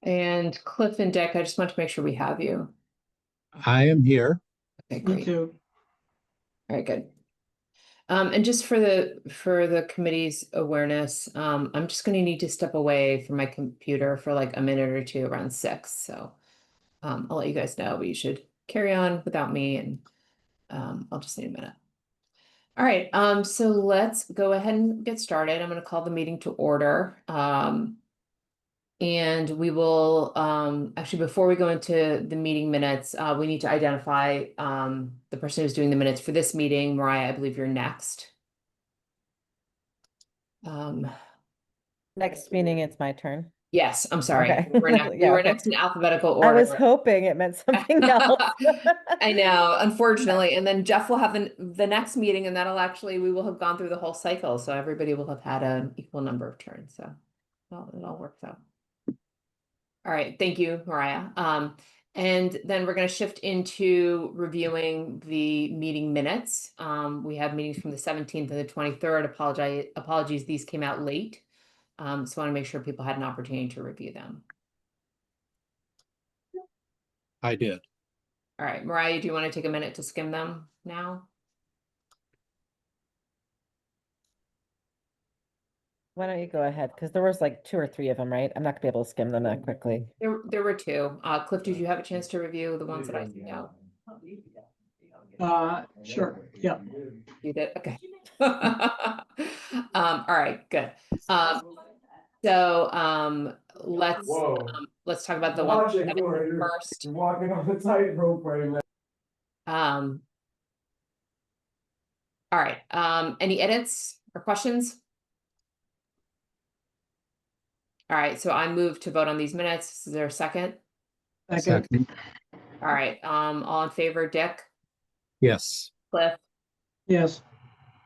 And Cliff and Dick, I just want to make sure we have you. I am here. Okay, Me great. too. All right, good. And just for the committee's awareness, I'm just going to need to step away from my computer for like a minute or two around 6. So I'll let you guys know, but you should carry on without me, and I'll just need a minute. All right, so let's go ahead and get started. I'm going to call the meeting to order. And we will, actually, before we go into the meeting minutes, we need to identify the person who's doing the minutes for this meeting. Mariah, I believe you're next. Next meeting, it's my turn. Yes, I'm sorry. Okay. We were next, Yeah, okay. next in alphabetical I order. was hoping it meant something else. I know, unfortunately. And then Jeff will have the next meeting, and that'll actually, we will have gone through the whole cycle. So everybody will have had an equal number of turns. So well, it all works out. All right, thank you, Mariah. And then we're going to shift into reviewing the meeting minutes. We have meetings from the 17th and the 23rd. Apologies, these came out late. So I want to make sure people had an opportunity to review them. I did. All right, Mariah, do you want to take a minute to skim them now? Why don't you go ahead? Because there was like 2 or 3 of them, right? I'm not gonna be able to skim them that quickly. There were 2. Cliff, did you have a chance to review the ones that I sent out? Sure, yeah. You did? Okay. All right, good. So let's talk about the one first. You're walking on the tightrope right now. All right. Any edits or questions? All right, so I move to vote on these minutes. Is there a second? Second. All right, all in favor, Dick, Yes. Cliff, Yes,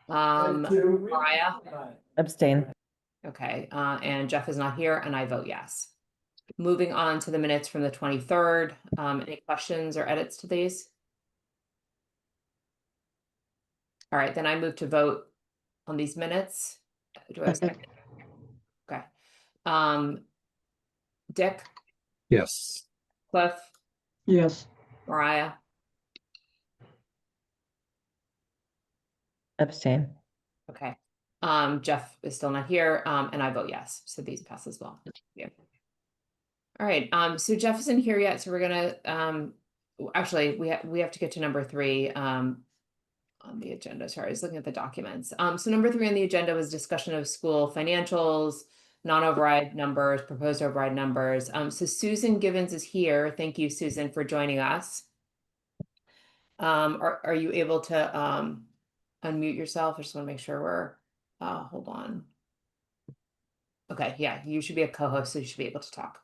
Mariah? Abstain. Okay, and Jeff is not here, and I vote yes. Moving on to the minutes from the 23rd. Any questions or edits to these? All right, then I move to vote on these minutes. Do I have a second? Okay. Dick, Yes. Cliff, yes, Mariah? Abstain. Okay. Jeff is still not here, and I vote yes, so these pass as well. Yeah. All right, so Jeff isn't here yet, so we're gonna, actually, we have to get to number 3, on the agenda. Sorry, I was looking at the documents. So number 3 on the agenda was discussion of school financials, non-override numbers, proposed override numbers. So Susan Givens is here. Thank you, Susan, for joining us. Are you able to, unmute yourself? I just want to make sure we're, hold on. Okay, yeah, you should be a co-host, so you should be able to talk.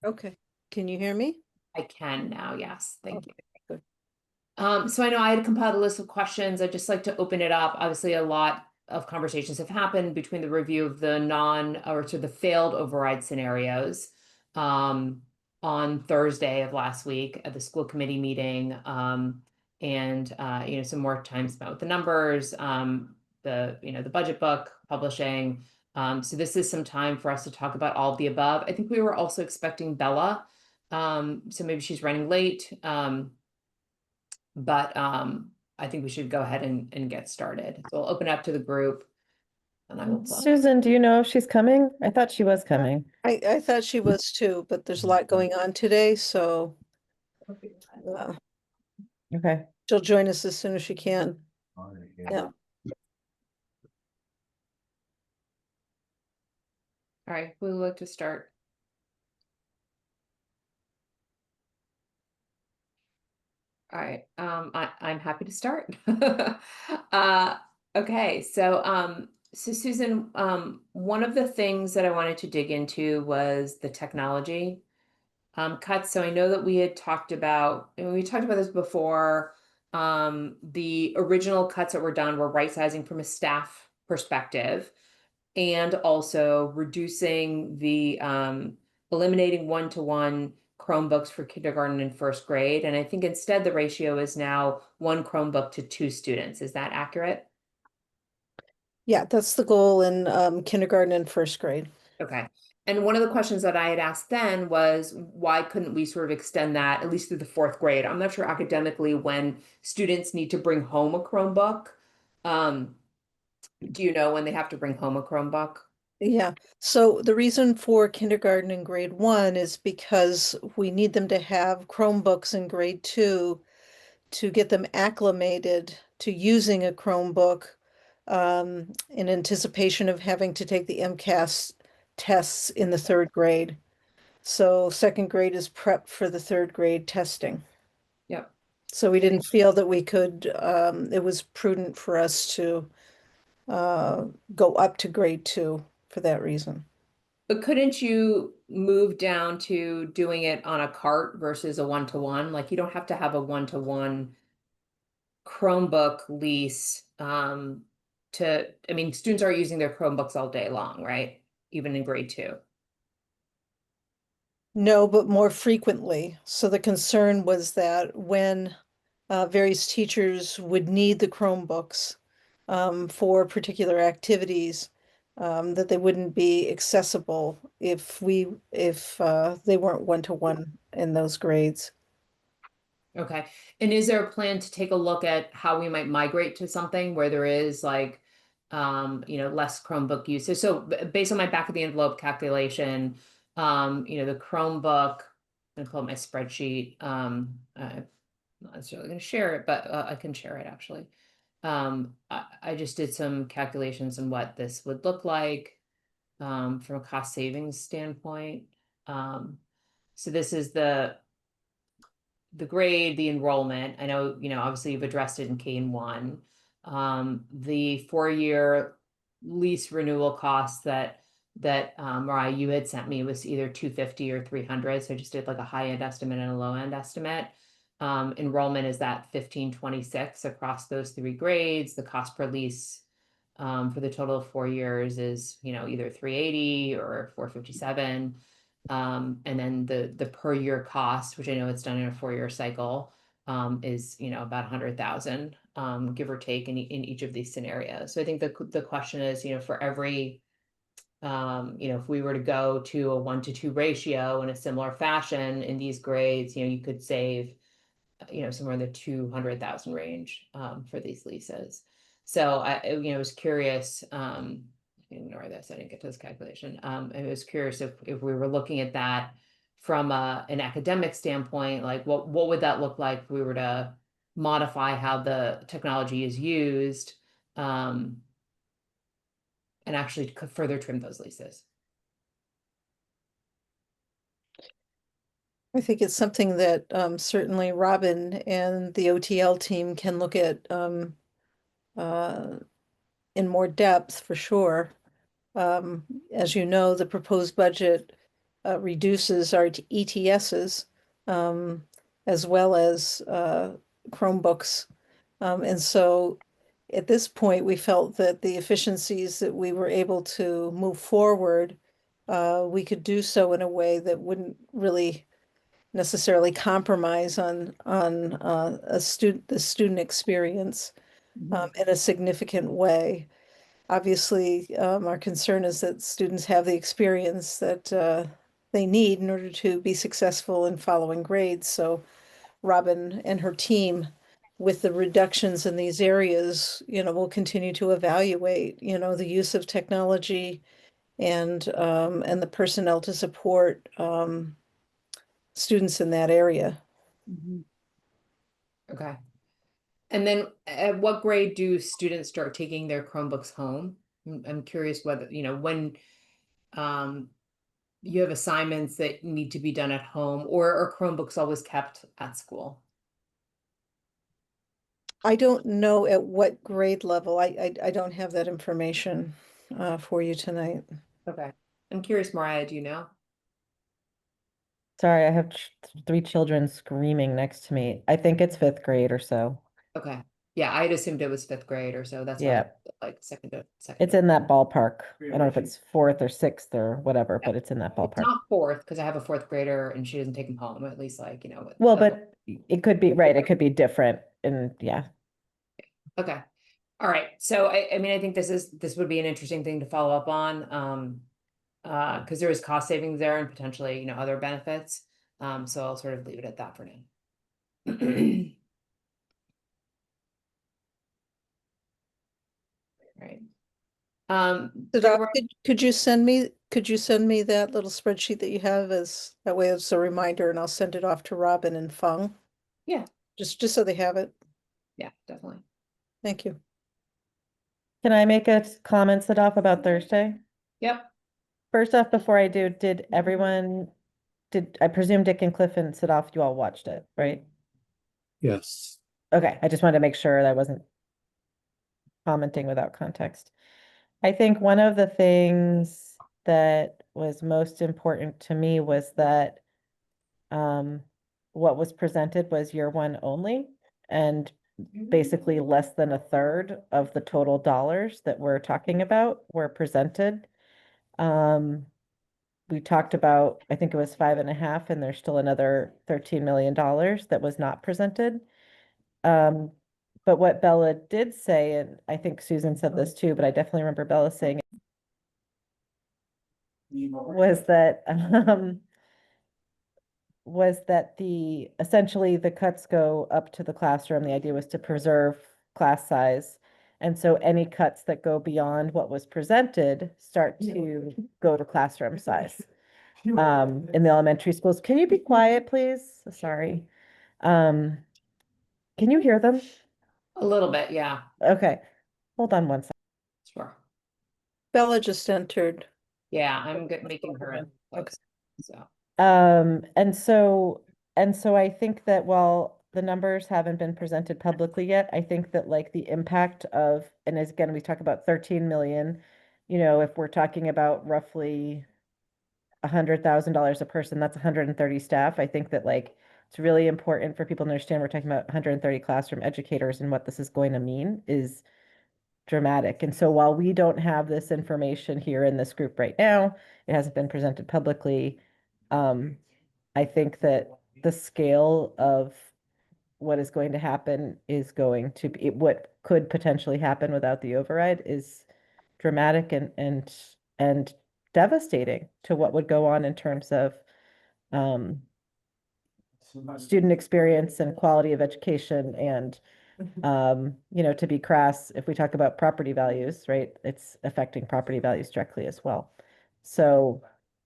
Okay, can you hear me? I can now, yes, thank you. Good. So I know I had compiled a list of questions. I'd just like to open it up. Obviously, a lot of conversations have happened between the review of the the failed override scenarios on Thursday of last week at the school committee meeting, and some more time spent with the numbers, the budget book publishing. So this is some time for us to talk about all of the above. I think we were also expecting Bella, so maybe she's running late. But I think we should go ahead and get started. So I'll open up to the group, and I will. Susan, do you know if she's coming? I thought she was coming. I thought she was too, but there's a lot going on today, so Okay. she'll join us as soon as she can. Yeah. All right, who would like to start? All right, I'm happy to start. Okay, so Susan, one of the things that I wanted to dig into was the technology cuts. So I know that we had talked about, and we talked about this before. The original cuts that were done were right sizing from a staff perspective, and also reducing the eliminating one-to-one Chromebooks for kindergarten and first grade. And I think instead the ratio is now 1 Chromebook to 2 students. Is that accurate? Yeah, that's the goal in kindergarten and first grade. Okay. And one of the questions that I had asked then was, why couldn't we sort of extend that at least through the fourth grade? I'm not sure academically when students need to bring home a Chromebook. Do you know when they have to bring home a Chromebook? Yeah, so the reason for kindergarten and grade 1 is because we need them to have Chromebooks in grade 2 to get them acclimated to using a Chromebook in anticipation of having to take the MCAS tests in the 3rd grade. So 2nd grade is prep for the 3rd grade testing. Yep. So we didn't feel that we could, it was prudent for us to go up to grade 2 for that reason. But couldn't you move down to doing it on a cart versus a one-to-one? Like you don't have to have a one-to-one Chromebook lease. I mean, students are using their Chromebooks all day long, right? Even in grade 2. No, but more frequently. So the concern was that when various teachers would need the Chromebooks for particular activities, that they wouldn't be accessible if they weren't one-to-one in those grades. Okay. And is there a plan to take a look at how we might migrate to something where there is like, less Chromebook usage? So based on my back of the envelope calculation, the Chromebook, I'm gonna pull up my spreadsheet. I'm not necessarily gonna share it, but I can share it actually. I just did some calculations on what this would look like, from a cost savings standpoint. So this is the grade, the enrollment. I know, obviously you've addressed it in K and 1. The 4-year lease renewal costs that Mariah, you had sent me was either 250 or 300. So I just did like a high end estimate and a low end estimate. Enrollment is that 1526 across those 3 grades. The cost per lease for the total of 4 years is, either 380 or 457. And then the per year cost, which I know it's done in a 4-year cycle, is, about 100,000, give or take in each of these scenarios. So I think the question is, for every, if we were to go to a 1-to-2 ratio in a similar fashion in these grades, you could save, somewhere in the 200,000 range, for these leases. So I was curious, ignore this, I didn't get to this calculation. I was curious if we were looking at that from an academic standpoint, like what would that look like if we were to modify how the technology is used, and actually further trim those leases. I think it's something that certainly Robin and the OTL team can look at in more depth for sure. As you know, the proposed budget reduces our ETSs as well as Chromebooks. And so at this point, we felt that the efficiencies that we were able to move forward, we could do so in a way that wouldn't really necessarily compromise on the student experience in a significant way. Obviously, our concern is that students have the experience that they need in order to be successful in following grades. So Robin and her team, with the reductions in these areas, will continue to evaluate, the use of technology and the personnel to support students in that area. Okay. And then at what grade do students start taking their Chromebooks home? I'm curious whether, when you have assignments that need to be done at home, or are Chromebooks always kept at school? I don't know at what grade level. I don't have that information for you tonight. Okay. I'm curious, Mariah, do you know? Sorry, I have 3 children screaming next to me. I think it's 5th grade or so. Okay. Yeah, I'd assumed it was 5th grade or so. That's why Yeah. like second. It's in that ballpark. I don't know if it's 4th or 6th or whatever, but it's in that It's ballpark. not 4th because I have a 4th grader and she doesn't take them home, at least like, Well, but it could be, right, it could be different and yeah. Okay. All right. So I mean, I think this would be an interesting thing to follow up on. because there is cost savings there and potentially, other benefits. So I'll sort of leave it at that for now. Right. There were- Could you send me that little spreadsheet that you have as, that way it's a reminder, and I'll send it off to Robin and Fung, Yeah, just so they have it. yeah, definitely. Thank you. Can I make a comment, Sadaf, about Thursday? Yep. First off, before I do, I presume Dick and Cliff and Sadaf, you all watched it, right? Yes. Okay, I just wanted to make sure that I wasn't commenting without context. I think one of the things that was most important to me was that what was presented was year one only, and basically less than a third of the total dollars that we're talking about were presented. We talked about, I think it was 5.5, and there's still another $13 million that was not presented. But what Bella did say, and I think Susan said this too, but I definitely remember Bella saying it, was that essentially the cuts go up to the classroom. The idea was to preserve class size. And so any cuts that go beyond what was presented start to go to classroom size. In the elementary schools. Can you be quiet, please? Sorry. Can you hear them? A little bit, yeah, Okay, hold on one second. sure. Bella just entered. Yeah, I'm making her. Okay. post, So. And so I think that while the numbers haven't been presented publicly yet, I think that like the impact of, and as again, we talk about 13 million, if we're talking about roughly $100,000 a person, that's 130 staff. I think that like it's really important for people to understand we're talking about 130 classroom educators, and what this is going to mean is dramatic. And so while we don't have this information here in this group right now, it hasn't been presented publicly. I think that the scale of what is going to happen is going to be, what could potentially happen without the override is dramatic and devastating to what would go on in terms of student experience and quality of education. And to be crass, if we talk about property values, right, it's affecting property values directly as well. So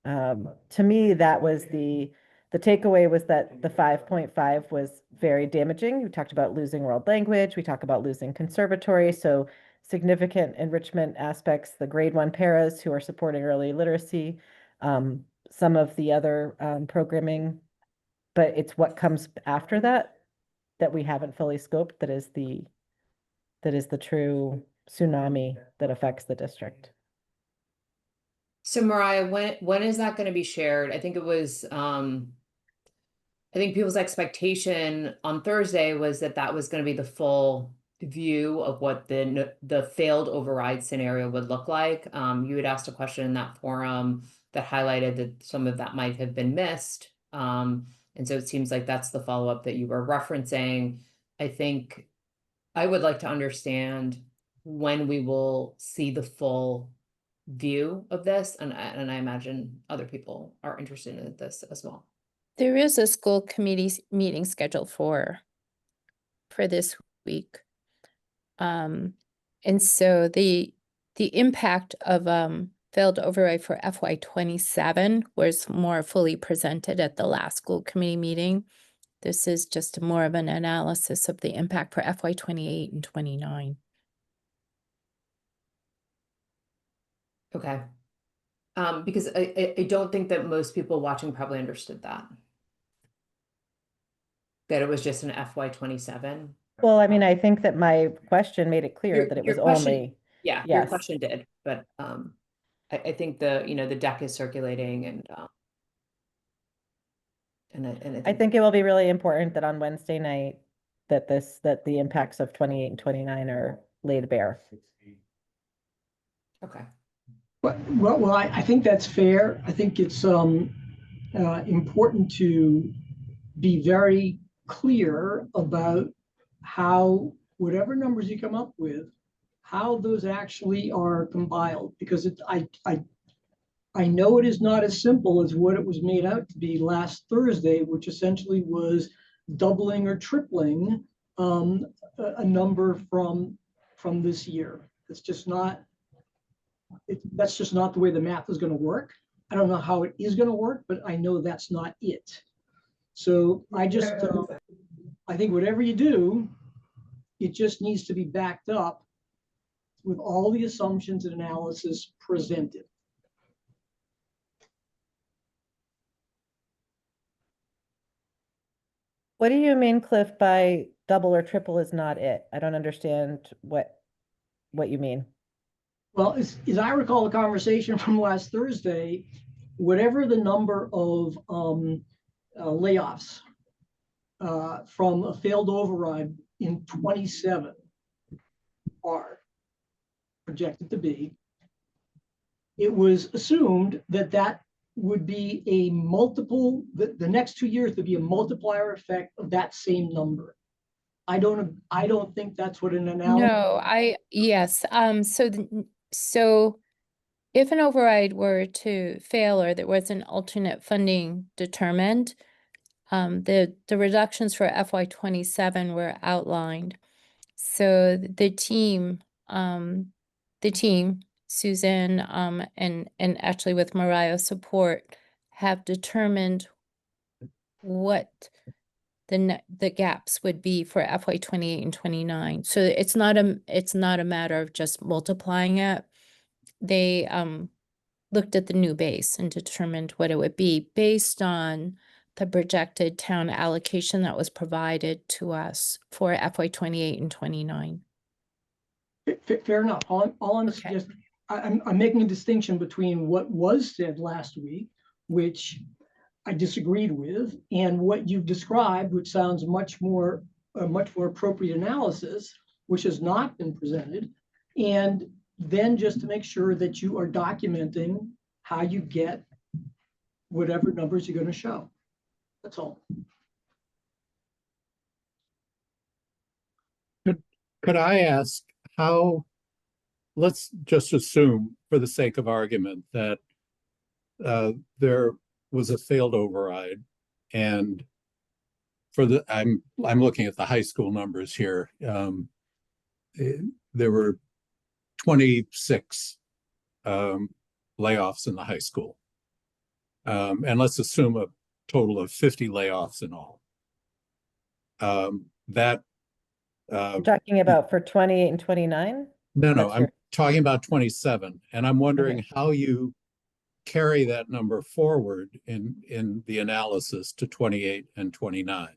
to me, that was the takeaway, was that the 5.5 was very damaging. We talked about losing world language. We talked about losing conservatory. So significant enrichment aspects, the grade 1 paras who are supporting early literacy, some of the other programming, but it's what comes after that we haven't fully scoped, that is the true tsunami that affects the district. So Mariah, when is that going to be shared? I think it was, I think people's expectation on Thursday was that was going to be the full view of what the failed override scenario would look like. You had asked a question in that forum that highlighted that some of that might have been missed. And so it seems like that's the follow-up that you were referencing. I think I would like to understand when we will see the full view of this, and I imagine other people are interested in this as well. There is a school committee meeting scheduled for this week. And so the impact of failed override for FY27 was more fully presented at the last school committee meeting. This is just more of an analysis of the impact for FY28 and 29. Okay. Because I don't think that most people watching probably understood that it was just an FY27. Well, I mean, I think that my question made it clear that it was Your question- only, Yeah, your yes. question did, but I think the deck is circulating, and I think it will be really important that on Wednesday night that the impacts of 28 and 29 are laid bare. okay. Well, I think that's fair. I think it's important to be very clear about how, whatever numbers you come up with, how those actually are compiled, because I know it is not as simple as what it was made out to be last Thursday, which essentially was doubling or tripling a number from this year. It's just not, that's just not the way the math is going to work. I don't know how it is going to work, but I know that's not it. So I just, I think whatever you do, it just needs to be backed up with all the assumptions and analysis presented. What do you mean, Cliff, by double or triple is not it? I don't understand what you mean. Well, as I recall the conversation from last Thursday, whatever the number of layoffs from a failed override in 27 are projected to be, it was assumed that that would be a multiple, the next 2 years to be a multiplier effect of that same number. I don't think that's what an analysis. No, yes, so if an override were to fail or there was an alternate funding determined, the reductions for FY 27 were outlined. So the team, Susan, and actually with Mariah's support, have determined what the gaps would be for FY 28 and 29. So it's not a matter of just multiplying it. They looked at the new base and determined what it would be based on the projected town allocation that was provided to us for FY 28 and 29. Fair enough. All I'm Okay. suggesting, I'm making a distinction between what was said last week, which I disagreed with, and what you've described, which sounds much more appropriate analysis, which has not been presented. And then just to make sure that you are documenting how you get whatever numbers you're going to show. That's all. Could I ask how, let's just assume for the sake of argument that there was a failed override, and I'm looking at the high school numbers here. There were 26 layoffs in the high school. And let's assume a total of 50 layoffs in all. You're talking about for 28 and 29? No, I'm talking about 27. And I'm wondering Okay. how you carry that number forward in the analysis to 28 and 29.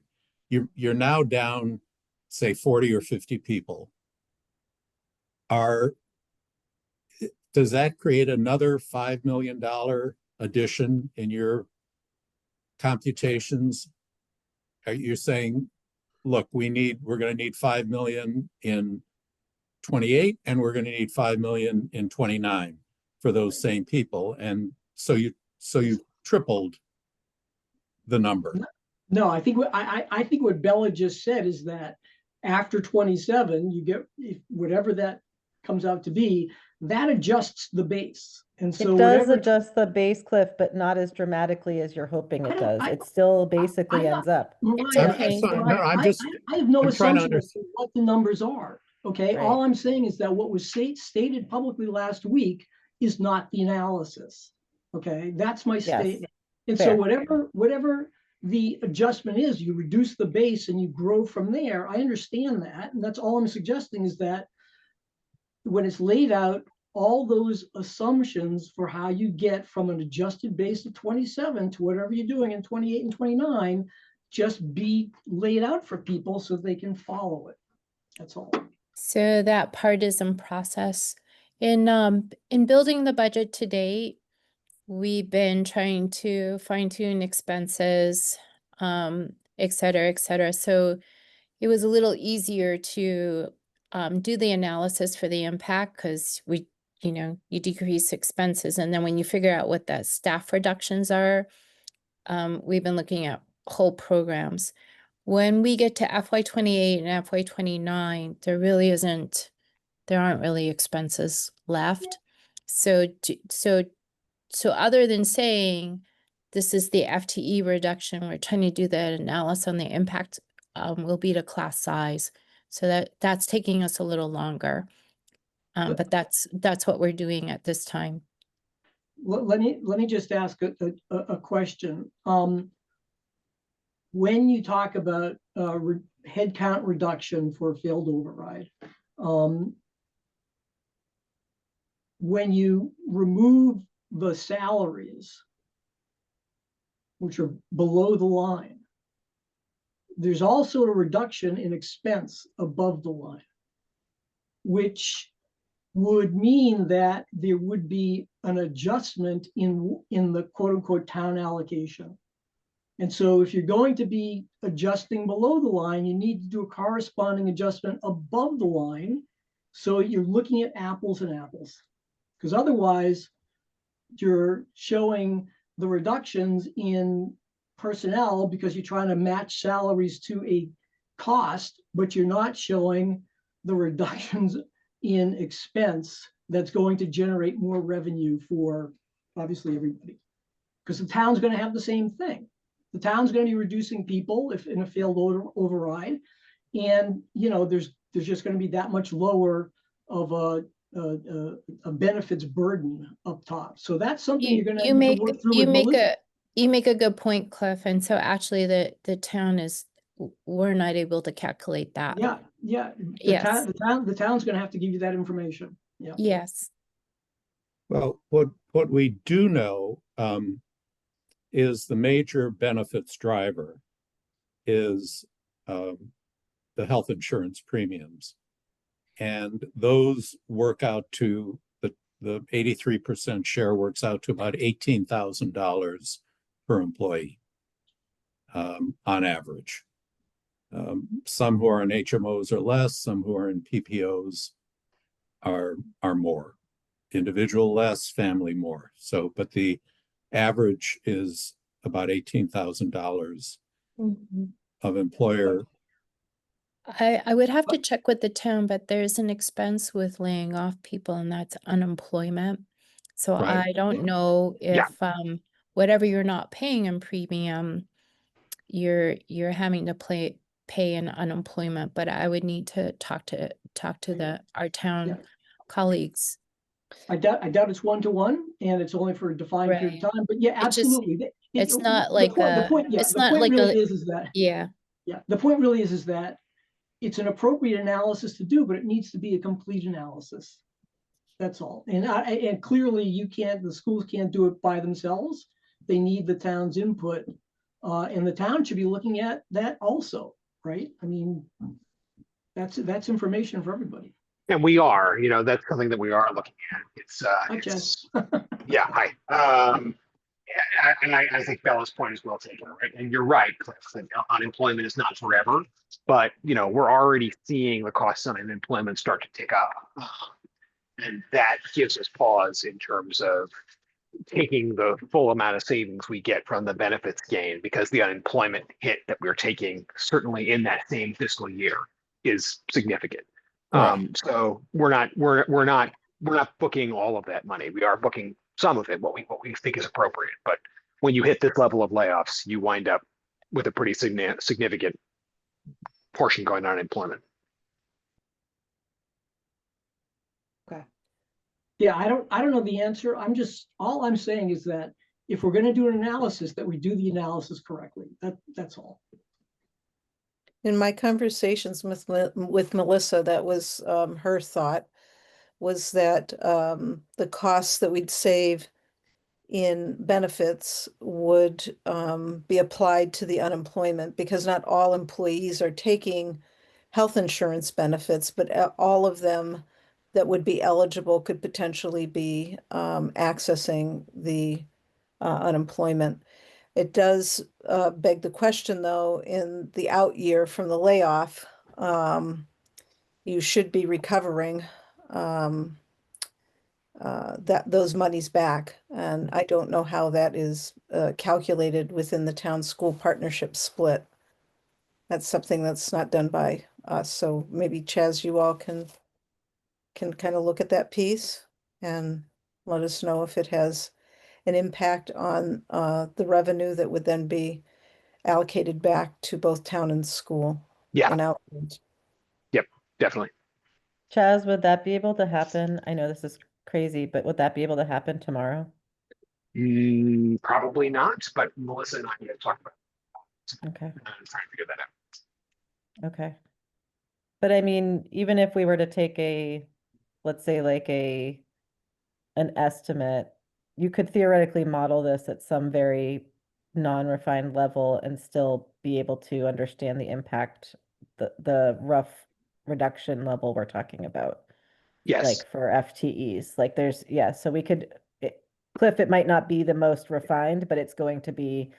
You're now down, say, 40 or 50 people. Does that create another $5 million addition in your computations? Are you saying, look, we're going to need 5 million in 28, and we're going to need 5 million in 29 for those same people, and so you tripled the number? No, I think what Bella just said is that after 27, you get whatever that comes out to be, that adjusts the base. And so It does whatever, adjust the base, Cliff, but not as dramatically as you're hoping I it don't- does. It still basically ends up. It's Mariah, okay. I have no I'm trying to assumption as to what the numbers are. Okay, Right. all I'm saying is that what was stated publicly last week is not the analysis. Okay, that's my Yes, statement. And fair. so whatever the adjustment is, you reduce the base and you grow from there. I understand that, and that's all I'm suggesting is that when it's laid out, all those assumptions for how you get from an adjusted base of 27 to whatever you're doing in 28 and 29 just be laid out for people so they can follow it. That's all. So that part is in process. In building the budget to date, we've been trying to fine tune expenses, et cetera, et cetera. So it was a little easier to do the analysis for the impact because you decrease expenses. And then when you figure out what the staff reductions are, we've been looking at whole programs. When we get to FY 28 and FY 29, there aren't really expenses left. So so other than saying this is the FTE reduction, we're trying to do the analysis on the impact will be to class size. So that's taking us a little longer. But that's what we're doing at this time. Let me just ask a question. When you talk about headcount reduction for failed override, when you remove the salaries, which are below the line, there's also a reduction in expense above the line, which would mean that there would be an adjustment in the quote unquote town allocation. And so if you're going to be adjusting below the line, you need to do a corresponding adjustment above the line. So you're looking at apples and apples, because otherwise you're showing the reductions in personnel because you're trying to match salaries to a cost, but you're not showing the reductions in expense that's going to generate more revenue for obviously everybody. Because the town's going to have the same thing. The town's going to be reducing people if in a failed override, and there's just going to be that much lower of a benefits burden up top. So that's something you're going to need to work through with Melissa. You make a good point, Cliff. And so actually the town we're not able to calculate that. Yeah. Yes. The town's going to have to give you that information. Yeah. Yes. Well, what we do know is the major benefits driver is the health insurance premiums. And those work out to the 83% share works out to about $18,000 per employee on average. Some who are in HMOs are less, some who are in PPOs are more. Individual less, family more. So, but the average is about $18,000 of employer. I would have to check with the town, but there's an expense with laying off people, and that's unemployment. So Right. I don't know if whatever you're not paying in premium, you're having to pay in unemployment. But I would need to talk to our town colleagues. I doubt it's 1-to-1, and it's only for a defined period of time. But yeah, absolutely. It's not like the point really is that the point really is that it's an appropriate analysis to do, but it needs to be a complete analysis. That's all. And clearly the schools can't do it by themselves. They need the town's input, and the town should be looking at that also, right? I mean, that's information for everybody. And we are, that's something that we are looking at. It's yeah, hi. And I think Bella's point is well taken, right? And you're right, Cliff, that unemployment is not forever, but we're already seeing the costs on unemployment start to tick up. And that gives us pause in terms of taking the full amount of savings we get from the benefits gain, because the unemployment hit that we're taking certainly in that same fiscal year is significant. Right. So we're not booking all of that money. We are booking some of it, what we think is appropriate. But when you hit this level of layoffs, you wind up with a pretty significant portion going on unemployment. Okay. Yeah, I don't know the answer. All I'm saying is that if we're going to do an analysis, that we do the analysis correctly. That's all. In my conversations with Melissa, that was her thought, was that the costs that we'd save in benefits would be applied to the unemployment, because not all employees are taking health insurance benefits, but all of them that would be eligible could potentially be accessing the unemployment. It does beg the question, though, in the out year from the layoff, you should be recovering those monies back. And I don't know how that is calculated within the town school partnership split. That's something that's not done by us. So maybe Chaz, you all can kind of look at that piece and let us know if it has an impact on the revenue that would then be allocated back to both town and school Yeah, in outreach. definitely. Chaz, would that be able to happen? I know this is crazy, but would that be able to happen tomorrow? Probably not, but Melissa and I need to talk about Okay, trying to figure that out. okay. But I mean, even if we were to take let's say like an estimate, you could theoretically model this at some very non-refined level and still be able to understand the impact, the rough reduction level we're talking about, Yes. like for FTEs. Like yeah, so we could, Cliff, it might not be the most refined, but it's going to be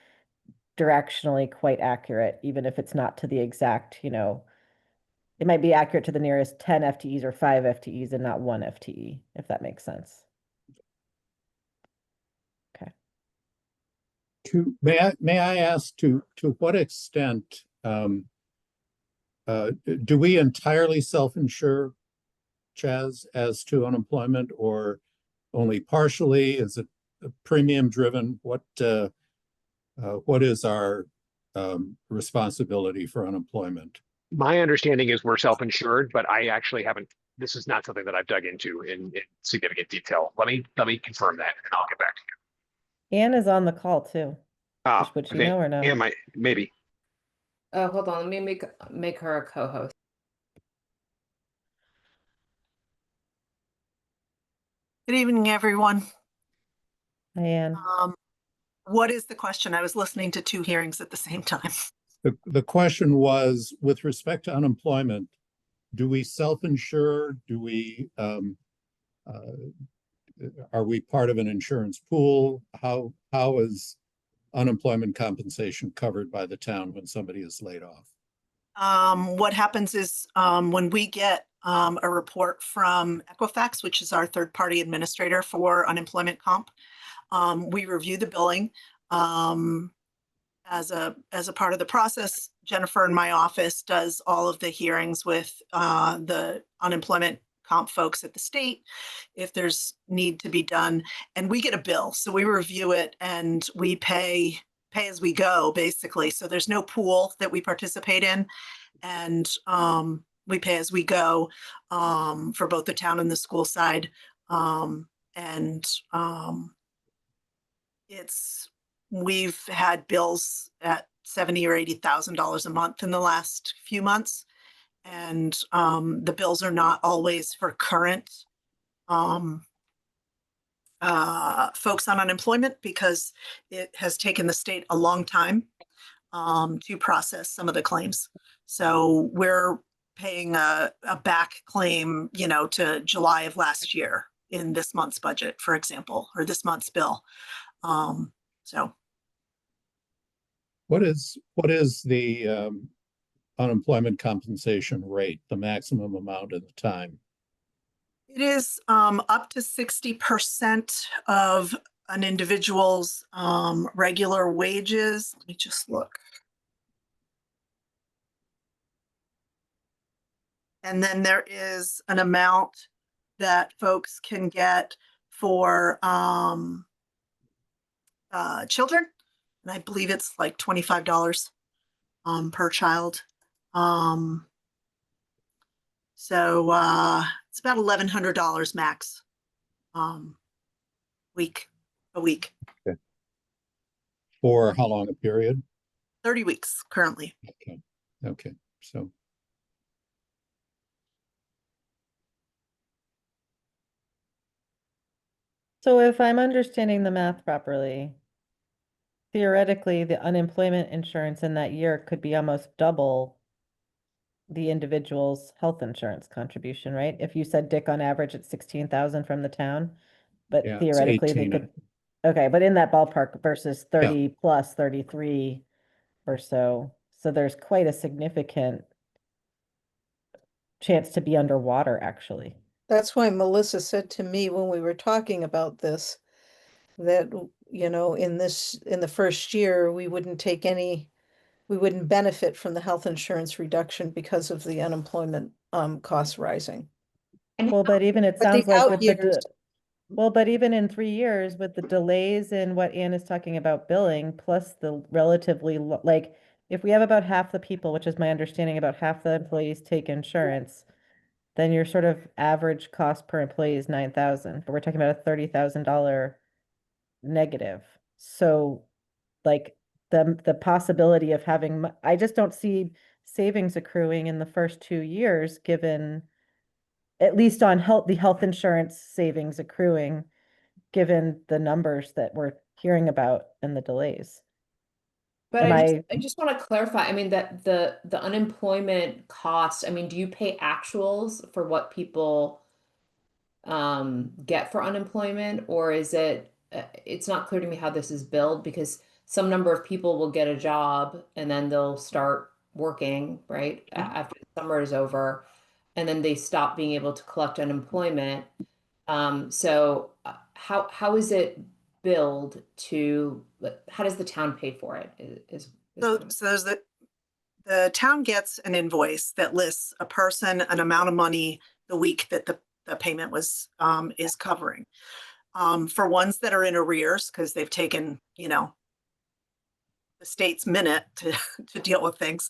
directionally quite accurate, even if it's not to the exact, it might be accurate to the nearest 10 FTEs or 5 FTEs and not 1 FTE, if that makes sense. Okay. May I ask to what extent do we entirely self-insure, Chaz, as to unemployment, or only partially? Is it premium driven? What is our responsibility for unemployment? My understanding is we're self-insured, but I actually haven't, this is not something that I've dug into in significant detail. Let me confirm that and I'll get back to you. Anne is on the call too. Would she know or no? Yeah, maybe. Hold on, let me make her a co-host. Good evening, everyone. Hi, Anne. What is the question? I was listening to two hearings at the same time. The question was, with respect to unemployment, do we self-insure? Do we are we part of an insurance pool? How is unemployment compensation covered by the town when somebody is laid off? What happens is when we get a report from Equifax, which is our third-party administrator for unemployment comp, we review the billing. As a part of the process, Jennifer in my office does all of the hearings with the unemployment comp folks at the state if there's need to be done, and we get a bill. So we review it and we pay as we go, basically. So there's no pool that we participate in, and we pay as we go for both the town and the school side. We've had bills at $70,000 or $80,000 a month in the last few months, and the bills are not always for current folks on unemployment because it has taken the state a long time to process some of the claims. So we're paying a back claim, to July of last year in this month's budget, for example, or this month's bill. So what is the unemployment compensation rate, the maximum amount at the time? it is up to 60% of an individual's regular wages. Let me just look. And then there is an amount that folks can get for children. And I believe it's like $25 per child. So it's about $1,100 max a week. Okay. For how long a period? 30 weeks currently. Okay. So if I'm understanding the math properly, theoretically, the unemployment insurance in that year could be almost double the individual's health insurance contribution, right? If you said, Dick, on average, it's 16,000 from the town, but yeah, theoretically they 18. could, okay, but in that ballpark versus 30 plus 33 or so. So there's quite a significant chance to be underwater, actually. That's why Melissa said to me when we were talking about this, that, in the first year, we wouldn't benefit from the health insurance reduction because of the unemployment costs rising. Well, but even it But the sounds like out with years, Well, but even in 3 years with the delays in what Anne is talking about billing, plus the relatively, like, if we have about half the people, which is my understanding, about half the employees take insurance, then your sort of average cost per employee is 9,000, but we're talking about a $30,000 negative. So like the possibility of having, I just don't see savings accruing in the first 2 years, given at least on the health insurance savings accruing, given the numbers that we're hearing about and the delays. But Am I just want to clarify, I mean, that the unemployment cost, I mean, do you pay actuals for what people get for unemployment, or is it it's not clear to me how this is billed, because some number of people will get a job and then they'll start working, right, after the summer is over, and then they stop being able to collect unemployment. So how is it billed to, how does the town pay for it? So there's the town gets an invoice that lists a person, an amount of money the week that the payment was is covering. For ones that are in arrears, because they've taken, the state's minute to, to deal with things,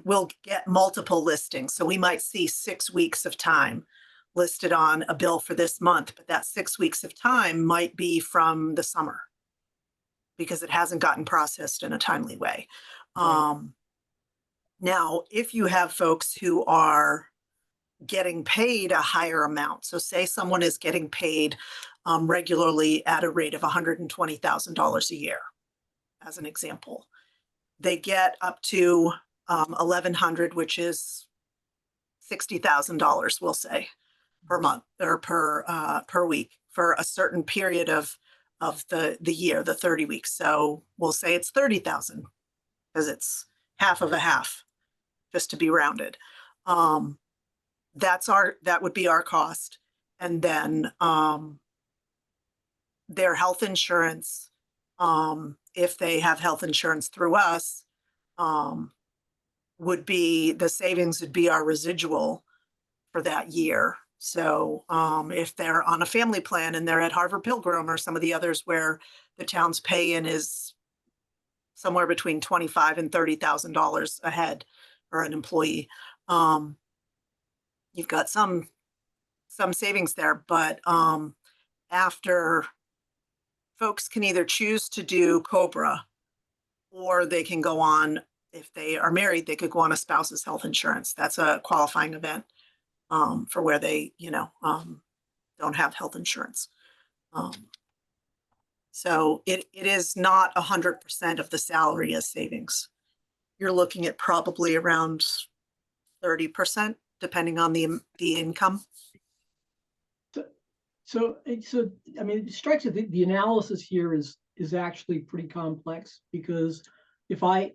we'll get multiple listings. So we might see 6 weeks of time listed on a bill for this month, but that 6 weeks of time might be from the summer because it hasn't gotten processed in a timely way. Now, if you have folks who are getting paid a higher amount, so say someone is getting paid regularly at a rate of $120,000 a year, as an example, they get up to $1,100, which is $60,000, we'll say, per month or per week for a certain period of the year, the 30 weeks. So we'll say it's 30,000 because it's half of a half, just to be rounded. That would be our cost. And then their health insurance, if they have health insurance through us, would be, the savings would be our residual for that year. So if they're on a family plan and they're at Harvard Pilgrim or some of the others where the town's pay-in is somewhere between $25,000 and $30,000 a head or an employee, you've got some savings there. But after, folks can either choose to do COBRA, or they can go on, if they are married, they could go on a spouse's health insurance. That's a qualifying event for where they, don't have health insurance. So it is not 100% of the salary as savings. You're looking at probably around 30%, depending on the income. So I mean, it strikes me the analysis here is actually pretty complex, because if I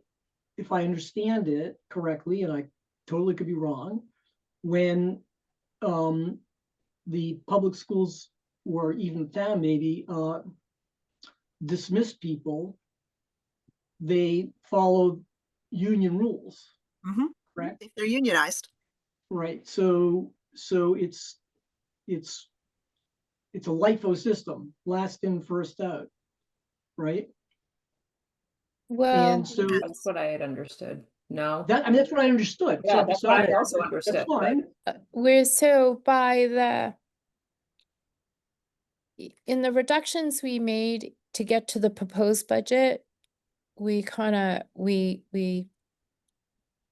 understand it correctly, and I totally could be wrong, when the public schools, or even town maybe, dismiss people, they follow union rules, correct? If they're unionized. Right. So it's a LIFO system, last in, first out, right? Well, And so That's what I had understood. No? that's what I understood. Yeah, that's what I So also understood. that's fine. we're so in the reductions we made to get to the proposed budget, we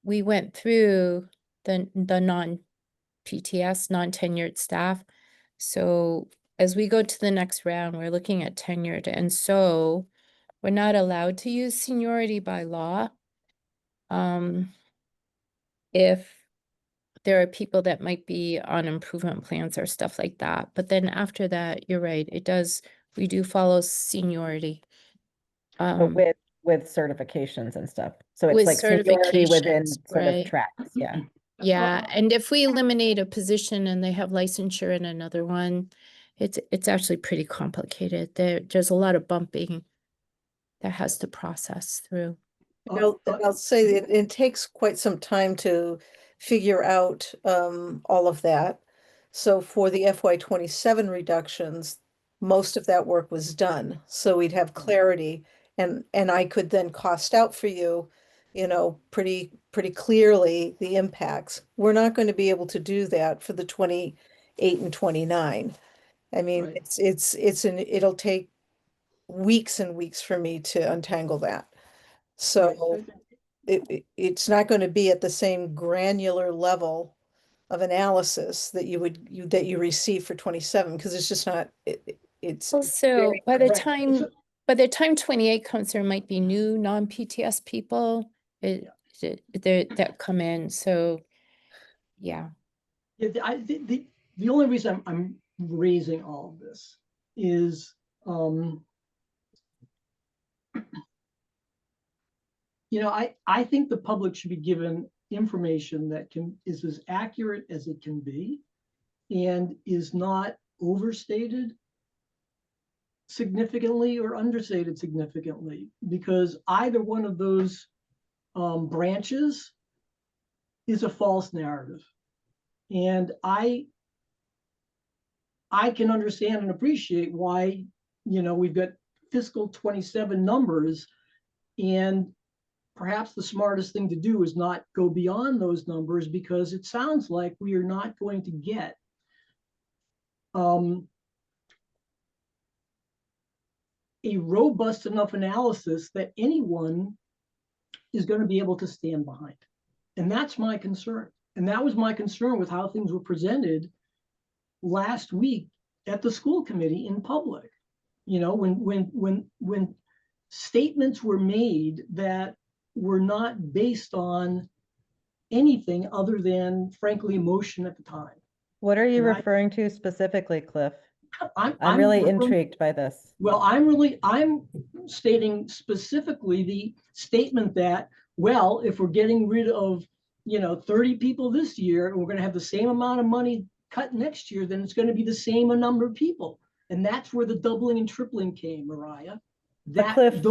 went through the non-PTS, non-tenured staff. So as we go to the next round, we're looking at tenured, and so we're not allowed to use seniority by law. If there are people that might be on improvement plans or stuff like that, but then after that, you're right, we do follow seniority. But with certifications and stuff. So it's With like seniority within certifications, sort of right. tracks, yeah. Yeah, and if we eliminate a position and they have licensure in another one, it's actually pretty complicated. There's a lot of bumping that has to process through. I'll say that it takes quite some time to figure out all of that. So for the FY27 reductions, most of that work was done. So we'd have clarity and I could then cost out for you, pretty clearly the impacts. We're not going to be able to do that for the 28 and 29. I mean, Right. it'll take weeks and weeks for me to untangle that. So it's not going to be at the same granular level of analysis that you receive for 27, because it's just not, it's Also, very by the Right. time 28 comes, there might be new non-PTS people that come in. So, yeah. Yeah, the only reason I'm raising all of this is, I think the public should be given information that is as accurate as it can be and is not overstated significantly or understated significantly, because either one of those branches is a false narrative. And I can understand and appreciate why, we've got fiscal 27 numbers, and perhaps the smartest thing to do is not go beyond those numbers, because it sounds like we are not going to get a robust enough analysis that anyone is going to be able to stand behind. And that's my concern. And that was my concern with how things were presented last week at the school committee in public. When statements were made that were not based on anything other than, frankly, emotion at the time. What are you And referring to specifically, Cliff? I'm I'm really referring- intrigued by this. Well, I'm stating specifically the statement that, well, if we're getting rid of, 30 people this year, and we're going to have the same amount of money cut next year, then it's going to be the same number of people. And that's where the doubling and tripling came, Mariah. But Cliff,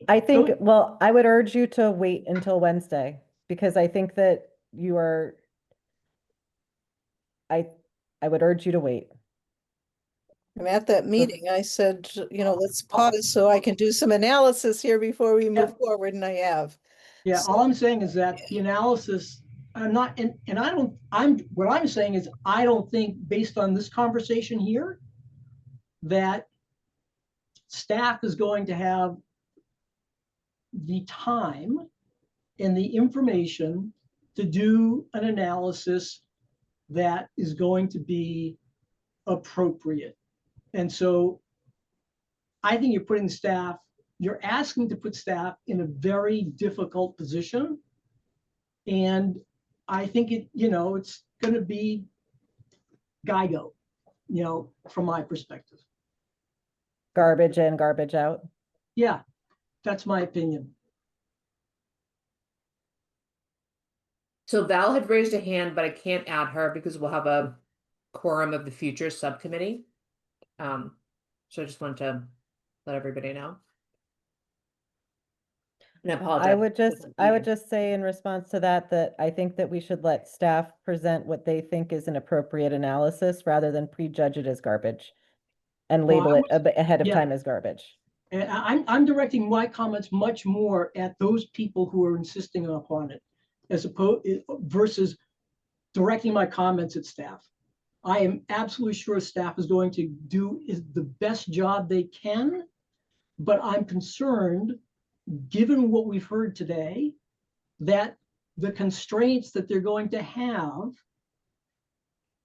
I think, well, I would urge you to wait until Wednesday, because I think that I would urge you to wait. And at that meeting, I said, let's pause so I can do some analysis here before we move forward, and I have. Yeah, So- all I'm saying is that the analysis, what I'm saying is, I don't think, based on this conversation here, that staff is going to have the time and the information to do an analysis that is going to be appropriate. And so I think you're asking to put staff in a very difficult position. And I think it's going to be GIGO, from my perspective. Garbage in, garbage out. Yeah, that's my opinion. So Val had raised a hand, but I can't add her because we'll have a quorum of the future subcommittee. So I just want to let everybody know. And I apologize. I would just say in response to that I think that we should let staff present what they think is an appropriate analysis rather than prejudge it as garbage and label it ahead of time as garbage. And I'm directing my comments much more at those people who are insisting upon it, as opposed versus directing my comments at staff. I am absolutely sure staff is going to do the best job they can, but I'm concerned, given what we've heard today, that the constraints that they're going to have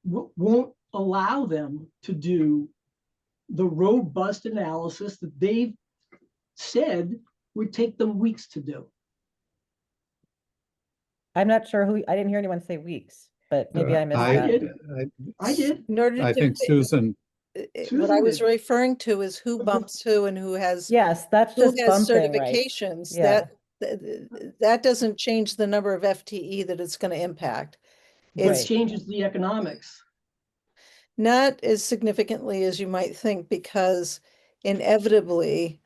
won't allow them to do the robust analysis that they've said would take them weeks to do. I'm not sure I didn't hear anyone say weeks, but maybe I missed that. I did. In order I to think Susan, what I was did. referring to is who bumps who and who has Yes, that's just bumping, right? certifications. Yeah. That doesn't change the number of FTE that it's going to impact. It It's changes the economics. not as significantly as you might think, because inevitably,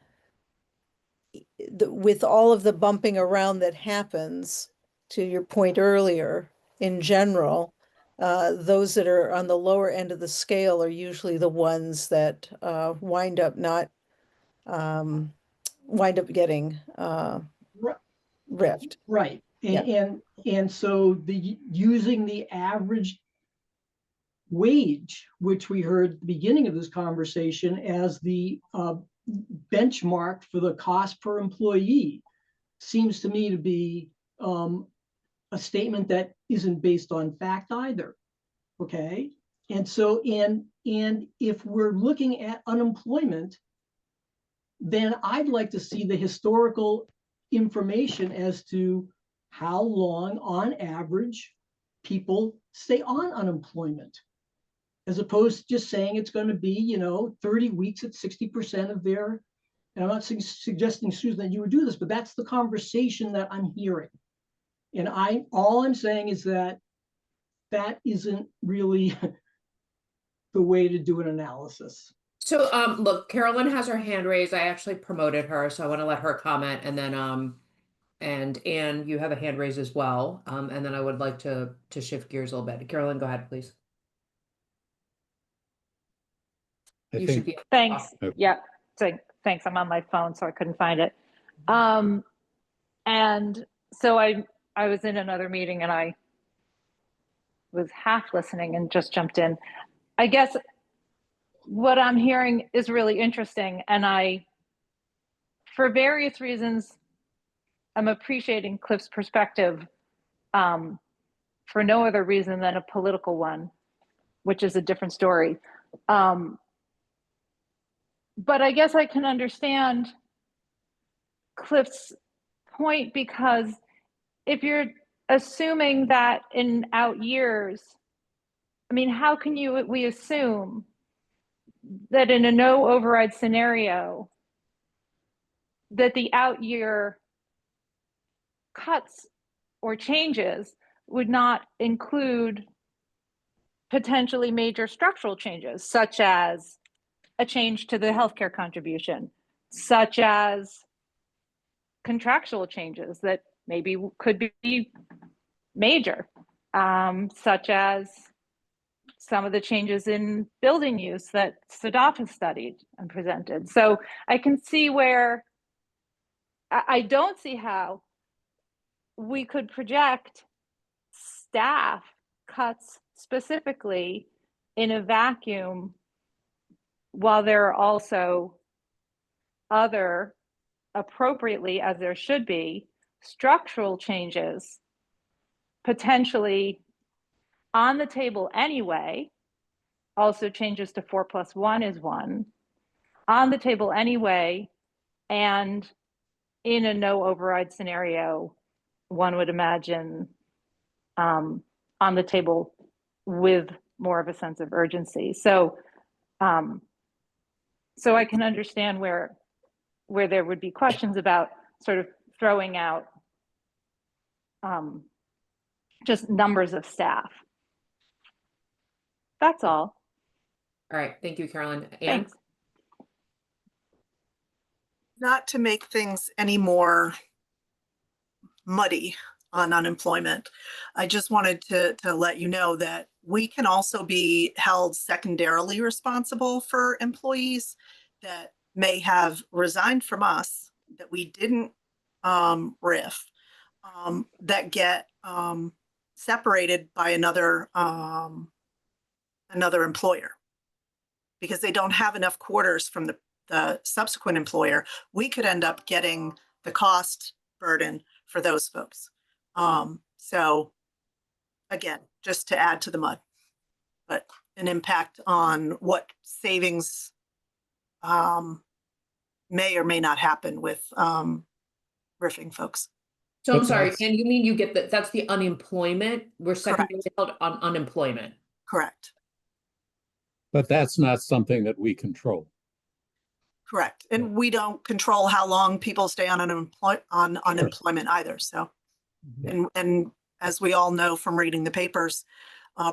with all of the bumping around that happens, to your point earlier, in general, those that are on the lower end of the scale are usually the ones that wind up getting Ri- riffed. Right. Yeah. And so using the average wage, which we heard at the beginning of this conversation, as the benchmark for the cost per employee seems to me to be a statement that isn't based on fact either. Okay. And so, and if we're looking at unemployment, then I'd like to see the historical information as to how long on average people stay on unemployment, as opposed to just saying it's going to be, 30 weeks at 60% of their, and I'm not suggesting, Susan, that you would do this, but that's the conversation that I'm hearing. And all I'm saying is that isn't really the way to do an analysis. So, look, Carolyn has her hand raised. I actually promoted her, so I want to let her comment, and then, and Anne, you have a hand raised as well. And then I would like to shift gears a little bit. Carolyn, go ahead, please. I You think should be. Thanks. Oh. Yeah. So thanks. I'm on my phone, so I couldn't find it. And so I was in another meeting and I was half listening and just jumped in. I guess what I'm hearing is really interesting, and for various reasons, I'm appreciating Cliff's perspective, for no other reason than a political one, which is a different story. But I guess I can understand Cliff's point, because if you're assuming that in out years, I mean, how can we assume that in a no override scenario that the out year cuts or changes would not include potentially major structural changes, such as a change to the healthcare contribution, such as contractual changes that maybe could be major, such as some of the changes in building use that Sadaf has studied and presented. So I can see where I don't see how we could project staff cuts specifically in a vacuum while there are also other, appropriately as there should be, structural changes potentially on the table anyway. Also changes to 4+1 is one on the table anyway, and in a no override scenario, one would imagine on the table with more of a sense of urgency. So so I can understand where there would be questions about sort of throwing out just numbers of staff. That's all. All right, thank you, Carolyn. Anne? Thanks. Not to make things any more muddy on unemployment, I just wanted to let you know that we can also be held secondarily responsible for employees that may have resigned from us that we didn't RIF, that get separated by another employer because they don't have enough quarters from the subsequent employer. We could end up getting the cost burden for those folks. So again, just to add to the mud, but an impact on what savings may or may not happen with riffing folks. So I'm But sorry, that's- and you mean you get that's the unemployment? We're secondarily held on unemployment. Correct. But that's not something that we control. Correct. And we don't control how long people stay on unemployment either. So, and as we all know from reading the papers,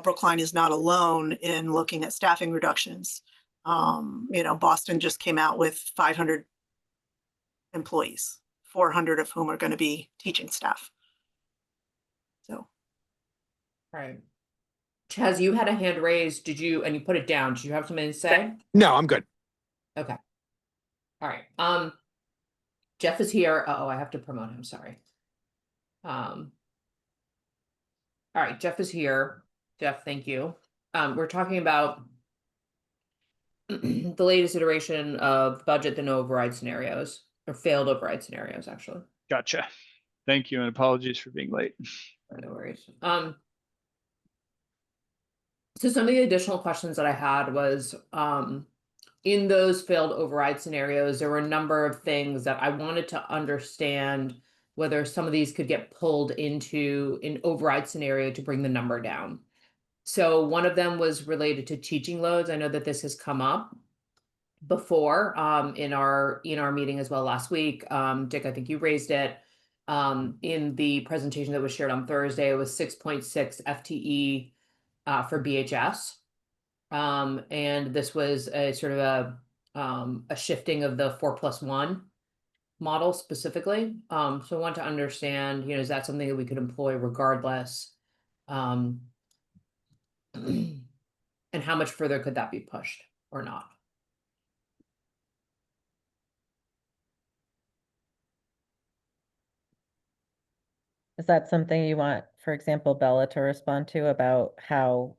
Brookline is not alone in looking at staffing reductions. Boston just came out with 500 employees, 400 of whom are going to be teaching staff. So. Right. Chaz, you had a hand raised. Did you, and you put it down. Did you have something to say? No, I'm good. Okay. All right. Jeff is here. Oh, I have to promote him. Sorry. All right, Jeff is here. Jeff, thank you. We're talking about the latest iteration of budget, the no override scenarios, or failed override scenarios, actually. Gotcha. Thank you, and apologies for being late. No worries. So some of the additional questions that I had was, in those failed override scenarios, there were a number of things that I wanted to understand whether some of these could get pulled into an override scenario to bring the number down. So one of them was related to teaching loads. I know that this has come up before in our meeting as well last week. Dick, I think you raised it. In the presentation that was shared on Thursday, it was 6.6 FTE for BHS. And this was a sort of a shifting of the 4+1 model specifically. So I want to understand, is that something that we could employ regardless? And how much further could that be pushed or not? Is that something you want, for example, Bella to respond to about how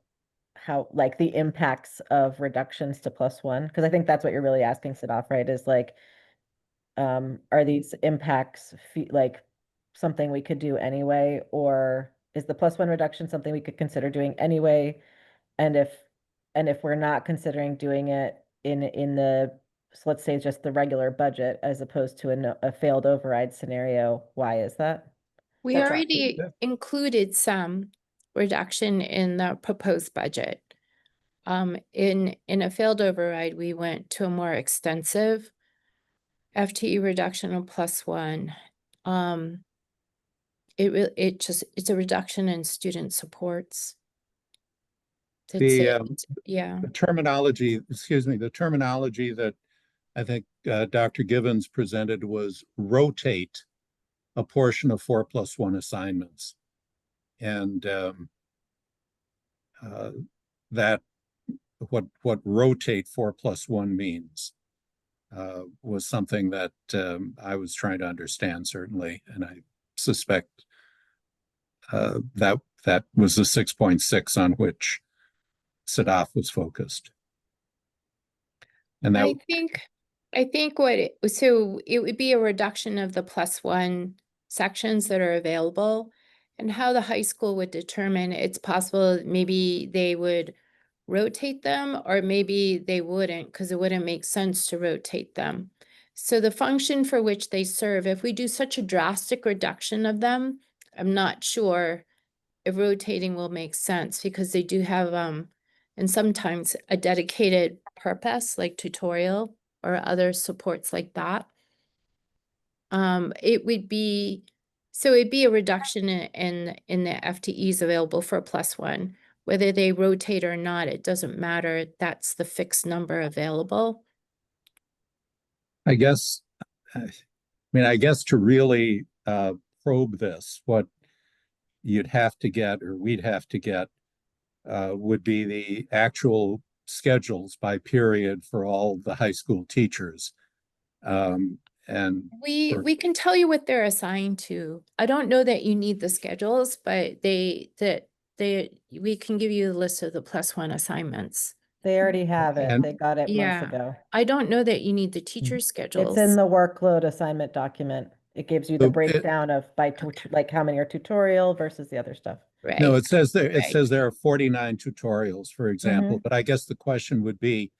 like the impacts of reductions to +1? Because I think that's what you're really asking, Siddharth, right? Is like, are these impacts like something we could do anyway, or is the +1 reduction something we could consider doing anyway? And if we're not considering doing it in the, so let's say just the regular budget as opposed to a failed override scenario, why is that? We That's right. already included some reduction in the proposed budget. In a failed override, we went to a more extensive FTE reduction of +1. It's a reduction in student supports. That's it. Yeah. The terminology that I think Dr. Givens presented was rotate a portion of 4+1 assignments. And that what rotate 4+1 means was something that I was trying to understand, certainly, and I suspect that was the 6.6 on which Siddharth was focused. And that, I think so it would be a reduction of the +1 sections that are available, and how the high school would determine. It's possible maybe they would rotate them, or maybe they wouldn't, because it wouldn't make sense to rotate them. So the function for which they serve, if we do such a drastic reduction of them, I'm not sure if rotating will make sense, because they do have and sometimes a dedicated purpose, like tutorial or other supports like that. It'd be a reduction in the FTEs available for a +1. Whether they rotate or not, it doesn't matter. That's the fixed number available. I guess to really probe this, what you'd have to get, or we'd have to get, would be the actual schedules by period for all the high school teachers. And we can tell you what they're assigned to. I don't know that you need the schedules, but we can give you a list of the +1 assignments. They already have it. And- They got it months ago. I don't know that you need the teacher schedules. It's in the workload assignment document. It gives you the breakdown of like how many are tutorial versus the other stuff. Right. No, it says there, Right. there are 49 tutorials, for example, but I guess the question would be,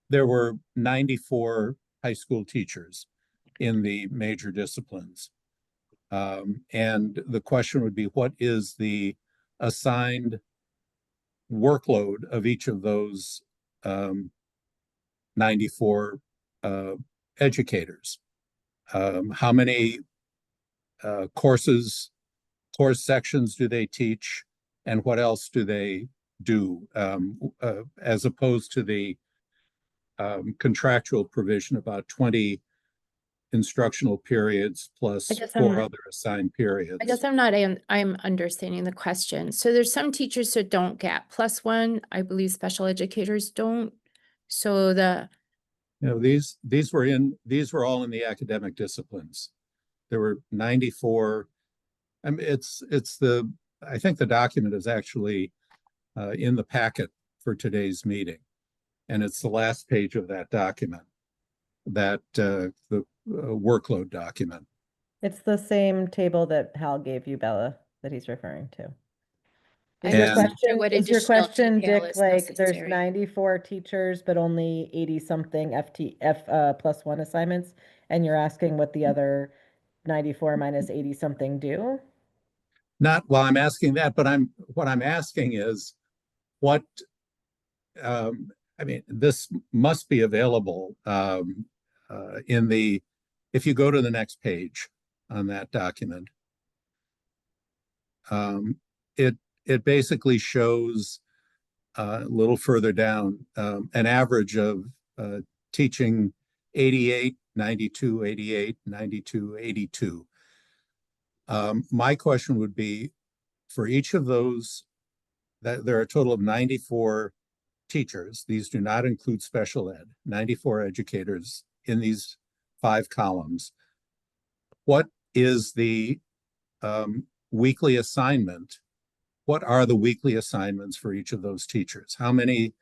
there were 94 high school teachers in the major disciplines. And the question would be, what is the assigned workload of each of those 94 educators? How many course sections do they teach, and what else do they do, as opposed to the contractual provision about 20 instructional periods plus I guess 4 I'm- other assigned periods. I guess I'm understanding the question. So there's some teachers that don't get +1. I believe special educators don't. So These were all in the academic disciplines. There were 94. I mean, I think the document is actually in the packet for today's meeting. And it's the last page of that document, the workload document. It's the same table that Hal gave you, Bella, that he's referring to. Is I your And- wasn't sure question, what is your additional question, detail Dick, is like there's necessary. 94 teachers, but only 80 something +1 assignments? And you're asking what the other 94 minus 80 something do? Not, well, I'm asking that, but what I'm asking is what, I mean, this must be available if you go to the next page on that document. It basically shows a little further down an average of teaching 88, 92, 88, 92, 82. My question would be, for each of those, that there are a total of 94 teachers. These do not include special ed, 94 educators in these 5 columns. What is the weekly assignment? What are the weekly assignments for each of those teachers? How many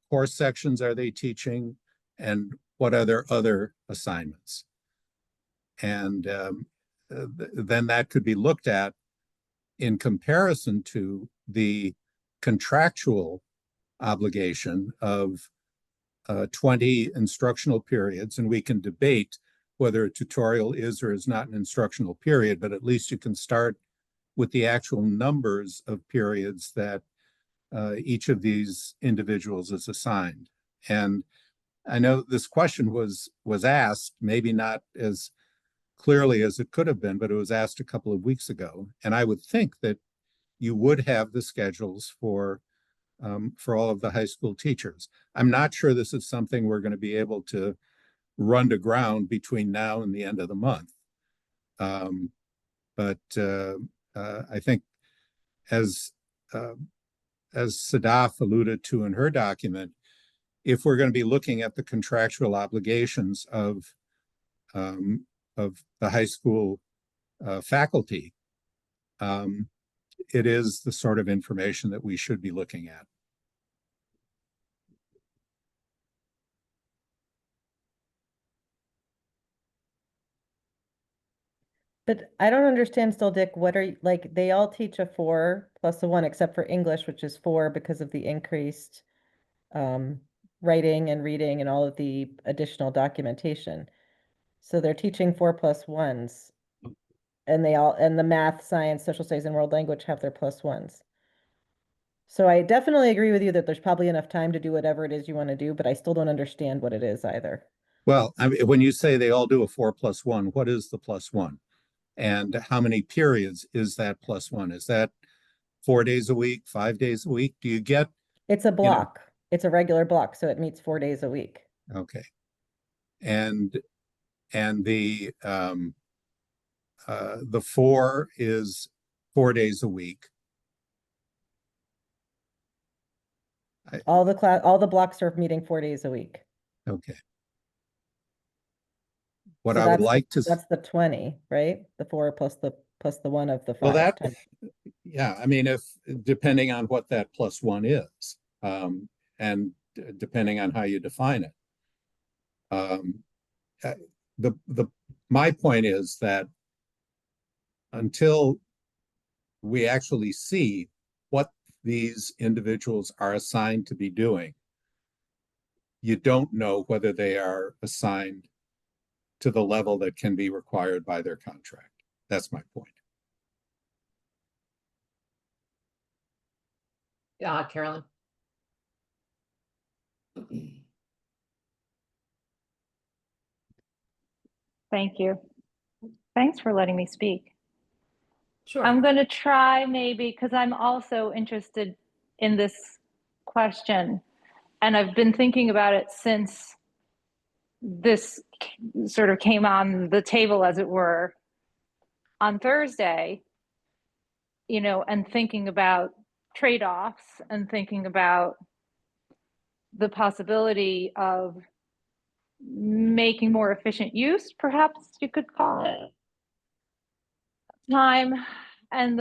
course sections are they teaching? And what are their other assignments? And then that could be looked at in comparison to the contractual obligation of 20 instructional periods. And we can debate whether a tutorial is or is not an instructional period, but at least you can start with the actual numbers of periods that each of these individuals is assigned. And I know this question was asked, maybe not as clearly as it could have been, but it was asked a couple of weeks ago. And I would think that you would have the schedules for all of the high school teachers. I'm not sure this is something we're going to be able to run to ground between now and the end of the month. But I think as Sadaf alluded to in her document, if we're going to be looking at the contractual obligations of the high school faculty, it is the sort of information that we should be looking at. But I don't understand still, Dick, what are, like, they all teach a 4 plus a 1, except for English, which is 4 because of the increased writing and reading and all of the additional documentation. So they're teaching 4 plus 1s. And and the math, science, social studies, and world language have their +1s. So I definitely agree with you that there's probably enough time to do whatever it is you want to do, but I still don't understand what it is either. Well, I mean, when you say they all do a 4 plus 1, what is the +1? And how many periods is that +1? Is that 4 days a week, 5 days a week? Do you get? It's a block. It's a regular block, so it meets 4 days a week. Okay. And the 4 is 4 days a week. All the blocks are meeting 4 days a week. Okay. What So I would like to, that's the 20, right? The 4 plus the 1 of the 5. well, that, yeah, I mean, if depending on what that +1 is, and depending on how you define it. My point is that until we actually see what these individuals are assigned to be doing, you don't know whether they are assigned to the level that can be required by their contract. That's my point. Yeah, Carolyn. Thank you. Thanks for letting me speak. Sure. I'm going to try maybe, because I'm also interested in this question, and I've been thinking about it since this sort of came on the table, as it were, on Thursday, you know, and thinking about trade-offs and thinking about the possibility of making more efficient use, perhaps you could call it, time and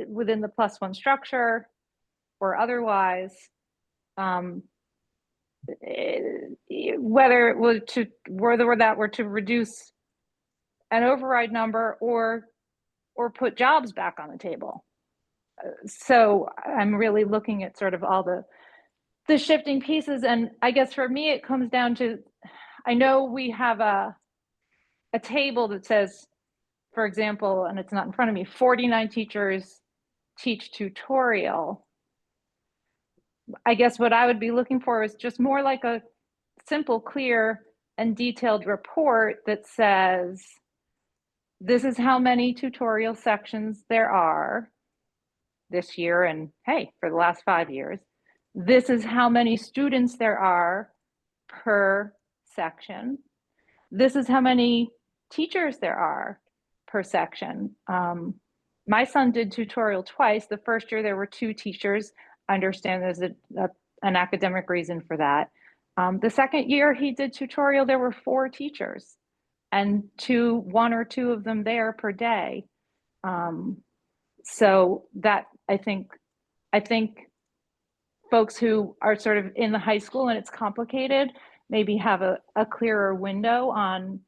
within the +1 structure or otherwise, whether that were to reduce an override number or put jobs back on the table. So I'm really looking at sort of all the shifting pieces, and I guess for me it comes down to, I know we have a table that says, for example, and it's not in front of me, 49 teachers teach tutorial. I guess what I would be looking for is just more like a simple, clear, and detailed report that says, this is how many tutorial sections there are this year, and hey, for the last 5 years. This is how many students there are per section. This is how many teachers there are per section. My son did tutorial twice. The first year there were 2 teachers. I understand there's an academic reason for that. The second year he did tutorial, there were 4 teachers and 1 or 2 of them there per day. So that I think folks who are sort of in the high school and it's complicated maybe have a clearer window on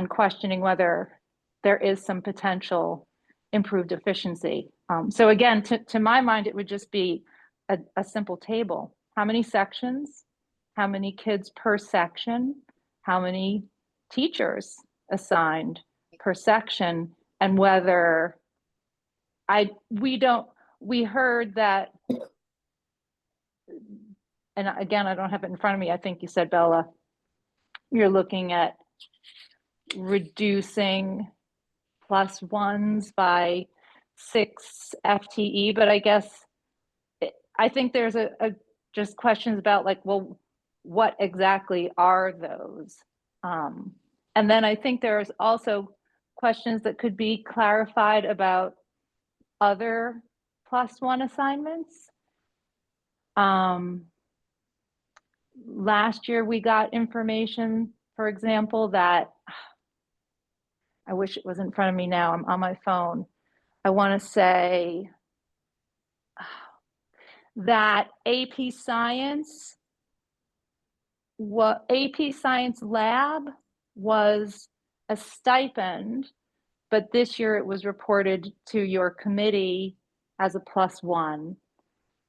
questioning whether there is some potential improved efficiency. So again, to my mind, it would just be a simple table. How many sections? How many kids per section? How many teachers assigned per section? And whether we heard that, and again, I don't have it in front of me. I think you said, Bella, you're looking at reducing +1s by 6 FTE, but I guess I think there's just questions about like, well, what exactly are those? And then I think there's also questions that could be clarified about other +1 assignments. Last year we got information, for example, that I wish it was in front of me now. I'm on my phone. I want to say that AP Science Lab was a stipend, but this year it was reported to your committee as a +1.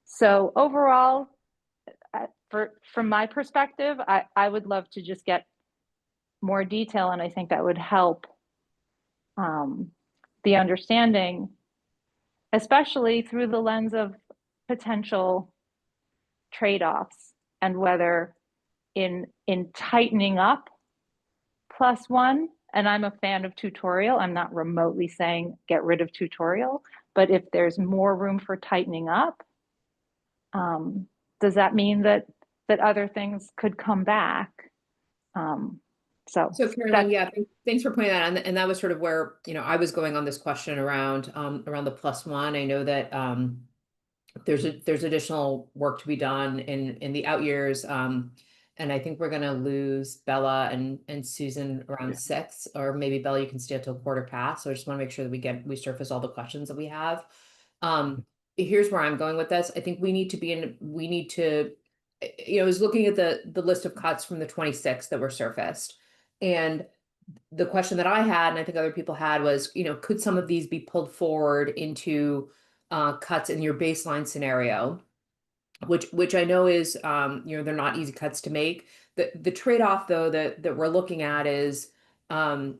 So overall, from my perspective, I would love to just get more detail, and I think that would help the understanding, especially through the lens of potential trade-offs and whether in tightening up +1, and I'm a fan of tutorial, I'm not remotely saying get rid of tutorial, but if there's more room for tightening up, does that mean that other things could come back? So Carolyn, yeah, thanks for pointing that out. And that was sort of where, you know, I was going on this question around the +1. I know that there's additional work to be done in the out years. And I think we're going to lose Bella and Susan around 6, or maybe Bella, you can stay until 1:15. So I just want to make sure that we surface all the questions that we have. Here's where I'm going with this. I think we need to, you know, I was looking at the list of cuts from the 26 that were surfaced. And the question that I had, and I think other people had, was, you know, could some of these be pulled forward into cuts in your baseline scenario, which I know is, you know, they're not easy cuts to make. The trade-off, though, that we're looking at is, you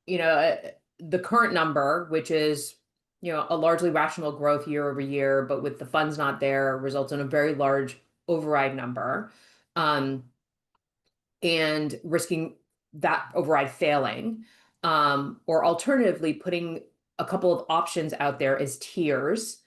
know, the current number, which is, you know, a largely rational growth year over year, but with the funds not there, results in a very large override number. And risking that override failing, or alternatively putting a couple of options out there as tiers,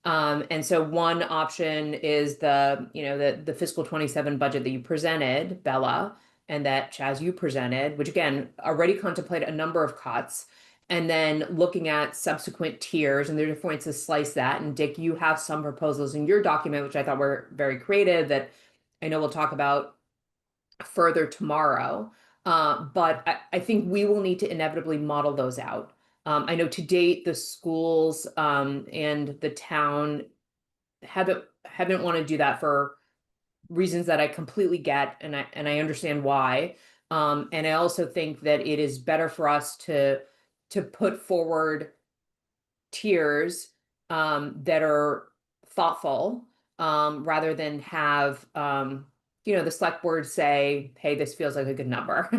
And so one option is the fiscal 27 budget that you presented, Bella, and that Chaz, you presented, which again, already contemplate a number of cuts, and then looking at subsequent tiers, and there are different ways to slice that. And Dick, you have some proposals in your document, which I thought were very creative, that I know we'll talk about further tomorrow. But I think we will need to inevitably model those out. I know to date, the schools and the town haven't want to do that for reasons that I completely get, and I understand why. And I also think that it is better for us to put forward tiers that are thoughtful, rather than have the select board say, hey, this feels like a good number.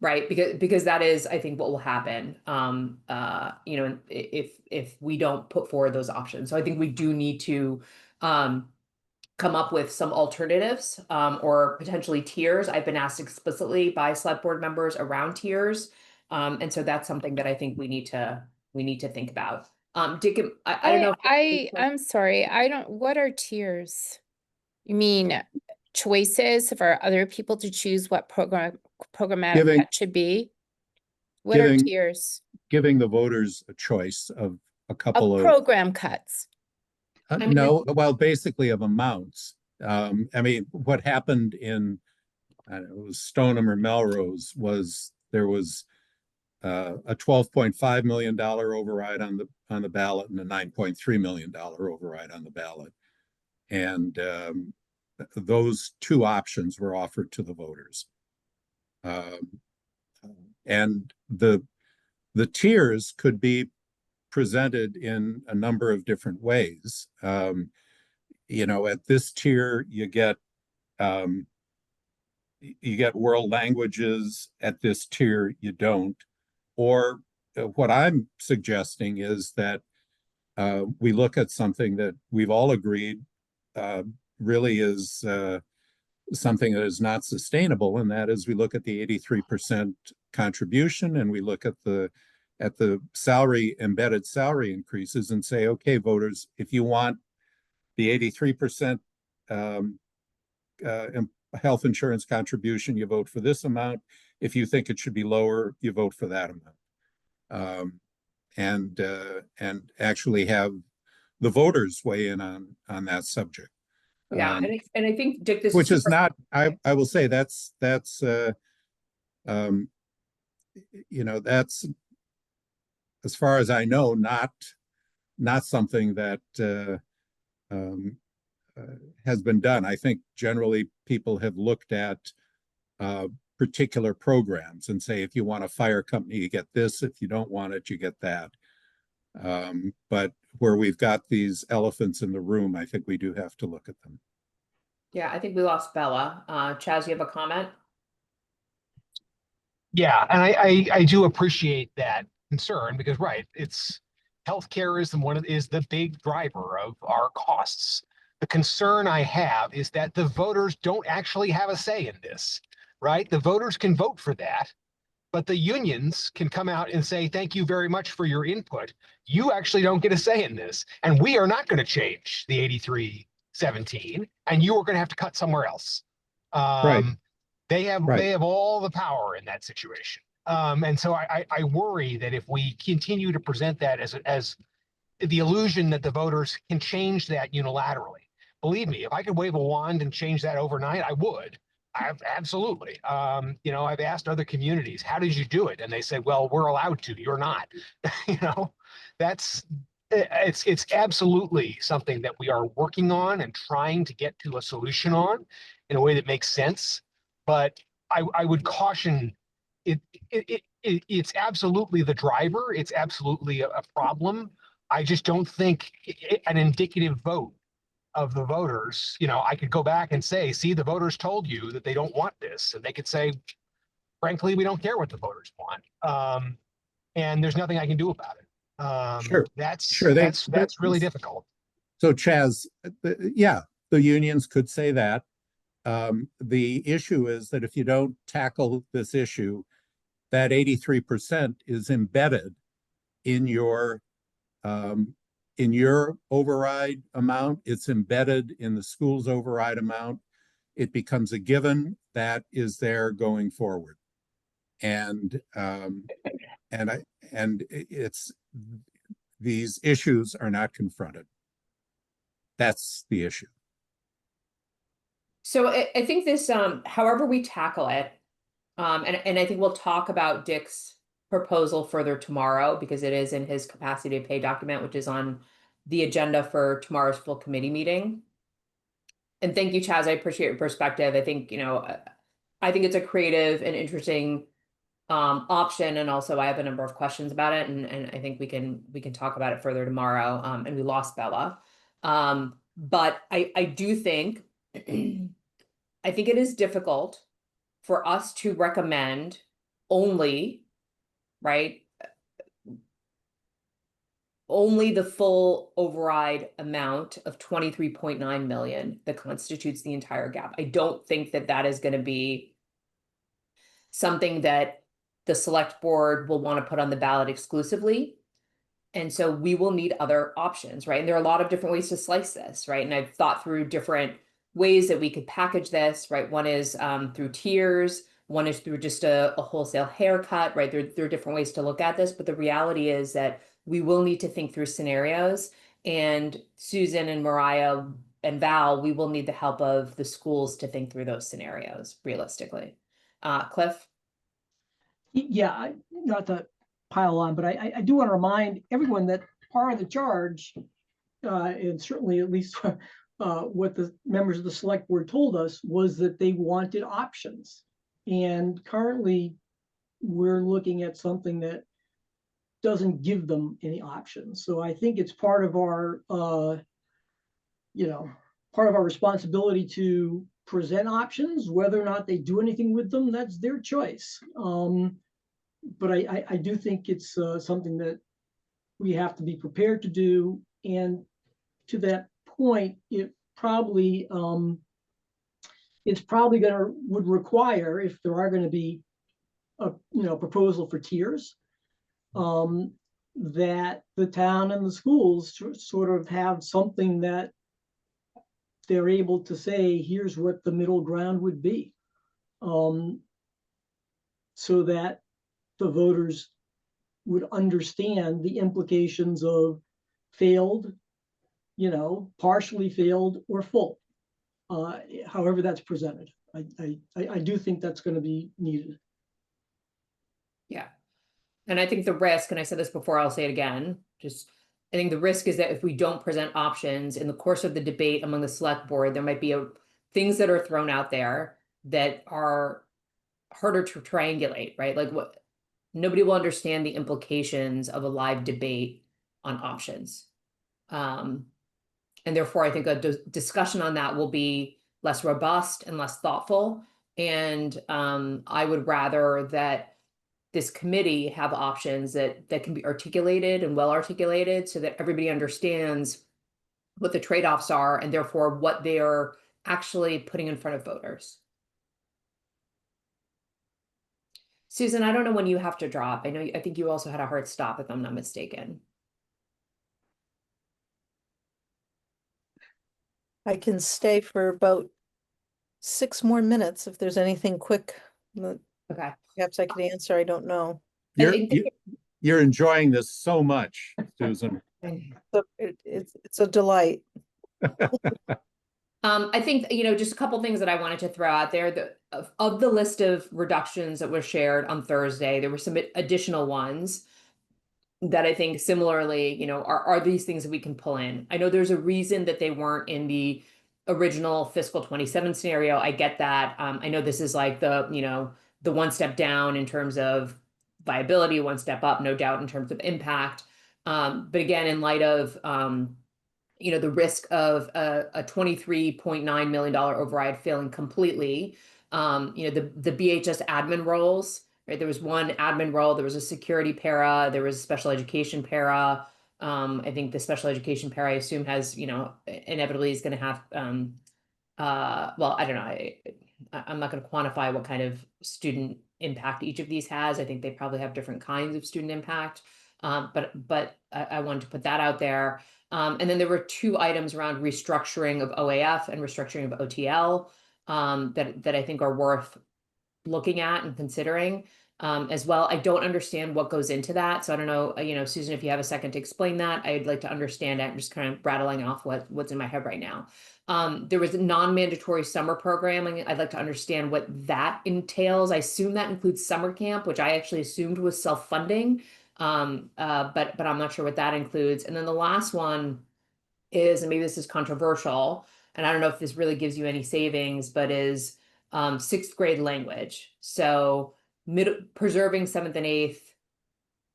Right, because that is, I think, what will happen if we don't put forward those options. So I think we do need to come up with some alternatives, or potentially tiers. I've been asked explicitly by select board members around tiers. And so that's something that I think we need to think about. Dick, I don't know. I'm sorry, what are tiers? You mean choices for other people to choose what programmatic Giving- cut should be? What are giving- tiers? Giving the voters a choice of a couple Of of program cuts. I mean, no, well, basically of amounts. I mean, what happened in, I don't know, it was Stoneham or Melrose, was there was a $12.5 million override on the ballot and a $9.3 million override on the ballot. And those two options were offered to the voters. And the tiers could be presented in a number of different ways. At this tier, you get world languages. At this tier, you don't. Or what I'm suggesting is that we look at something that we've all agreed really is something that is not sustainable, and that is we look at the 83% contribution, and we look at the embedded salary increases, and say, okay, voters, if you want the 83% health insurance contribution, you vote for this amount. If you think it should be lower, you vote for that amount. And actually have the voters weigh in on that subject. Yeah, and I think, Dick, this which is is not, I will say that's that's as far as I know, not something that has been done. I think generally people have looked at particular programs and say, if you want a fire company, you get this. If you don't want it, you get that. But where we've got these elephants in the room, I think we do have to look at them. Yeah, I think we lost Bella. Chaz, you have a comment? Yeah, and I do appreciate that concern because, right, it's healthcare is the big driver of our costs. The concern I have is that the voters don't actually have a say in this, right? The voters can vote for that, but the unions can come out and say, thank you very much for your input. You actually don't get a say in this. And we are not going to change the 83-17, and you are going to have to cut somewhere else. Right. They have all the power in that situation. And so I worry that if we continue to present that as the illusion that the voters can change that unilaterally, believe me, if I could wave a wand and change that overnight, I would. Absolutely. I've asked other communities, how did you do it? And they said, well, we're allowed to, you're not. It's absolutely something that we are working on and trying to get to a solution on in a way that makes sense. But I would caution it's absolutely the driver. It's absolutely a problem. I just don't think an indicative vote of the voters, I could go back and say, see, the voters told you that they don't want this. And they could say, frankly, we don't care what the voters want. And there's nothing I can do about it. Sure. That's really difficult. So Chaz, yeah, the unions could say that. The issue is that if you don't tackle this issue, that 83% is embedded in your in your override amount, it's embedded in the school's override amount. It becomes a given that is there going forward. And it's these issues are not confronted. That's the issue. So I think this, however we tackle it, and I think we'll talk about Dick's proposal further tomorrow because it is in his capacity to pay document, which is on the agenda for tomorrow's full committee meeting. And thank you, Chaz. I appreciate your perspective. I think, I think it's a creative and interesting option, and also I have a number of questions about it, and I think we can talk about it further tomorrow. And we lost Bella, but I do think I think it is difficult for us to recommend only, right, only the full override amount of 23.9 million that constitutes the entire gap. I don't think that that is going to be something that the select board will want to put on the ballot exclusively. And so we will need other options, right? And there are a lot of different ways to slice this, right? And I've thought through different ways that we could package this, right? One is through tiers, one is through just a wholesale haircut, right? There are different ways to look at this, but the reality is that we will need to think through scenarios. And Susan and Mariah and Val, we will need the help of the schools to think through those scenarios realistically. Cliff? Yeah, not to pile on, but I do want to remind everyone that part of the charge, and certainly at least what the members of the select board told us, was that they wanted options. And currently, we're looking at something that doesn't give them any options. So I think it's part of our, part of our responsibility to present options. Whether or not they do anything with them, that's their choice. But I do think it's something that we have to be prepared to do. And to that point, it probably it's probably would require, if there are going to be a proposal for tiers, that the town and the schools sort of have something that they're able to say, here's what the middle ground would be, so that the voters would understand the implications of failed, partially failed, or full, however that's presented. I do think that's going to be needed. Yeah. And I think the risk, and I said this before, I'll say it again, I think the risk is that if we don't present options in the course of the debate among the select board, there might be things that are thrown out there that are harder to triangulate, right? Like nobody will understand the implications of a live debate on options. And therefore, I think a discussion on that will be less robust and less thoughtful. And I would rather that this committee have options that can be articulated and well articulated so that everybody understands what the trade-offs are and therefore what they are actually putting in front of voters. Susan, I don't know when you have to drop. I think you also had a hard stop, if I'm not mistaken. I can stay for about 6 more minutes if there's anything quick that Okay. perhaps I could answer. I don't know. You're enjoying this so much, Susan. So it's a delight. I think, just a couple things that I wanted to throw out there. Of the list of reductions that were shared on Thursday, there were some additional ones that I think similarly, are these things that we can pull in. I know there's a reason that they weren't in the original fiscal 27 scenario. I get that. I know this is like the one step down in terms of viability, one step up, no doubt, in terms of impact. But again, in light of the risk of a $23.9 million override failing completely, the BHS admin roles, right? There was one admin role, there was a security para, there was a special education para. I think the special education para, I assume, has, inevitably is going to have, well, I don't know. I'm not going to quantify what kind of student impact each of these has. I think they probably have different kinds of student impact. But I wanted to put that out there. And then there were two items around restructuring of OAF and restructuring of OTL that I think are worth looking at and considering as well. I don't understand what goes into that. So I don't know, Susan, if you have a second to explain that, I'd like to understand it. I'm just kind of rattling off what's in my head right now. There was a non-mandatory summer programming. I'd like to understand what that entails. I assume that includes summer camp, which I actually assumed was self-funding. But I'm not sure what that includes. And then the last one is, and maybe this is controversial, and I don't know if this really gives you any savings, but is sixth grade language. So preserving seventh and eighth.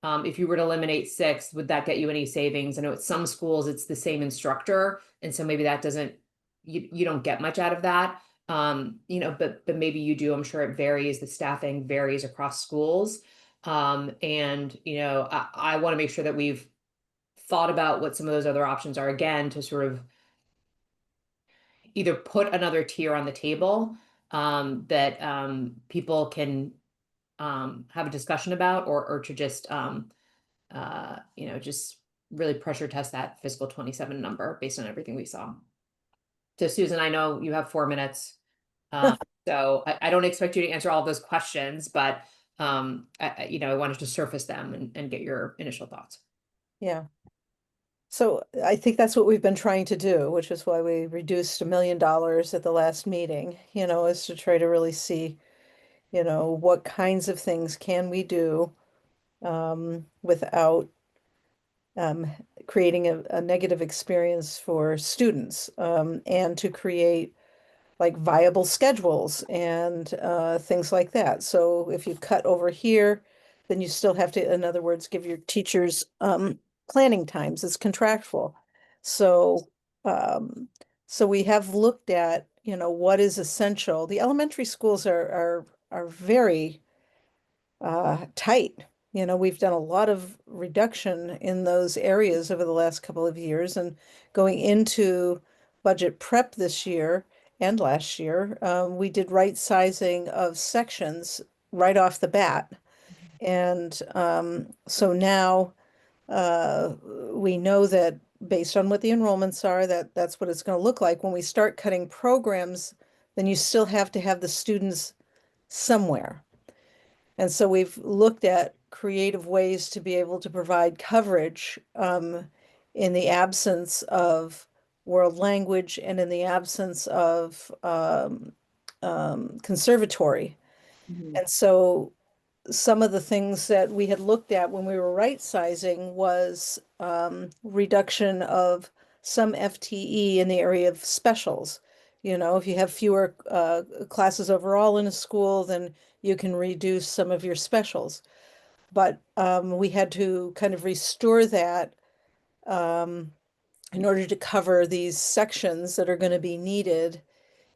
If you were to eliminate sixth, would that get you any savings? I know at some schools it's the same instructor, and so maybe that doesn't, you don't get much out of that. But maybe you do. I'm sure it varies. The staffing varies across schools. And I want to make sure that we've thought about what some of those other options are again to sort of either put another tier on the table that people can have a discussion about, or to just just really pressure test that fiscal 27 number based on everything we saw. So Susan, I know you have 4 minutes. So I don't expect you to answer all those questions, but I wanted to surface them and get your initial thoughts. Yeah. So I think that's what we've been trying to do, which is why we reduced $1 million at the last meeting, is to try to really see, what kinds of things can we do without creating a negative experience for students, and to create like viable schedules and things like that. So if you cut over here, then you still have to, in other words, give your teachers planning times. It's contractual. So so we have looked at, what is essential. The elementary schools are very tight. We've done a lot of reduction in those areas over the last couple of years, and going into budget prep this year and last year, we did right sizing of sections right off the bat. And so now we know that based on what the enrollments are, that's what it's going to look like. When we start cutting programs, then you still have to have the students somewhere. And so we've looked at creative ways to be able to provide coverage in the absence of world language and in the absence of conservatory. And so some of the things that we had looked at when we were right sizing was reduction of some FTE in the area of specials. If you have fewer classes overall in a school, then you can reduce some of your specials. But we had to kind of restore that in order to cover these sections that are going to be needed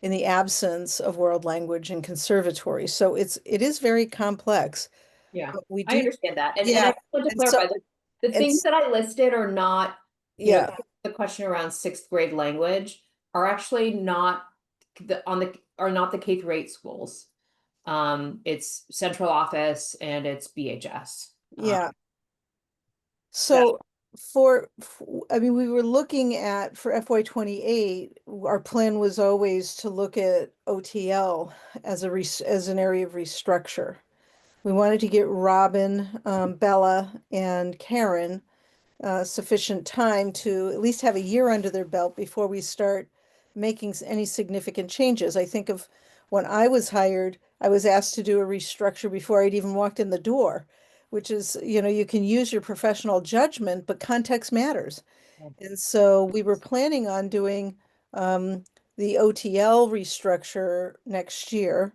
in the absence of world language and conservatory. So it is very complex. Yeah, But we I do, understand that. And yeah. I want to And so, clarify, the things that I listed are not, yeah, the question around sixth grade language are actually not are not the K through 8 schools. It's central office and it's BHS. yeah. So I mean, we were looking at for FY 28, our plan was always to look at OTL as as an area of restructure. We wanted to get Robin, Bella, and Karen sufficient time to at least have a year under their belt before we start making any significant changes. I think of when I was hired, I was asked to do a restructure before I'd even walked in the door, which is, you can use your professional judgment, but context matters. And so we were planning on doing the OTL restructure next year.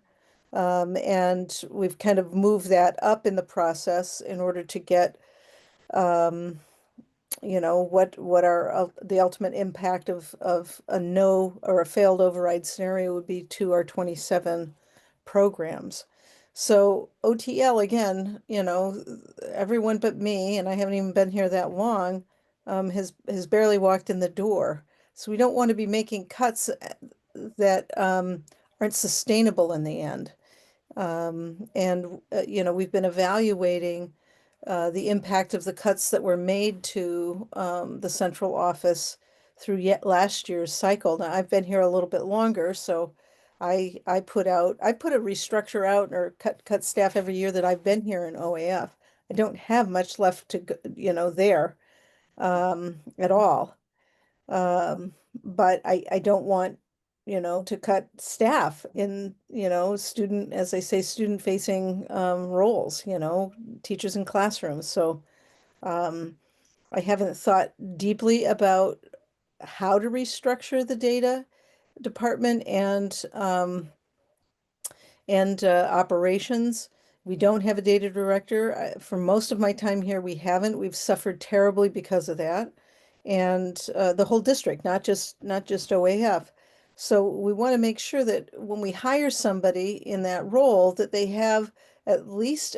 And we've kind of moved that up in the process in order to get what our the ultimate impact of a no or a failed override scenario would be to our 27 programs. So OTL again, everyone but me, and I haven't even been here that long, has barely walked in the door. So we don't want to be making cuts that aren't sustainable in the end. And we've been evaluating the impact of the cuts that were made to the central office through yet last year's cycle. Now, I've been here a little bit longer, so I put a restructure out or cut staff every year that I've been here in OAF. I don't have much left to go, there at all. But I don't want, to cut staff in, student, as I say, student facing roles, teachers in classrooms. So I haven't thought deeply about how to restructure the data department and operations. We don't have a data director. For most of my time here, we haven't. We've suffered terribly because of that. And the whole district, not just OAF. So we want to make sure that when we hire somebody in that role, that they have at least,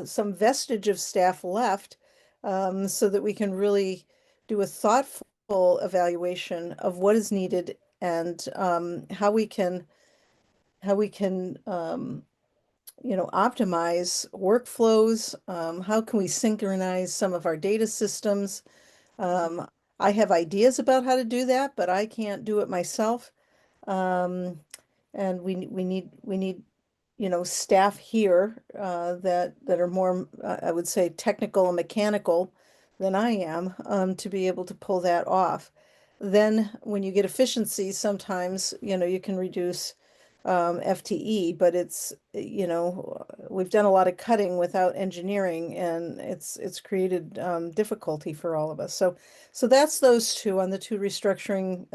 some vestige of staff left, so that we can really do a thoughtful evaluation of what is needed and how we can optimize workflows. How can we synchronize some of our data systems? Um, I have ideas about how to do that, but I can't do it myself. Um, and we need staff here that are more, I would say, technical and mechanical than I am, to be able to pull that off. Then when you get efficiency, sometimes, you can reduce FTE, but we've done a lot of cutting without engineering, and it's created difficulty for all of us. So that's those two on the two restructuring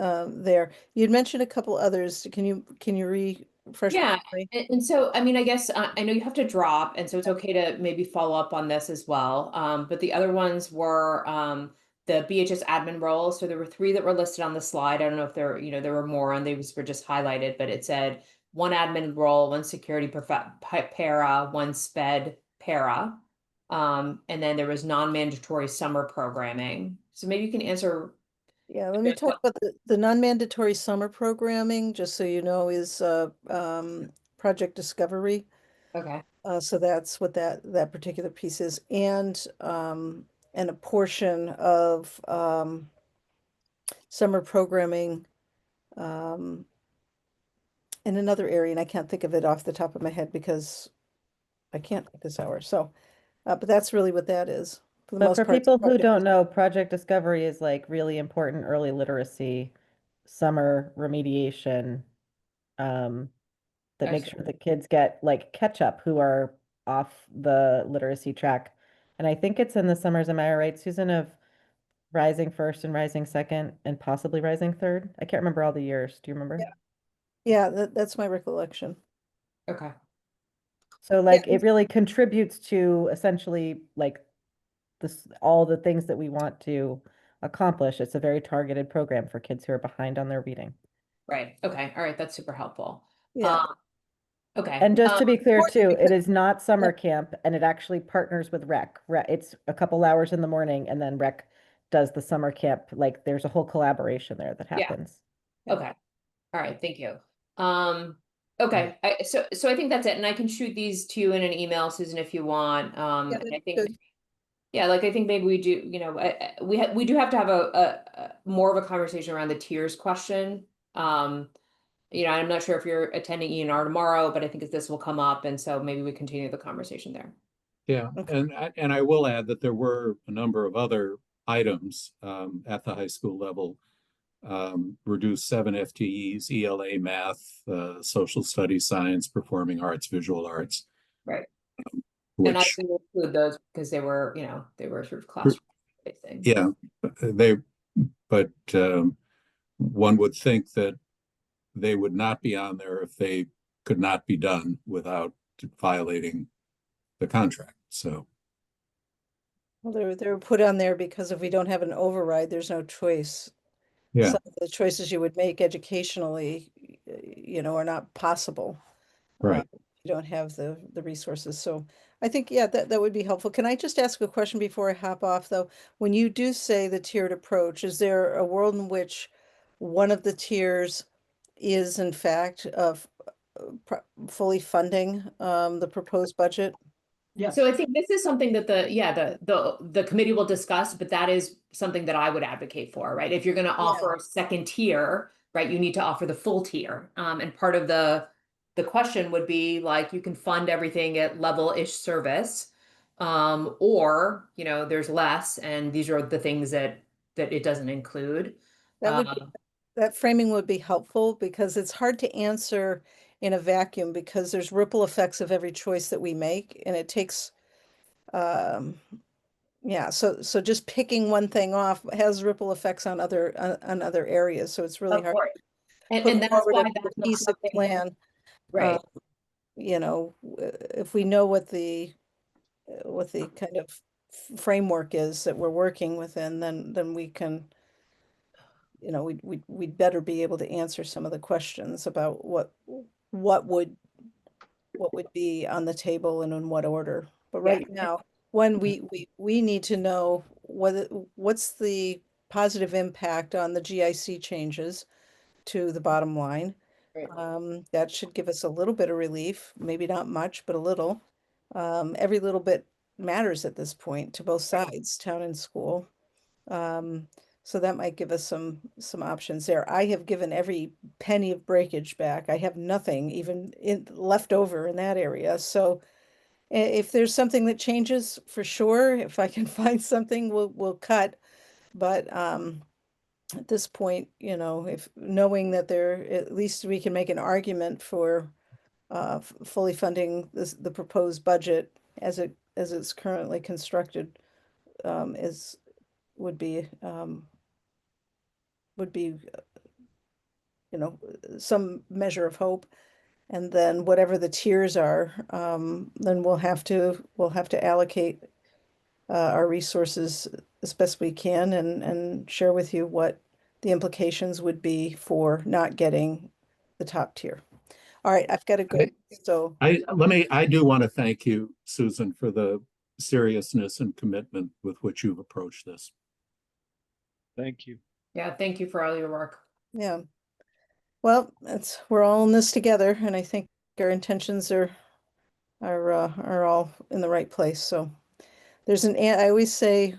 there. You'd mentioned a couple others. Can you refresh my Yeah, memory? and so, I mean, I guess I know you have to drop, and so it's okay to maybe follow up on this as well. But the other ones were the BHS admin role. So there were three that were listed on the slide. I don't know if there were more, and they were just highlighted, but it said one admin role, one security para, one sped para. And then there was non-mandatory summer programming. So maybe you can answer. Yeah, let me talk about the non-mandatory summer programming, just so you know, is Project Discovery. Okay. So that's what that particular piece is, and a portion of summer programming in another area, and I can't think of it off the top of my head because I can't at this hour. So, but that's really what that is for the So most for part. people who don't know, Project Discovery is like really important early literacy, summer remediation, um, that makes sure that kids get like catch up who are off the literacy track. And I think it's in the summers, am I right, Susan, of rising first and rising second and possibly rising third? I can't remember all the years. Do you remember? Yeah, that's my recollection. Okay. So like it really contributes to essentially like this, all the things that we want to accomplish. It's a very targeted program for kids who are behind on their reading. Right. Okay. All right. That's super helpful. Yeah. Okay. And just to be clear too, it is not summer Yep. camp and it actually partners with rec. It's a couple hours in the morning and then rec does the summer camp. Like there's a whole collaboration there that happens. Okay. All right. Thank you. Okay. So I think that's it. And I can shoot these to you in an email, Susan, if you want. Yeah, And I that's think, good. yeah, like I think maybe we do, we do have to have a more of a conversation around the tiers question. I'm not sure if you're attending E&R tomorrow, but I think this will come up, and so maybe we continue the conversation there. Yeah, Okay. and I will add that there were a number of other items at the high school level. Reduced 7 FTEs, ELA, math, social studies, science, performing arts, visual arts. Right. And I Which, can include those because they were sort of classroom things. yeah, but one would think that they would not be on there if they could not be done without violating the contract. So, Well, they're put on there because if we don't have an override, there's no choice. yeah, Some of the choices you would make educationally, are not possible. right. You don't have the resources. So I think, yeah, that would be helpful. Can I just ask a question before I hop off, though? When you do say the tiered approach, is there a world in which one of the tiers is in fact of fully funding the proposed budget? Yes. So I think this is something that the committee will discuss, but that is something that I would advocate for, right? If you're going to offer a second tier, right, you need to offer the full tier. And part of the question would be like, you can fund everything at level-ish service, or, you know, there's less, and these are the things that it doesn't include. That would be, that framing would be helpful because it's hard to answer in a vacuum because there's ripple effects of every choice that we make, and it takes, yeah, so just picking one thing off has ripple effects on other areas, so it's really Of hard course. to And put that's forward why a that's not cohesive something, plan. right? You know, if we know what the kind of framework is that we're working within, then we can, you know, we'd better be able to answer some of the questions about what would be on the table and in what order. But Yeah. right now, when we need to know what's the positive impact on the GIC changes to the bottom line. Right. That should give us a little bit of relief, maybe not much, but a little. Every little bit matters at this point to both sides, town and school. So that might give us some options there. I have given every penny of breakage back. I have nothing even left over in that area. So if there's something that changes, for sure, if I can find something, we'll cut. But at this point, you know, if knowing that at least we can make an argument for fully funding the proposed budget as it's currently constructed, is would be would be, you know, some measure of hope. And then whatever the tiers are, then we'll have to allocate our resources as best we can and share with you what the implications would be for not getting the top tier. All right, I've got to go. So I do want to thank you, Susan, for the seriousness and commitment with which you've approached this. Thank you. Yeah, thank you for all your work. yeah, well, we're all in this together, and I think our intentions are all in the right place. So I always say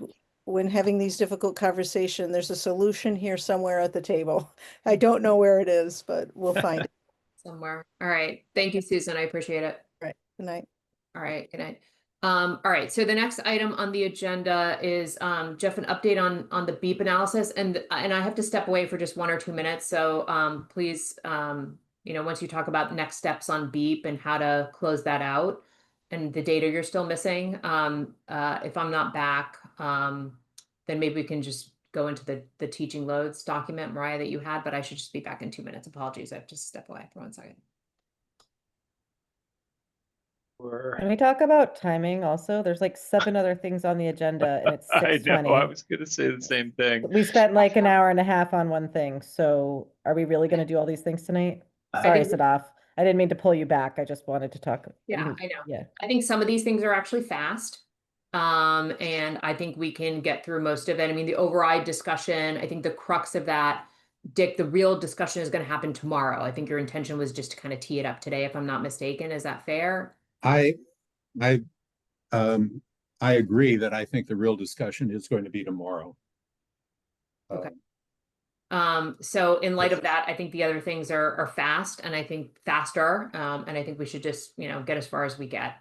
when having these difficult conversations, there's a solution here somewhere at the table. I don't know where it is, but we'll find it. Somewhere. All right. Thank you, Susan. I appreciate it. Right. Good night. All right. Good night. All right. So the next item on the agenda is Jeff, an update on the beep analysis, and I have to step away for just 1 or 2 minutes. So please, you know, once you talk about next steps on beep and how to close that out and the data you're still missing, if I'm not back, then maybe we can just go into the teaching loads document, Mariah, that you had, but I should just be back in 2 minutes. Apologies. I have to step away for 1 second. Can we talk about timing also? There's like 7 other things on the agenda and it's I know, 6:20. I was going to say the same thing. We spent like an hour and a half on one thing. So are we really going to do all these things tonight? Sorry, think- Sadaf. I didn't mean to pull you back. I just wanted to talk. Yeah, I know. Yeah. I think some of these things are actually fast. And I think we can get through most of it. I mean, the override discussion, I think the crux of that, Dick, the real discussion is going to happen tomorrow. I think your intention was just to kind of tee it up today, if I'm not mistaken. Is that fair? I agree that I think the real discussion is going to be tomorrow. Okay. So in light of that, I think the other things are fast and I think faster. And I think we should just, you know, get as far as we get.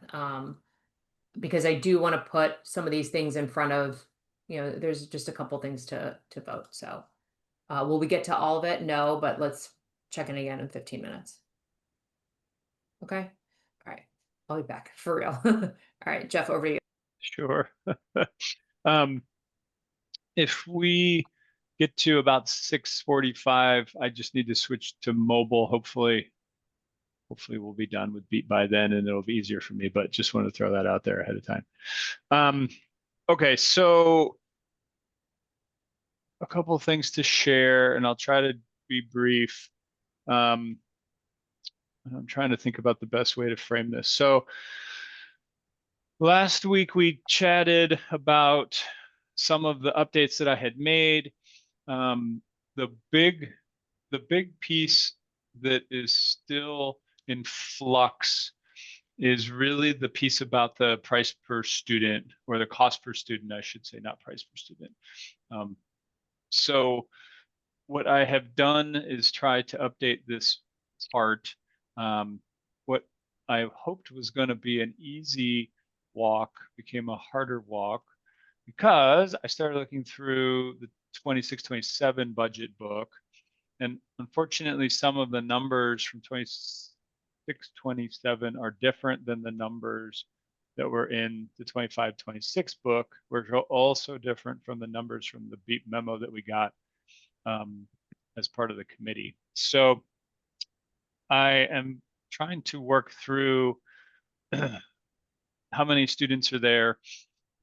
Because I do want to put some of these things in front of, you know, there's just a couple things to vote. So will we get to all of it? No, but let's check in again in 15 minutes. Okay. All right. I'll be back for real. All right, Jeff, over to you. Sure. If we get to about 6:45, I just need to switch to mobile. Hopefully we'll be done with Beat by then and it'll be easier for me, but just want to throw that out there ahead of time. Okay, so a couple of things to share and I'll try to be brief. I'm trying to think about the best way to frame this. So last week we chatted about some of the updates that I had made. The big piece that is still in flux is really the piece about the price per student, or the cost per student, I should say, not price per student. So what I have done is try to update this part. What I hoped was going to be an easy walk became a harder walk, because I started looking through the 26-27 budget book, and unfortunately some of the numbers from 26-27 are different than the numbers that were in the 25-26 book, which are also different from the numbers from the BEEP memo that we got as part of the committee. So I am trying to work through how many students are there,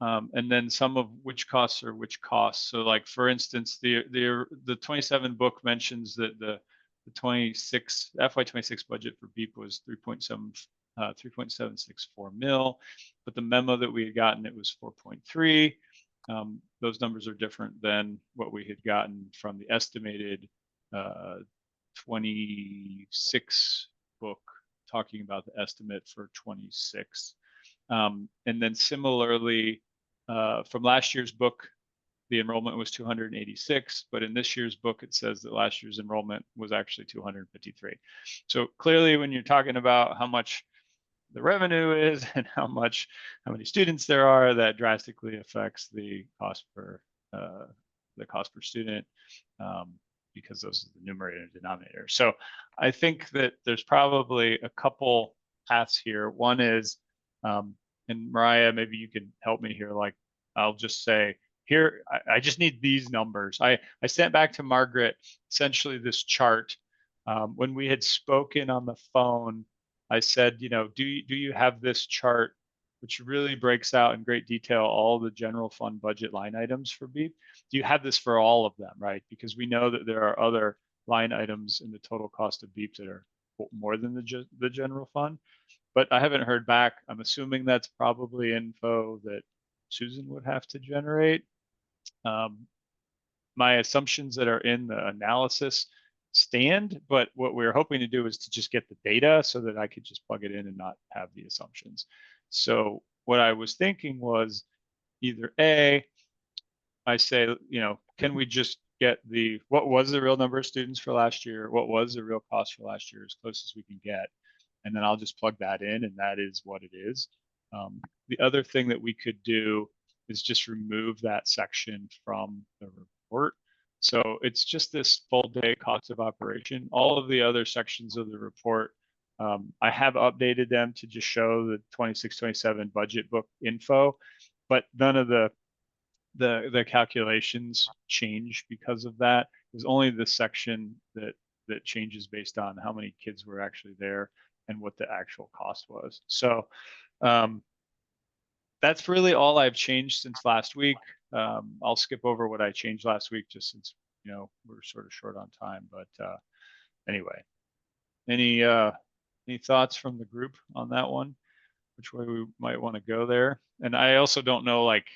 and then some of which costs are which costs. So like, for instance, the 27 book mentions that the 26 FY26 budget for BEEP was 3.764 mil, but the memo that we had gotten, it was 4.3. Those numbers are different than what we had gotten from the estimated 26 book, talking about the estimate for 26. And then similarly, from last year's book, the enrollment was 286, but in this year's book, it says that last year's enrollment was actually 253. So clearly, when you're talking about how much the revenue is and how many students there are, that drastically affects the cost per student, because those are the numerator and denominator. So I think that there's probably a couple paths here. One is, and Mariah, maybe you can help me here. Like, I'll just say, here, I just need these numbers. I sent back to Margaret essentially this chart. When we had spoken on the phone, I said, you know, do you have this chart, which really breaks out in great detail all the general fund budget line items for BEEP? Do you have this for all of them, right? Because we know that there are other line items in the total cost of BEEP that are more than the general fund. But I haven't heard back. I'm assuming that's probably info that Susan would have to generate. My assumptions that are in the analysis stand, but what we're hoping to do is to just get the data so that I could just plug it in and not have the assumptions. So what I was thinking was, either A, I say, you know, can we just get what was the real number of students for last year? What was the real cost for last year, as close as we can get? And then I'll just plug that in, and that is what it is. The other thing that we could do is just remove that section from the report. So it's just this full day cost of operation. All of the other sections of the report, I have updated them to just show the 26-27 budget book info, but none of the calculations change because of that. There's only the section that changes based on how many kids were actually there and what the actual cost was. So that's really all I've changed since last week. I'll skip over what I changed last week, just since, you know, we're sort of short on time. But anyway, any thoughts from the group on that one? Which way we might want to go there? And I also don't know, like,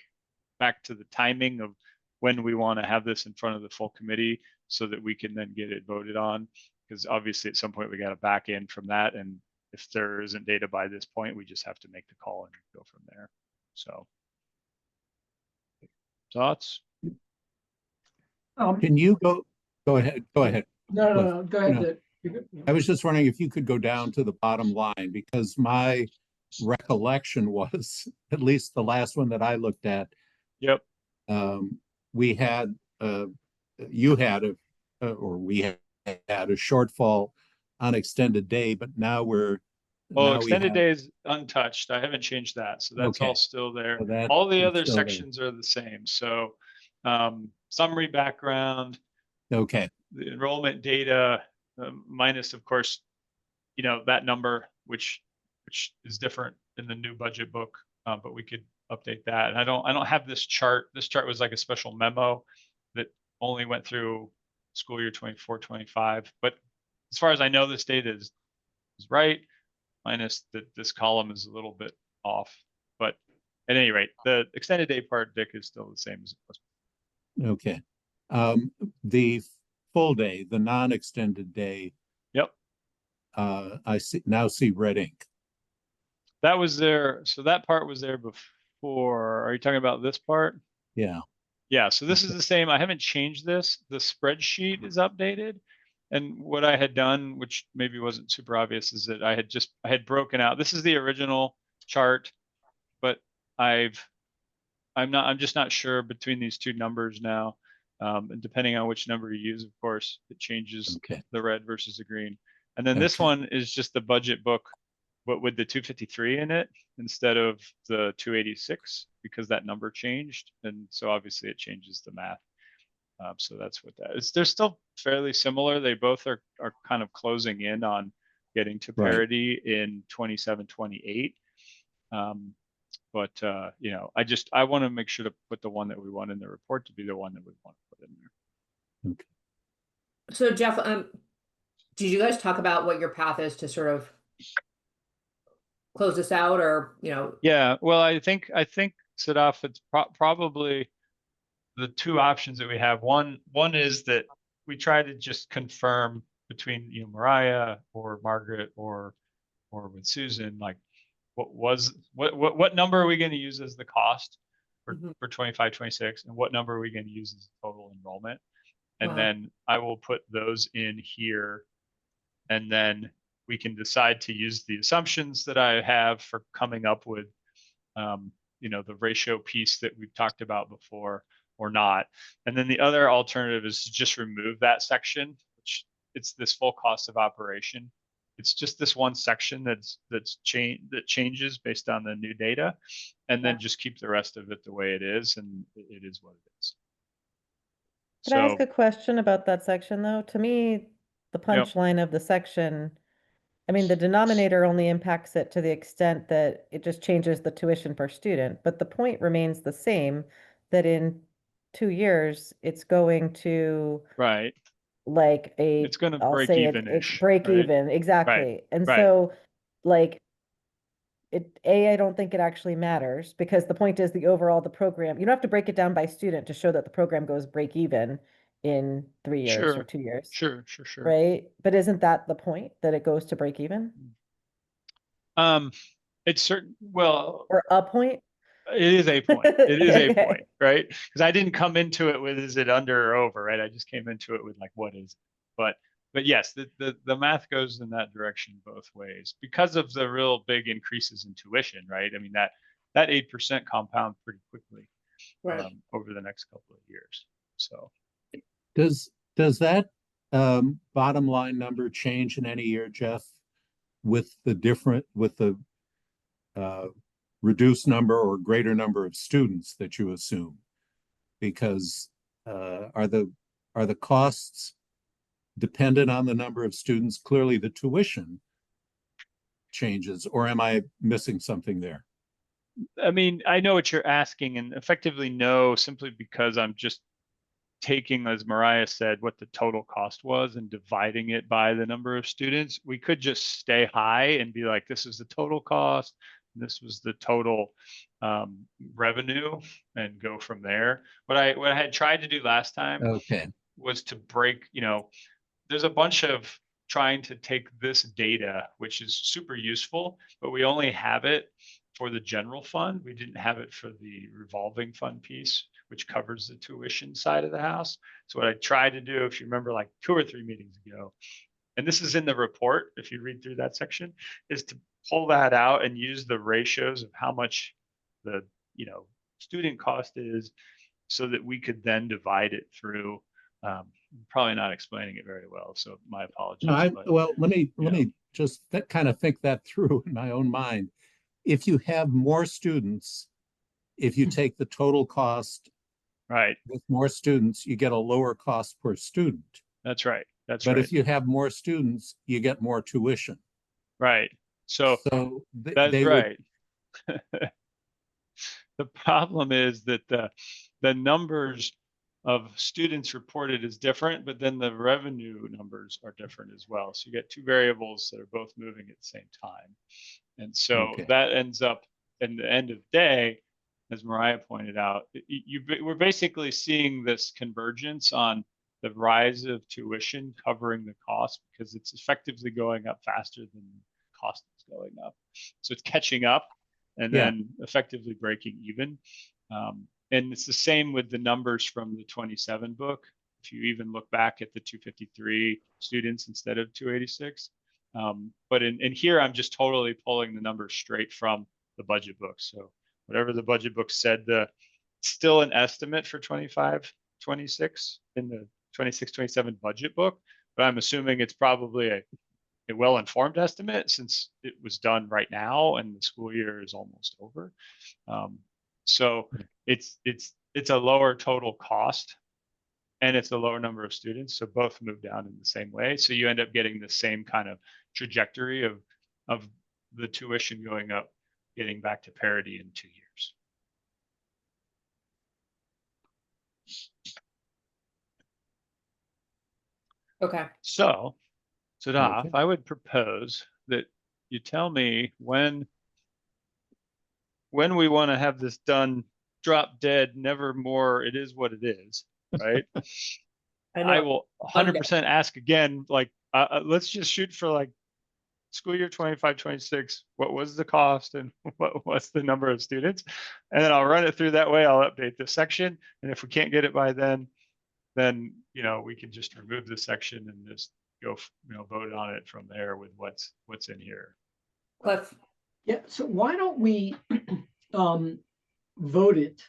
back to the timing of when we want to have this in front of the full committee so that we can then get it voted on, because obviously at some point we got to back in from that, and if there isn't data by this point, we just have to make the call and go from there. So thoughts? Can you go ahead? Go ahead. No, go ahead. No. You're good. I was just wondering if you could go down to the bottom line, because my recollection was, at least the last one that I looked at, Yep. We had you had or we had a shortfall on extended day, but now Extended day is untouched. I haven't changed that, so that's all still there. So all the other sections are the same. So summary, background, okay, the enrollment data, minus, of course, you know, that number, which is different in the new budget book, but we could update that. And I don't have this chart. This chart was like a special memo that only went through school year 24-25. But as far as I know, this data is right, minus that this column is a little bit off. But at any rate, the extended day part, Dick, is still the same as it was. Okay. The full day, the non-extended day. Yep. I now see red ink. That was there. So that part was there before. Are you talking about this part? Yeah. Yeah, so this is the same. I haven't changed this. The spreadsheet is updated. And what I had done, which maybe wasn't super obvious, is that I had broken out. This is the original chart, but I'm just not sure between these two numbers now. And depending on which number you use, of course, it changes Okay. the red versus the green. And then this one is just the budget book, but with the 253 in it instead of the 286, because that number changed. And so obviously it changes the math. So that's what that is. They're still fairly similar. They both are kind of closing in on getting to parity in 27, 28. But you know, I want to make sure to put the one that we want in the report to be the one that we want to put in there. Okay. So Jeff, did you guys talk about what your path is to sort of close this out, or, you know? Yeah, well, I think Sadaf, it's probably the two options that we have. One is that we try to just confirm between, you know, Mariah or Margaret or with Susan, like what number are we going to use as the cost for 25, 26, and what number are we going to use as total enrollment? And then I will put those in here, and then we can decide to use the assumptions that I have for coming up with, you know, the ratio piece that we've talked about before or not. And then the other alternative is to just remove that section, which it's this full cost of operation. It's just this one section that changes based on the new data, and then just keep the rest of it the way it is, and it is what it is. Can I ask a question about that section, though? To me, the punchline of the section, I mean, the denominator only impacts it to the extent that it just changes the tuition per student, but the point remains the same, that in 2 years, it's going to like it's going to I'll break say even-ish, it break right? even, exactly. And right. so like I don't think it actually matters, because the point is the program, you don't have to break it down by student to show that the program goes break even in 3 years or 2 years. Sure. Right? But isn't that the point, that it goes to break even? It's certain, well, or a point? It is a point. It is a Okay. point, right? Because I didn't come into it with, is it under or over, right? I just came into it with like, what is it? But yes, the math goes in that direction both ways because of the real big increases in tuition, right? I mean, that 8% compound pretty quickly over the next couple of years. So does that bottom line number change in any year, Jeff, with the reduced number or greater number of students that you assume? Because are the costs dependent on the number of students? Clearly the tuition changes, or am I missing something there? I mean, I know what you're asking, and effectively no, simply because I'm just taking, as Mariah said, what the total cost was and dividing it by the number of students. We could just stay high and be like, this is the total cost, and this was the total revenue, and go from there. What I had tried to do last time was to break, you know, there's a bunch of trying to take this data, which is super useful, but we only have it for the general fund. We didn't have it for the revolving fund piece, which covers the tuition side of the house. So what I tried to do, if you remember, like 2 or 3 meetings ago, and this is in the report, if you read through that section, is to pull that out and use the ratios of how much the, you know, student cost is, so that we could then divide it through. Probably not explaining it very well, so my apologies. Well, let me just kind of think that through in my own mind. If you have more students, if you take the total cost with more students, you get a lower cost per student. That's right. But if you have more students, you get more tuition. Right. So that's right. The problem is that the numbers of students reported is different, but then the revenue numbers are different as well. So you get two variables that are both moving at the same time. And so that ends up, in the end of the day, as Mariah pointed out, we're basically seeing this convergence on the rise of tuition covering the cost, because it's effectively going up faster than cost is going up. So it's catching up and Yeah. then effectively breaking even. And it's the same with the numbers from the 27 book. If you even look back at the 253 students instead of 286. But in here, I'm just totally pulling the numbers straight from the budget book. So whatever the budget book said, still an estimate for 25, 26 in the 26, 27 budget book, but I'm assuming it's probably a well-informed estimate since it was done right now and the school year is almost over. So it's a lower total cost and it's a lower number of students. So both move down in the same way. So you end up getting the same kind of trajectory of the tuition going up, getting back to parity in 2 years. Okay. So, Sadaf, Okay. I would propose that you tell me when we want to have this done, drop dead, never more, it is what it is, right? I will 100% ask again, like, let's just shoot for like school year 25, 26. What was the cost and what's the number of students? And then I'll run it through that way. I'll update the section. And if we can't get it by then, we can just remove the section and just go, vote on it from there with what's in here. Cliff. Yeah, so why don't we vote it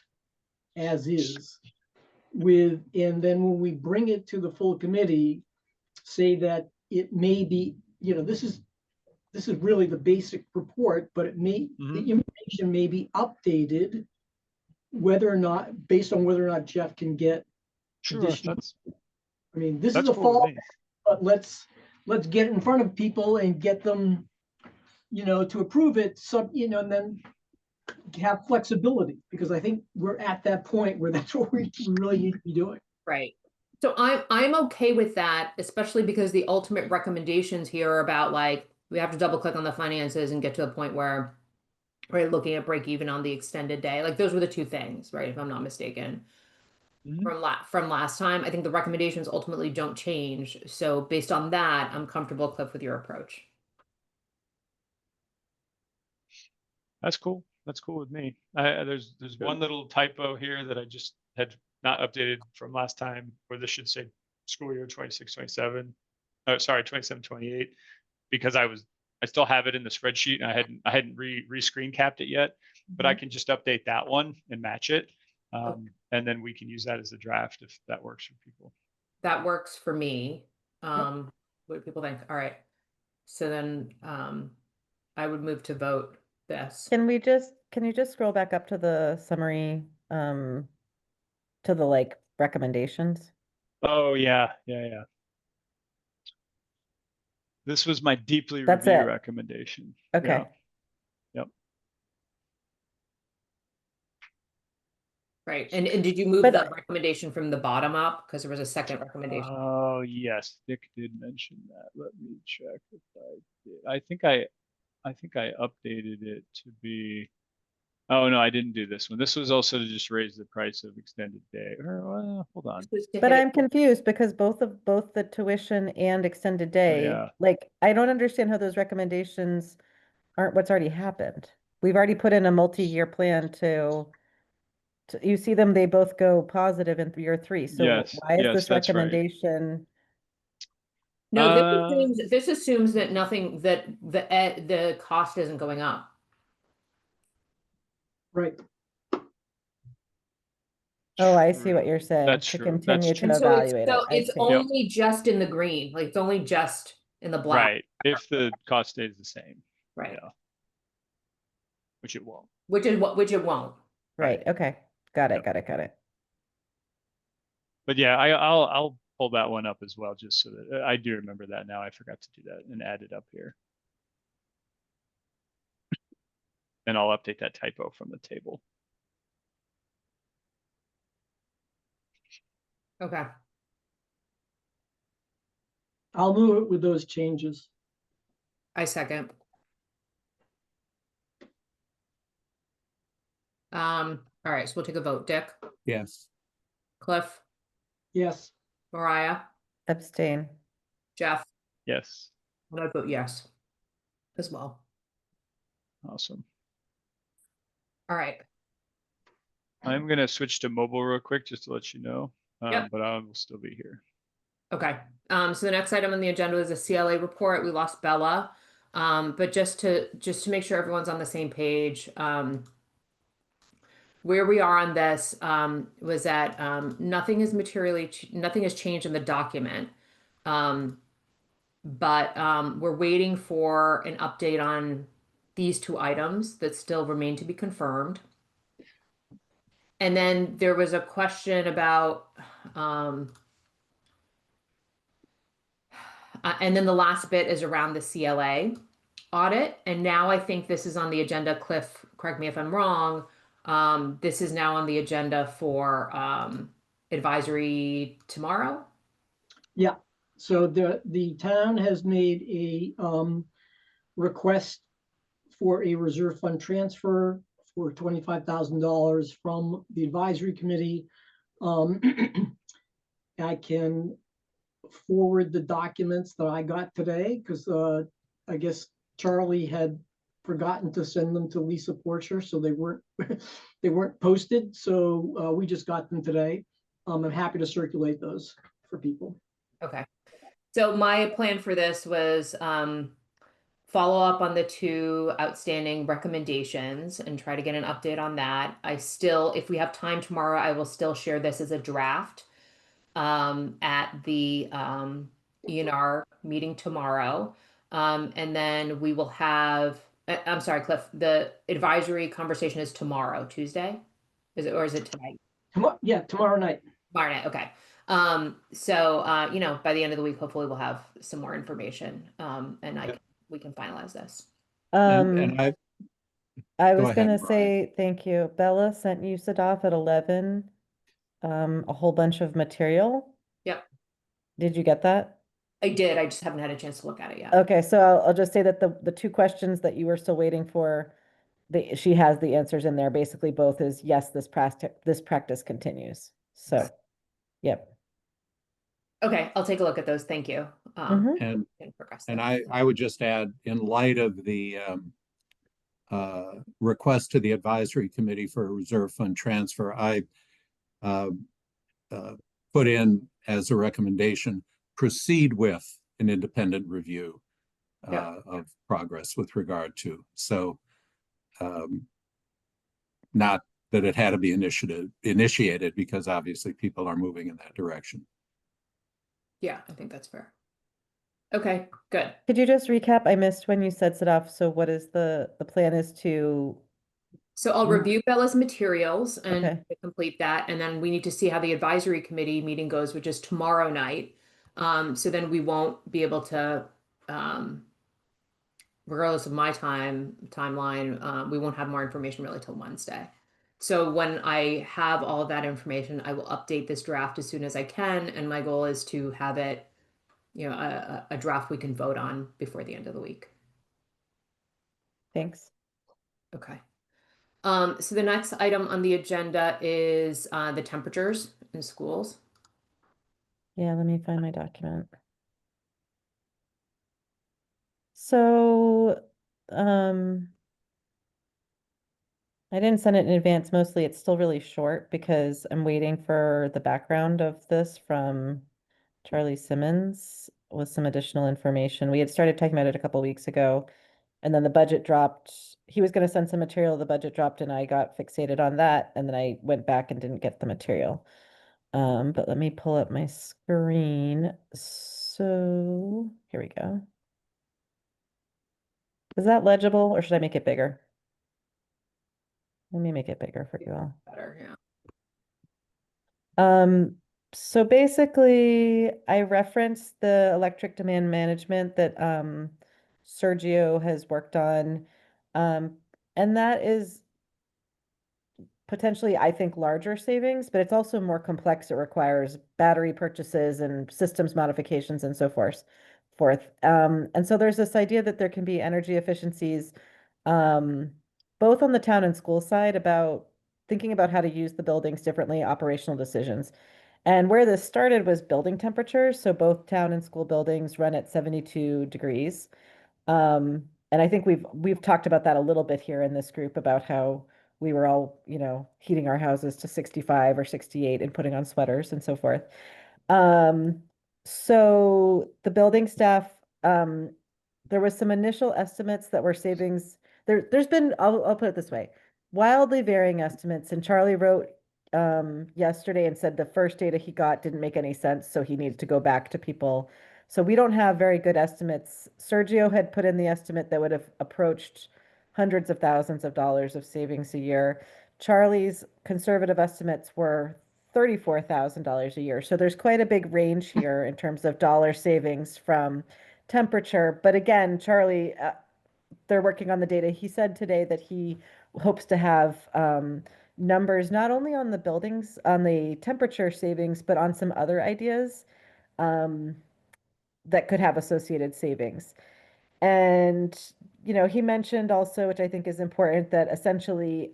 as is and then when we bring it to the full committee, say that it may be, this is really the basic report, but the information may be updated based on whether or not Jeff can get additional. I mean, this is a fall, but let's get it in front of people and get them, to approve it. And then have flexibility, because I think we're at that point where that's what we really need to be doing. Right. So I'm okay with that, especially because the ultimate recommendations here are about like, we have to double click on the finances and get to a point where we're looking at break even on the extended day. Like those were the two things, right? If I'm not mistaken. From last time, I think the recommendations ultimately don't change. So based on that, I'm comfortable, Cliff, with your approach. That's cool. That's cool with me. There's one little typo here that I just had not updated from last time, where this should say school year 26, 27. Oh, sorry, 27, 28, because I still have it in the spreadsheet and I hadn't re-screen capped it yet, but I can just update that one and match it. And then we can use that as a draft if that works for people. That works for me. What do people think? All right. So then I would move to vote this. Can you just scroll back up to the summary, to the like recommendations? Oh yeah. This was my deeply That's review it. recommendation. Okay. Yeah. Yep. Right. And did you move But- the recommendation from the bottom up? Because there was a second recommendation. Oh yes, Dick did mention that. Let me check if I did. I think I updated it to be. Oh no, I didn't do this one. This was also to just raise the price of extended day. Hold on. But I'm confused because both the tuition and extended day, yeah. like, I don't understand how those recommendations aren't what's already happened. We've already put in a multi-year plan to you see them, they both go positive in year 3. So Yes, why is yes, this that's right. recommendation? No, this assumes that nothing, that the cost isn't going up. Right. Oh, I see what you're saying. That's To true. continue That's to true. evaluate it. I It's see. only just in the green, like it's only just in the black. Right. If the cost stays the same. Right. Yeah. Which it won't. Which it won't. Right. Okay. Got it. Yep. Got it. But yeah, I'll pull that one up as well, just so that I do remember that now. I forgot to do that and add it up here. And I'll update that typo from the table. Okay. I'll move it with those changes. I second. All right, so we'll take a vote. Dick, Yes. Cliff, Yes. Mariah, Abstain. Jeff, Yes. and I vote yes. as well. Awesome. All right. I'm gonna switch to mobile real quick just to let you know, Yep. but I will still be here. Okay. So the next item on the agenda is a CLA report. We lost Bella. But just to make sure everyone's on the same page, where we are on this was that nothing has changed in the document. But we're waiting for an update on these two items that still remain to be confirmed. And then there was a question about, and then the last bit is around the CLA audit. And now I think this is on the agenda. Cliff, correct me if I'm wrong. This is now on the agenda for advisory tomorrow. Yeah, so the town has made a request for a reserve fund transfer for $25,000 from the advisory committee. I can forward the documents that I got today because I guess Charlie had forgotten to send them to Lisa Porcher, so they weren't they weren't posted. So we just got them today. I'm happy to circulate those for people. Okay. So my plan for this was follow up on the two outstanding recommendations and try to get an update on that. If we have time tomorrow, I will still share this as a draft at the ENR meeting tomorrow. And then we will have, I'm sorry, Cliff, the advisory conversation is tomorrow, Tuesday? Or is it tonight? Yeah, tomorrow night. Tomorrow night, okay. By the end of the week, hopefully we'll have some more information, and we can finalize this. And I Go was ahead, gonna Mariah. say, thank you. Bella sent you Sadaf at 11, a whole bunch of material. Yep, Did you get that? I did. I just haven't had a chance to look at it yet. Okay, so I'll just say that the two questions that you were still waiting for, she has the answers in there. Basically, both is yes, this practice continues. So, yep. Okay, I'll take a look at those. Thank you. Mhm. And progress And them. I would just add, in light of the request to the advisory committee for a reserve fund transfer, I put in as a recommendation, proceed with an independent review of progress with regard to. So not that it had to be initiated because obviously people are moving in that direction. Yeah, I think that's fair. Okay, good. Could you just recap? I missed when you said Sadaf. So what is the plan is to, So I'll review Bella's materials and Okay. complete that, and then we need to see how the advisory committee meeting goes, which is tomorrow night. So then we won't be able to, regardless of my timeline, we won't have more information really till Wednesday. So when I have all of that information, I will update this draft as soon as I can, and my goal is to have it, a draft we can vote on before the end of the week. thanks. Okay. So the next item on the agenda is the temperatures in schools. Yeah, let me find my document. So, I didn't send it in advance. Mostly it's still really short because I'm waiting for the background of this from Charlie Simmons with some additional information. We had started talking about it a couple weeks ago, and then the budget dropped. He was going to send some material, the budget dropped, and I got fixated on that, and then I went back and didn't get the material. But let me pull up my screen. So here we go. Is that legible or should I make it bigger? Let me make it bigger for you all. Better, yeah. So basically I referenced the electric demand management that Sergio has worked on. And that is potentially, I think, larger savings, but it's also more complex. It requires battery purchases and systems modifications and so forth. And so there's this idea that there can be energy efficiencies, both on the town and school side, about thinking about how to use the buildings differently, operational decisions. And where this started was building temperatures. So both town and school buildings run at 72 degrees. and I think we've talked about that a little bit here in this group about how we were all, heating our houses to 65 or 68 and putting on sweaters and so forth. So the building staff, there was some initial estimates that were savings. There's been, I'll put it this way, wildly varying estimates. And Charlie wrote yesterday and said the first data he got didn't make any sense, so he needs to go back to people. So we don't have very good estimates. Sergio had put in the estimate that would have approached hundreds of thousands of dollars of savings a year. Charlie's conservative estimates were $34,000 a year. So there's quite a big range here in terms of dollar savings from temperature. But again, Charlie, they're working on the data. He said today that he hopes to have numbers not only on the buildings, on the temperature savings, but on some other ideas that could have associated savings. And, he mentioned also, which I think is important, that essentially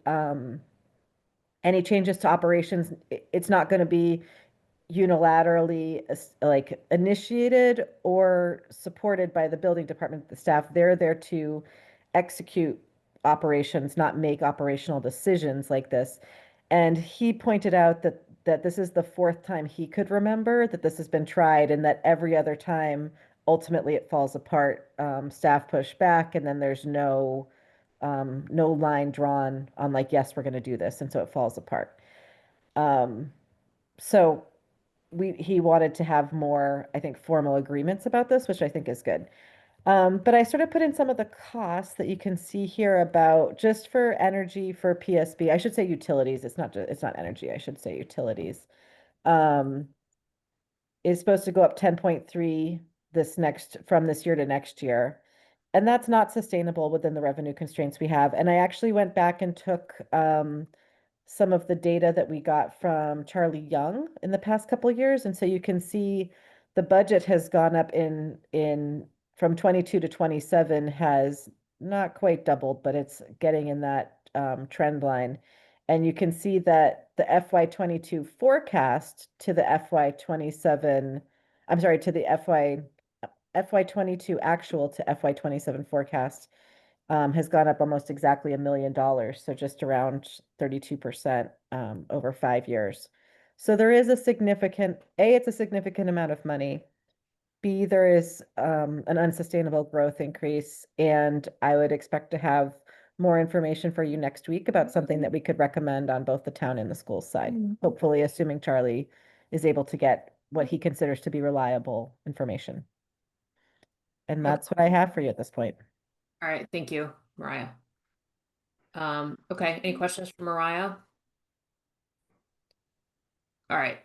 any changes to operations, it's not going to be unilaterally like initiated or supported by the building department, the staff. They're there to execute operations, not make operational decisions like this. And he pointed out that this is the fourth time he could remember that this has been tried, and that every other time ultimately it falls apart. Staff push back, and then there's no line drawn on like, yes, we're going to do this, and so it falls apart. So he wanted to have more, I think, formal agreements about this, which I think is good. But I sort of put in some of the costs that you can see here about just for energy for PSB. I should say utilities. It's not energy. I should say utilities. Is supposed to go up 10.3 from this year to next year. And that's not sustainable within the revenue constraints we have. And I actually went back and took some of the data that we got from Charlie Young in the past couple of years. And so you can see the budget has gone up in from 22 to 27, has not quite doubled, but it's getting in that trend line. And you can see that the FY22 forecast to the FY27, I'm sorry, to the FY22 actual to FY27 forecast has gone up almost exactly $1 million. So just around 32% over 5 years. So there is it's a significant amount of money. B, there is an unsustainable growth increase, and I would expect to have more information for you next week about something that we could recommend on both the town and the school side. Hopefully, assuming Charlie is able to get what he considers to be reliable information. And that's what I have for you at this point. All right, thank you, Mariah. Okay, any questions for Mariah? All right,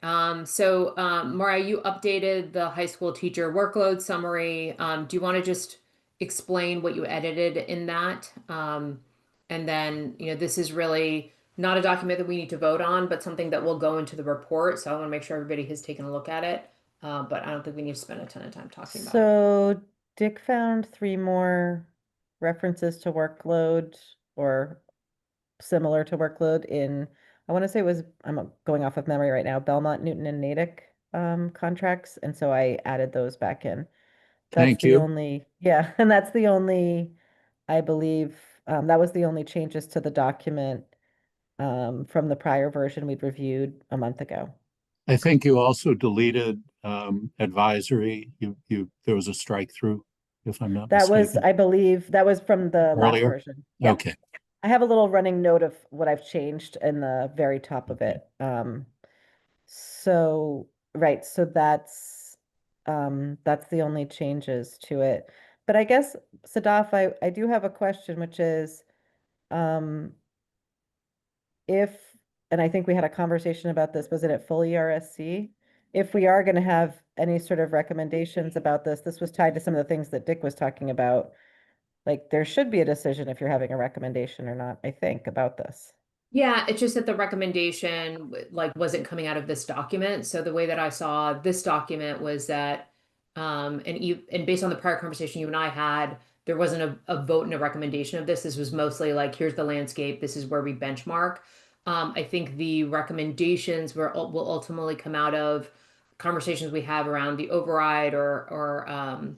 so Mariah, you updated the high school teacher workload summary. Do you want to just explain what you edited in that? And then, this is really not a document that we need to vote on, but something that will go into the report. So I want to make sure everybody has taken a look at it. But I don't think we need to spend a ton of time talking about it. So Dick found 3 more references to workload or similar to workload in, I want to say it was, I'm going off of memory right now, Belmont, Newton, and Natick contracts. And so I added those back in. Thank you. And that's the only, I believe, that was the only changes to the document from the prior version we'd reviewed a month ago. I think you also deleted advisory. There was a strike through, if I'm not That was, mistaken. I believe, that was from the last Earlier? version. Yeah. Okay. I have a little running note of what I've changed in the very top of it. So that's the only changes to it. But I guess, Sadaf, I do have a question, which is, and I think we had a conversation about this, was it at full ERSC? If we are going to have any sort of recommendations about this was tied to some of the things that Dick was talking about. Like, there should be a decision if you're having a recommendation or not, I think, about this. Yeah, it's just that the recommendation wasn't coming out of this document. So the way that I saw this document was that, and based on the prior conversation you and I had, there wasn't a vote and a recommendation of this. This was mostly like, here's the landscape, this is where we benchmark. I think the recommendations will ultimately come out of conversations we have around the override or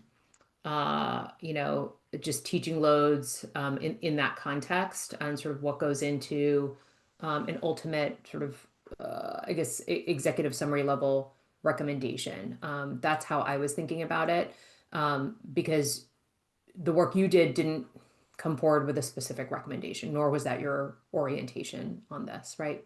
just teaching loads in that context and sort of what goes into an ultimate sort of I guess executive summary level recommendation. That's how I was thinking about it, because the work you did didn't come forward with a specific recommendation, nor was that your orientation on this, right?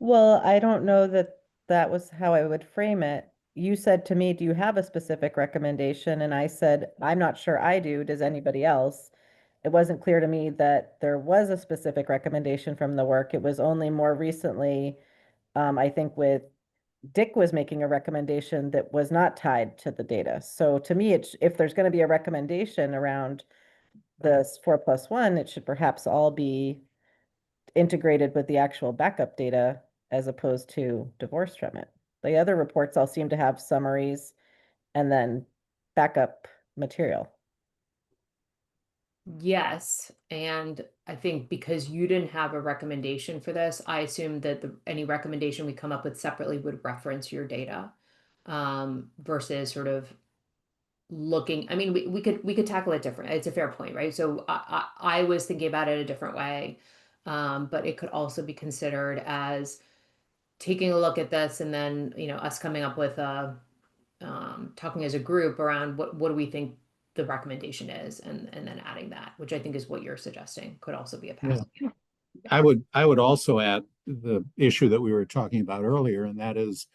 Well, I don't know that that was how I would frame it. You said to me, do you have a specific recommendation? And I said, I'm not sure I do. Does anybody else? It wasn't clear to me that there was a specific recommendation from the work. It was only more recently, I think with Dick was making a recommendation that was not tied to the data. So to me, if there's going to be a recommendation around this 4+1, it should perhaps all be integrated with the actual backup data as opposed to divorced from it. The other reports all seem to have summaries and then backup material. Yes, and I think because you didn't have a recommendation for this, I assumed that any recommendation we come up with separately would reference your data, versus sort of looking. I mean, we could tackle it different. It's a fair point, right? So I was thinking about it a different way, but it could also be considered as taking a look at this and then us coming up with a talking as a group around what do we think the recommendation is, and then adding that, which I think is what you're suggesting could also be a path. Yeah. I would also add the issue that we were talking about earlier, and that is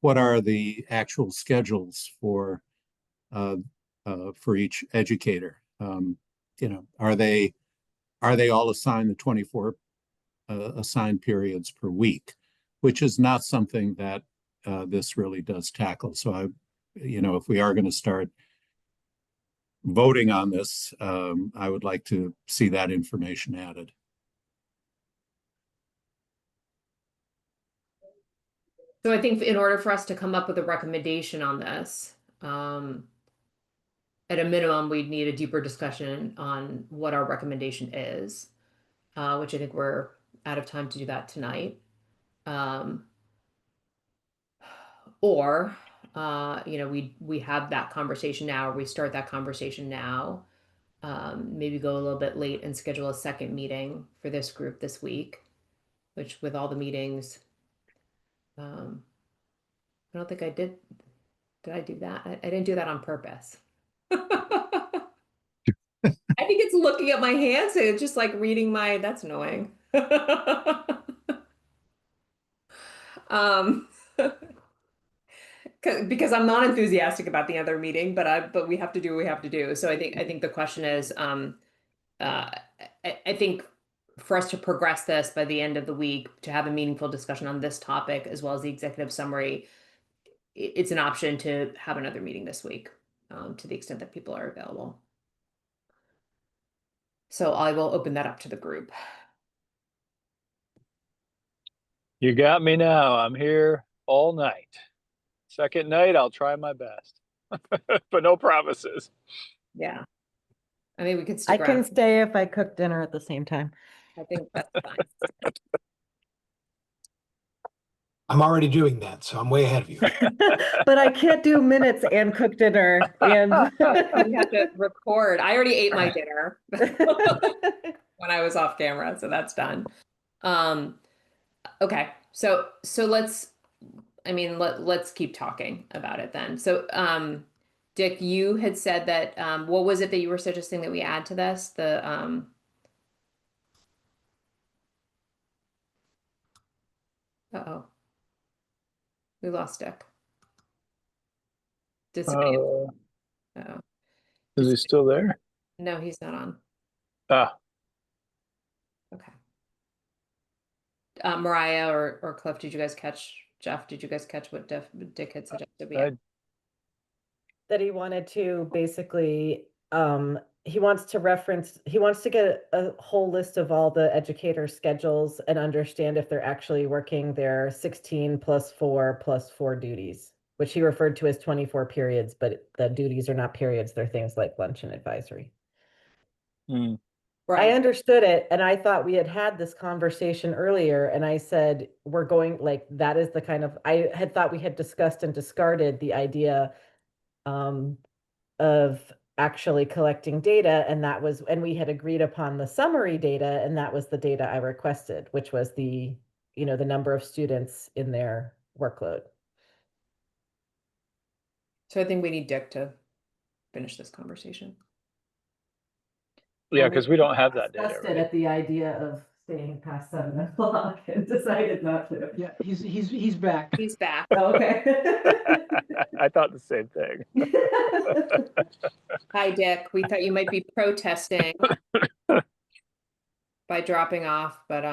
what are the actual schedules for each educator? Are they all assigned the 24 assigned periods per week, which is not something that this really does tackle. So if we are going to start voting on this, I would like to see that information added. So I think in order for us to come up with a recommendation on this, at a minimum, we'd need a deeper discussion on what our recommendation is, which I think we're out of time to do that tonight. Or we have that conversation now, or we start that conversation now. Maybe go a little bit late and schedule a second meeting for this group this week, which with all the meetings, I don't think I did. Did I do that? I didn't do that on purpose. I think it's looking at my hands and it's just like reading that's annoying. Um, because I'm not enthusiastic about the other meeting, but we have to do what we have to do. So I think the question is, I think for us to progress this by the end of the week, to have a meaningful discussion on this topic as well as the executive summary, it's an option to have another meeting this week, to the extent that people are available. So I will open that up to the group. You got me now. I'm here all night. Second night, I'll try my best, but no promises. Yeah. I mean, we could I stick can around. stay if I cook dinner at the same time. I think that's fine. I'm already doing that, so I'm way ahead of you. But I can't do minutes and cook dinner and We have to record. I already ate my dinner when I was off camera, so that's done. Okay. So let's keep talking about it then. So Dick, you had said that what was it that you were suggesting that we add to this? Uh-oh. We lost Dick. Did somebody uh-oh. Is he still there? No, he's not on. Ah, Okay. Mariah or Cliff, did you guys catch Jeff? Did you guys catch what Dick had suggested we add? that he wanted to basically, he wants to get a whole list of all the educator schedules and understand if they're actually working their 16 +4 duties, which he referred to as 24 periods, but the duties are not periods. They're things like lunch and advisory. hmm. I Right. understood it, and I thought we had this conversation earlier, and I said, we're going, like, that is the kind of, I had thought we had discussed and discarded the idea of actually collecting data, and that was, and we had agreed upon the summary data, and that was the data I requested, which was the, you know, the number of students in their workload. So I think we need Dick to finish this conversation. Yeah, because we don't have that data, Discussed it right? at the idea of staying past 7 o'clock and decided not to. Yeah, he's back. He's back. Oh, okay. I thought the same thing. Hi, Dick. We thought you might be protesting by dropping off, but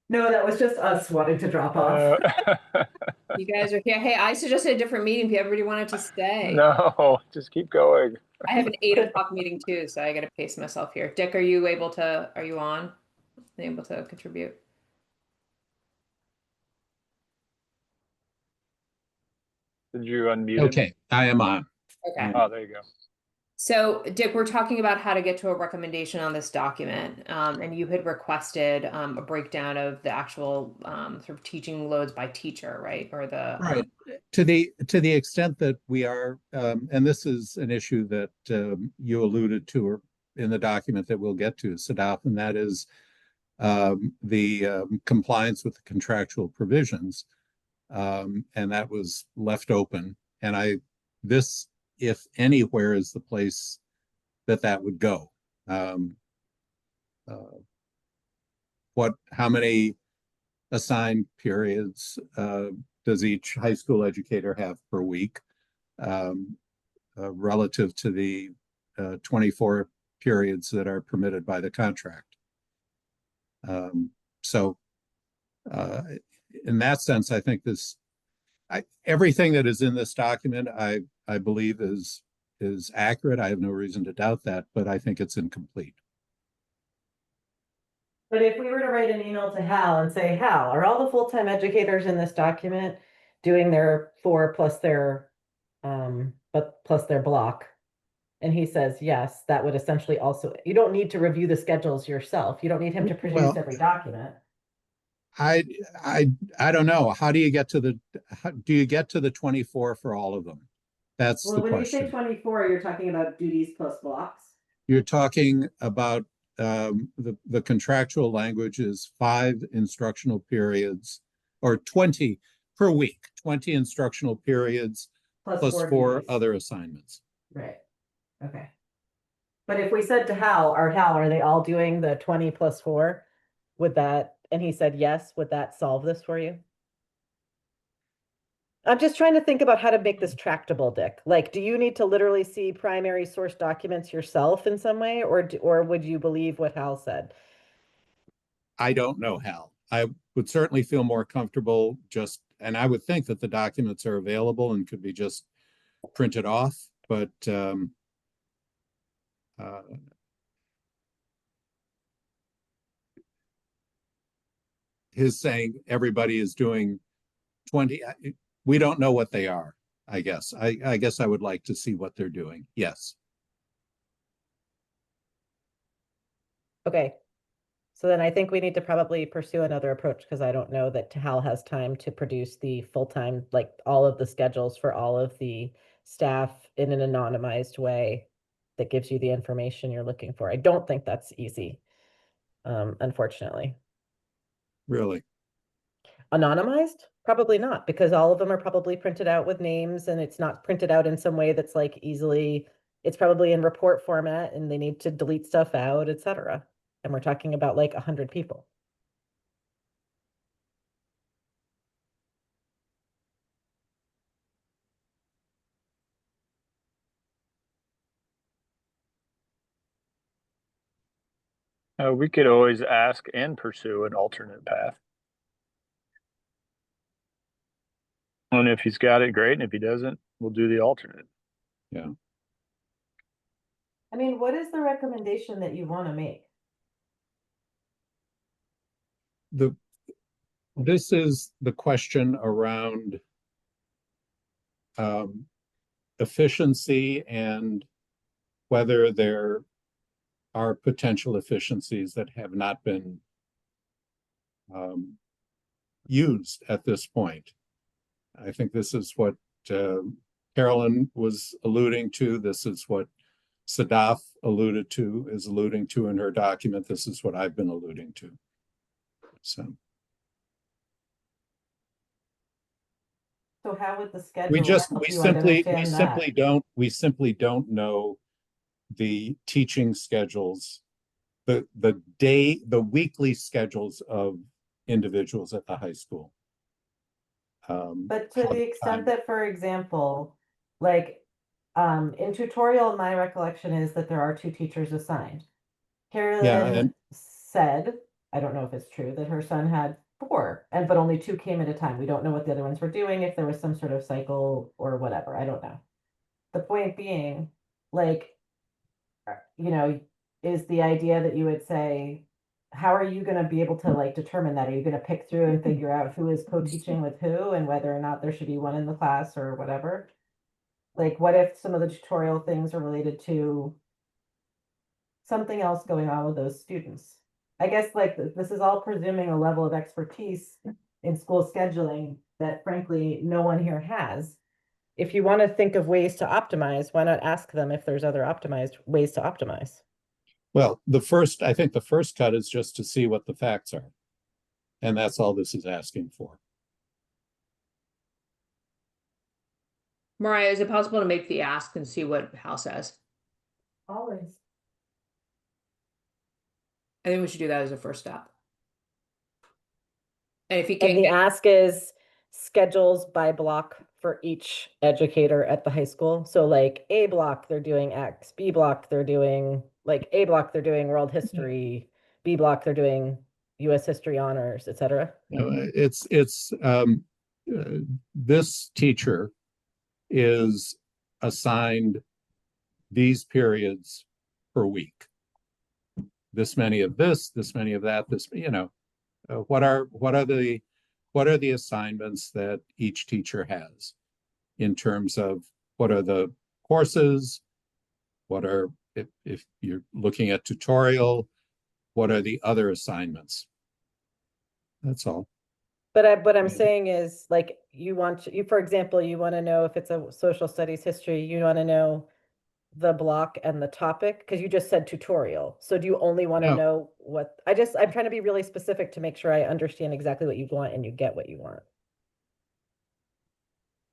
No, that was just us wanting to drop off. you guys are here. Hey, I suggested a different meeting if everybody wanted to stay. No, just keep going. I have an 8 o'clock meeting too, so I gotta pace myself here. Dick, are you on? Able to contribute? Did you unmute him? Okay, I am on. Okay. Oh, there you go. So Dick, we're talking about how to get to a recommendation on this document. And you had requested a breakdown of the actual sort of teaching loads by teacher, right? Or the Right. To the extent that we are, and this is an issue that you alluded to in the document that we'll get to, Sadaf, and that is the compliance with the contractual provisions. And that was left open. And this, if anywhere, is the place that would go. How many assigned periods does each high school educator have per week relative to the 24 periods that are permitted by the contract? So in that sense, I think everything that is in this document, I believe is accurate. I have no reason to doubt that, but I think it's incomplete. But if we were to write an email to Hal and say, Hal, are all the full-time educators in this document doing their 4 plus their block? And he says, yes, that would essentially also, you don't need to review the schedules yourself. You don't need him to produce every document. I don't know. How do you get to the 24 for all of them? That's the question. When you say 24, you're talking about duties plus blocks? You're talking about the contractual language is 5 instructional periods or 20 per week, 20 instructional periods plus 4 other assignments. Right. Okay. But if we said to Hal, are they all doing the 20 plus 4? And he said yes, would that solve this for you? I'm just trying to think about how to make this tractable, Dick. Like, do you need to literally see primary source documents yourself in some way, or would you believe what Hal said? I don't know, Hal. I would certainly feel more comfortable and I would think that the documents are available and could be just printed off, but his saying everybody is doing 20, we don't know what they are, I guess. I guess I would like to see what they're doing. Yes. Okay. So then I think we need to probably pursue another approach because I don't know that Hal has time to produce the full-time, like all of the schedules for all of the staff in an anonymized way that gives you the information you're looking for. I don't think that's easy, unfortunately. Really? Anonymized? Probably not, because all of them are probably printed out with names and it's not printed out in some way that's like easily, it's probably in report format and they need to delete stuff out, etc. And we're talking about like 100 people. We could always ask and pursue an alternate path. And if he's got it, great. And if he doesn't, we'll do the alternate. Yeah. I mean, what is the recommendation that you want to make? This is the question around efficiency and whether there are potential efficiencies that have not been used at this point. I think this is what Carolyn was alluding to. This is what Sadaf is alluding to in her document. This is what I've been alluding to. So So how would the schedule we help you understand that? we simply don't know the teaching schedules, the weekly schedules of individuals at the high school. But to how the the extent time- that, for example, like, in tutorial, my recollection is that there are 2 teachers assigned. Carolyn and said, I don't know if it's true, that her son had 4, but only 2 came at a time. We don't know what the other ones were doing, if there was some sort of cycle or whatever. I don't know. The point being, like, is the idea that you would say, how are you going to be able to like determine that? Are you going to pick through and figure out who is co-teaching with who and whether or not there should be one in the class or whatever? Like, what if some of the tutorial things are related to something else going on with those students? I guess like this is all presuming a level of expertise in school scheduling that frankly no one here has. If you want to think of ways to optimize, why not ask them if there's other optimized ways to optimize? well, I think the first cut is just to see what the facts are. And that's all this is asking for. Mariah, is it possible to make the ask and see what Hal says? Always. I think we should do that as a first step. And if you And can, the ask is schedules by block for each educator at the high school. So like A block, they're doing X, B block, they're doing like A block, they're doing world history, B block, they're doing US history honors, etc. This teacher is assigned these periods per week. This many of this many of that, what are the assignments that each teacher has in terms of what are the courses, if you're looking at tutorial, what are the other assignments? That's all. But what I'm Yeah. saying is like for example, you want to know if it's a social studies history, you want to know the block and the topic, because you just said tutorial. So do you only want to No. know I'm trying to be really specific to make sure I understand exactly what you want and you get what you want.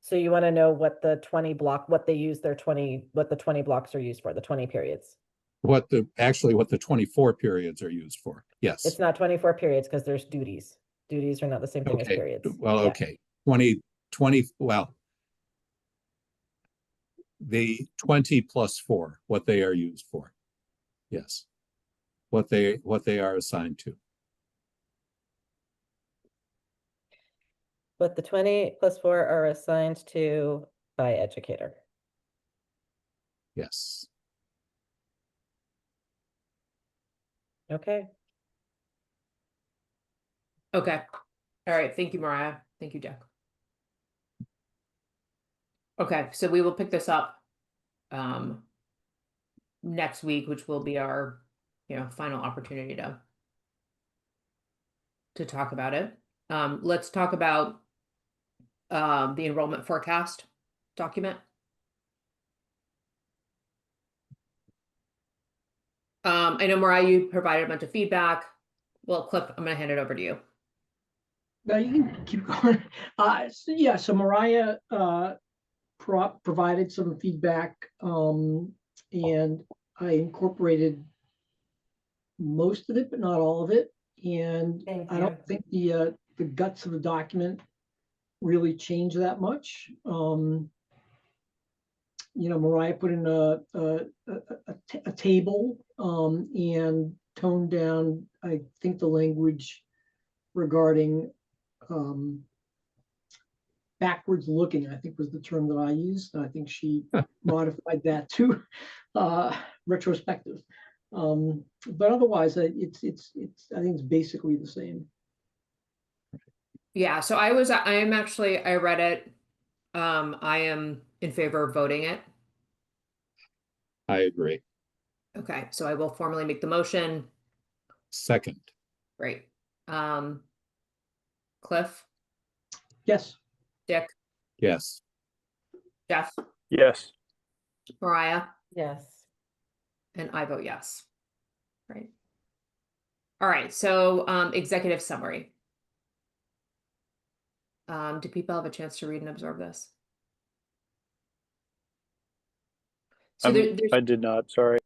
So you want to know what the 20 block, what they use what the 20 blocks are used for, the 20 periods. What the 24 periods are used for. Yes. It's not 24 periods because there's duties. Duties are not the same thing as periods. Well, Yeah. okay. 20, the 20 plus 4, what they are used for. Yes. What they are assigned to. What the 20 plus 4 are assigned to by educator. Yes. Okay. okay. All right. Thank you, Mariah. Thank you, Jack. Okay, so we will pick this up next week, which will be our final opportunity to talk about it. Let's talk about the enrollment forecast document. I know, Mariah, you provided a bunch of feedback. Well, Cliff, I'm going to hand it over to you. No, you can keep going. So Mariah provided some feedback, and I incorporated most of it, but not all of it. And Thank I you. don't think the guts of the document really changed that much. Mariah put in a table and toned down, I think, the language regarding backwards looking, I think was the term that I used. And I think she modified that to retrospective. But otherwise, I think it's basically the same. Yeah, so I read it. I am in favor of voting it. I agree. Okay, so I will formally make the motion. Second. Great. Cliff, Yes. Dick, Yes. Jeff, Yes. Mariah, Yes. and I vote yes. Right. All right, so executive summary. Do people have a chance to read and absorb this? So there's I did not, sorry.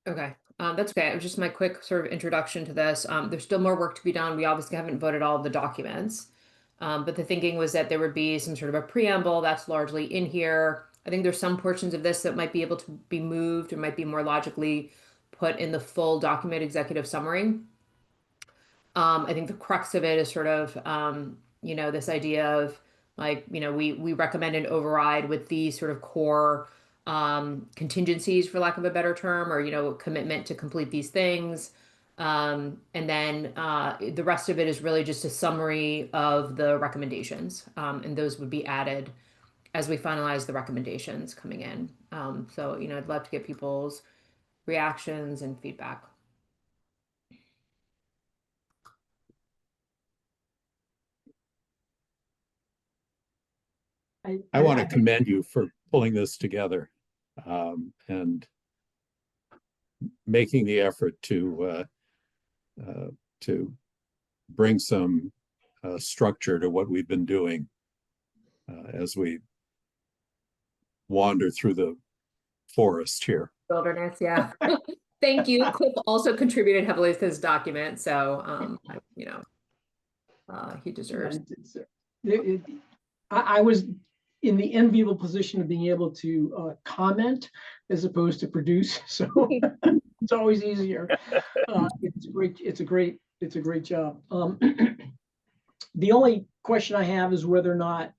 okay, that's okay. It was just my quick sort of introduction to this. There's still more work to be done. We obviously haven't voted all of the documents. But the thinking was that there would be some sort of a preamble that's largely in here. I think there's some portions of this that might be able to be moved or might be more logically put in the full document executive summary. I think the crux of it is sort of, this idea of like, we recommend an override with these sort of core contingencies, for lack of a better term, or, commitment to complete these things. And then the rest of it is really just a summary of the recommendations. And those would be added as we finalize the recommendations coming in. So, I'd love to get people's reactions and feedback. I want to commend you for pulling this together and making the effort to bring some structure to what we've been doing as we wander through the forest here. Wilderness, yeah. Thank you. Cliff also contributed heavily to this document, so he deserves. I was in the enviable position of being able to comment as opposed to produce, so it's always easier. It's a great job. The only question I have is whether or not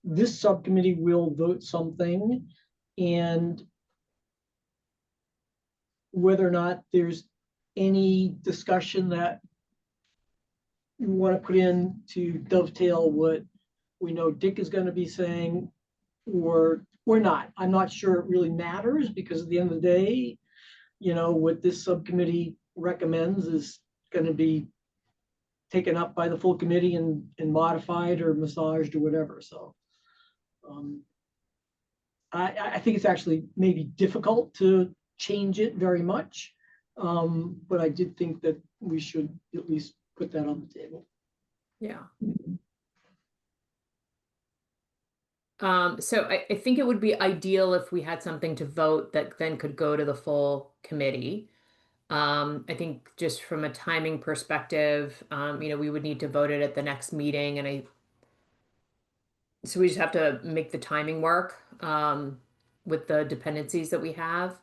this subcommittee will vote something, and whether or not there's any discussion that you want to put in to dovetail what we know Dick is going to be saying, or not. I'm not sure it really matters, because at the end of the day, what this subcommittee recommends is going to be taken up by the full committee and modified or massaged or whatever. So I think it's actually maybe difficult to change it very much. But I did think that we should at least put that on the table. Yeah. So I think it would be ideal if we had something to vote that then could go to the full committee. I think just from a timing perspective, we would need to vote it at the next meeting, and so we just have to make the timing work with the dependencies that we have.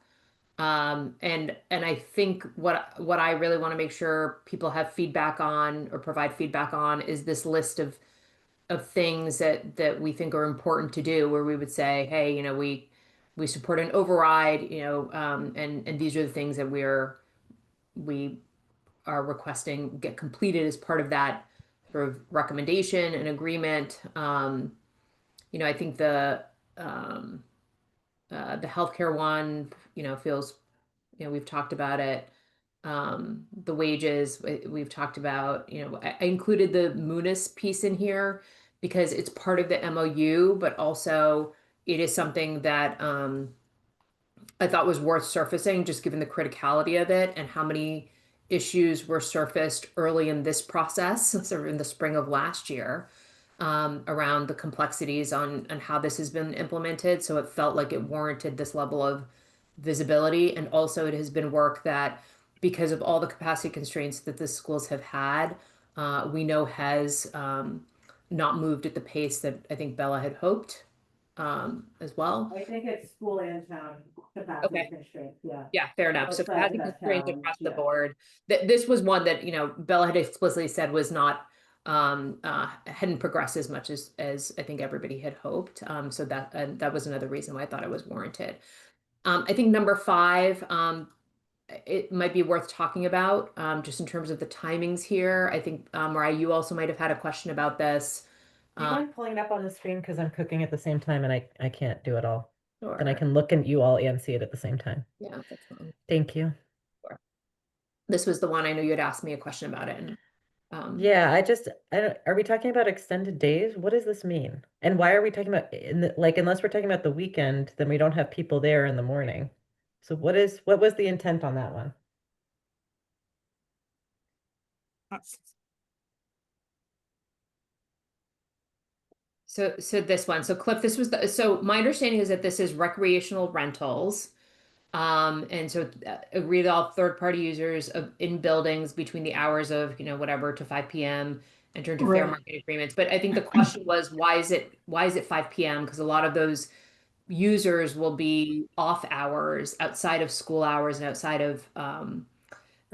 And I think what I really want to make sure people have feedback on or provide feedback on is this list of things that we think are important to do, where we would say, hey, we support an override, and these are the things that we are requesting get completed as part of that sort of recommendation and agreement. I think the healthcare one, feels, we've talked about it. The wages we've talked about, I included the Munis piece in here because it's part of the MOU, but also it is something that I thought was worth surfacing, just given the criticality of it and how many issues were surfaced early in this process, sort of in the spring of last year, around the complexities on how this has been implemented. So it felt like it warranted this level of visibility. And also it has been work that, because of all the capacity constraints that the schools have had, we know has not moved at the pace that I think Bella had hoped as well. I think it's school and town capacity Okay. constraints, yeah. Yeah, fair enough. So Both sides capacity of that constraints challenge, across the yeah. board. This was one that, Bella had explicitly said was not hadn't progressed as much as I think everybody had hoped. So that was another reason why I thought it was warranted. I think number 5, it might be worth talking about, just in terms of the timings here. I think, Mariah, you also might have had a question about this. Do you mind pulling it up on the screen? Because I'm cooking at the same time and I can't do it all. Sure. And I can look at you all and see it at the same time. Yeah, that's fine. Thank you. This was the one I know you had asked me a question about it. And Yeah, I don't, are we talking about extended days? What does this mean? And why are we talking about like, unless we're talking about the weekend, then we don't have people there in the morning. So what was the intent on that one? So this one, so Cliff, this was so my understanding is that this is recreational rentals. And so agree to all third-party users in buildings between the hours of, whatever to 5 p.m. enter into fair Right. market agreements. But I think the question was, why is it 5 p.m.? Because a lot of those users will be off hours outside of school hours and outside of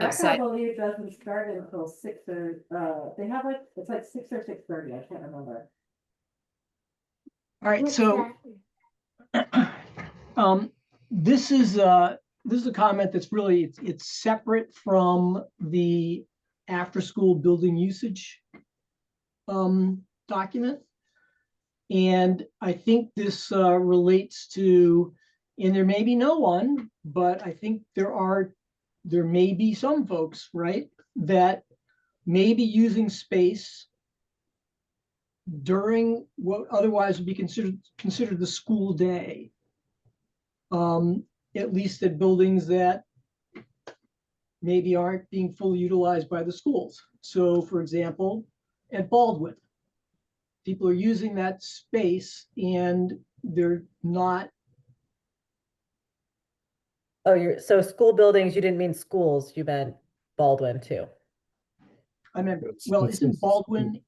outside. believe it doesn't start until 6 or they have like it's like 6 or 6:30, I can't remember. All right, so this is a comment that's really it's separate from the after school building usage document. And I think this relates to, and there may be no one, but I think there may be some folks, right, that may be using space during what otherwise would be considered the school day. At least at buildings that maybe aren't being fully utilized by the schools. So for example, at Baldwin, people are using that space and they're not. Oh, so school buildings, you didn't mean schools, you meant Baldwin too. I mean, well, isn't Baldwin,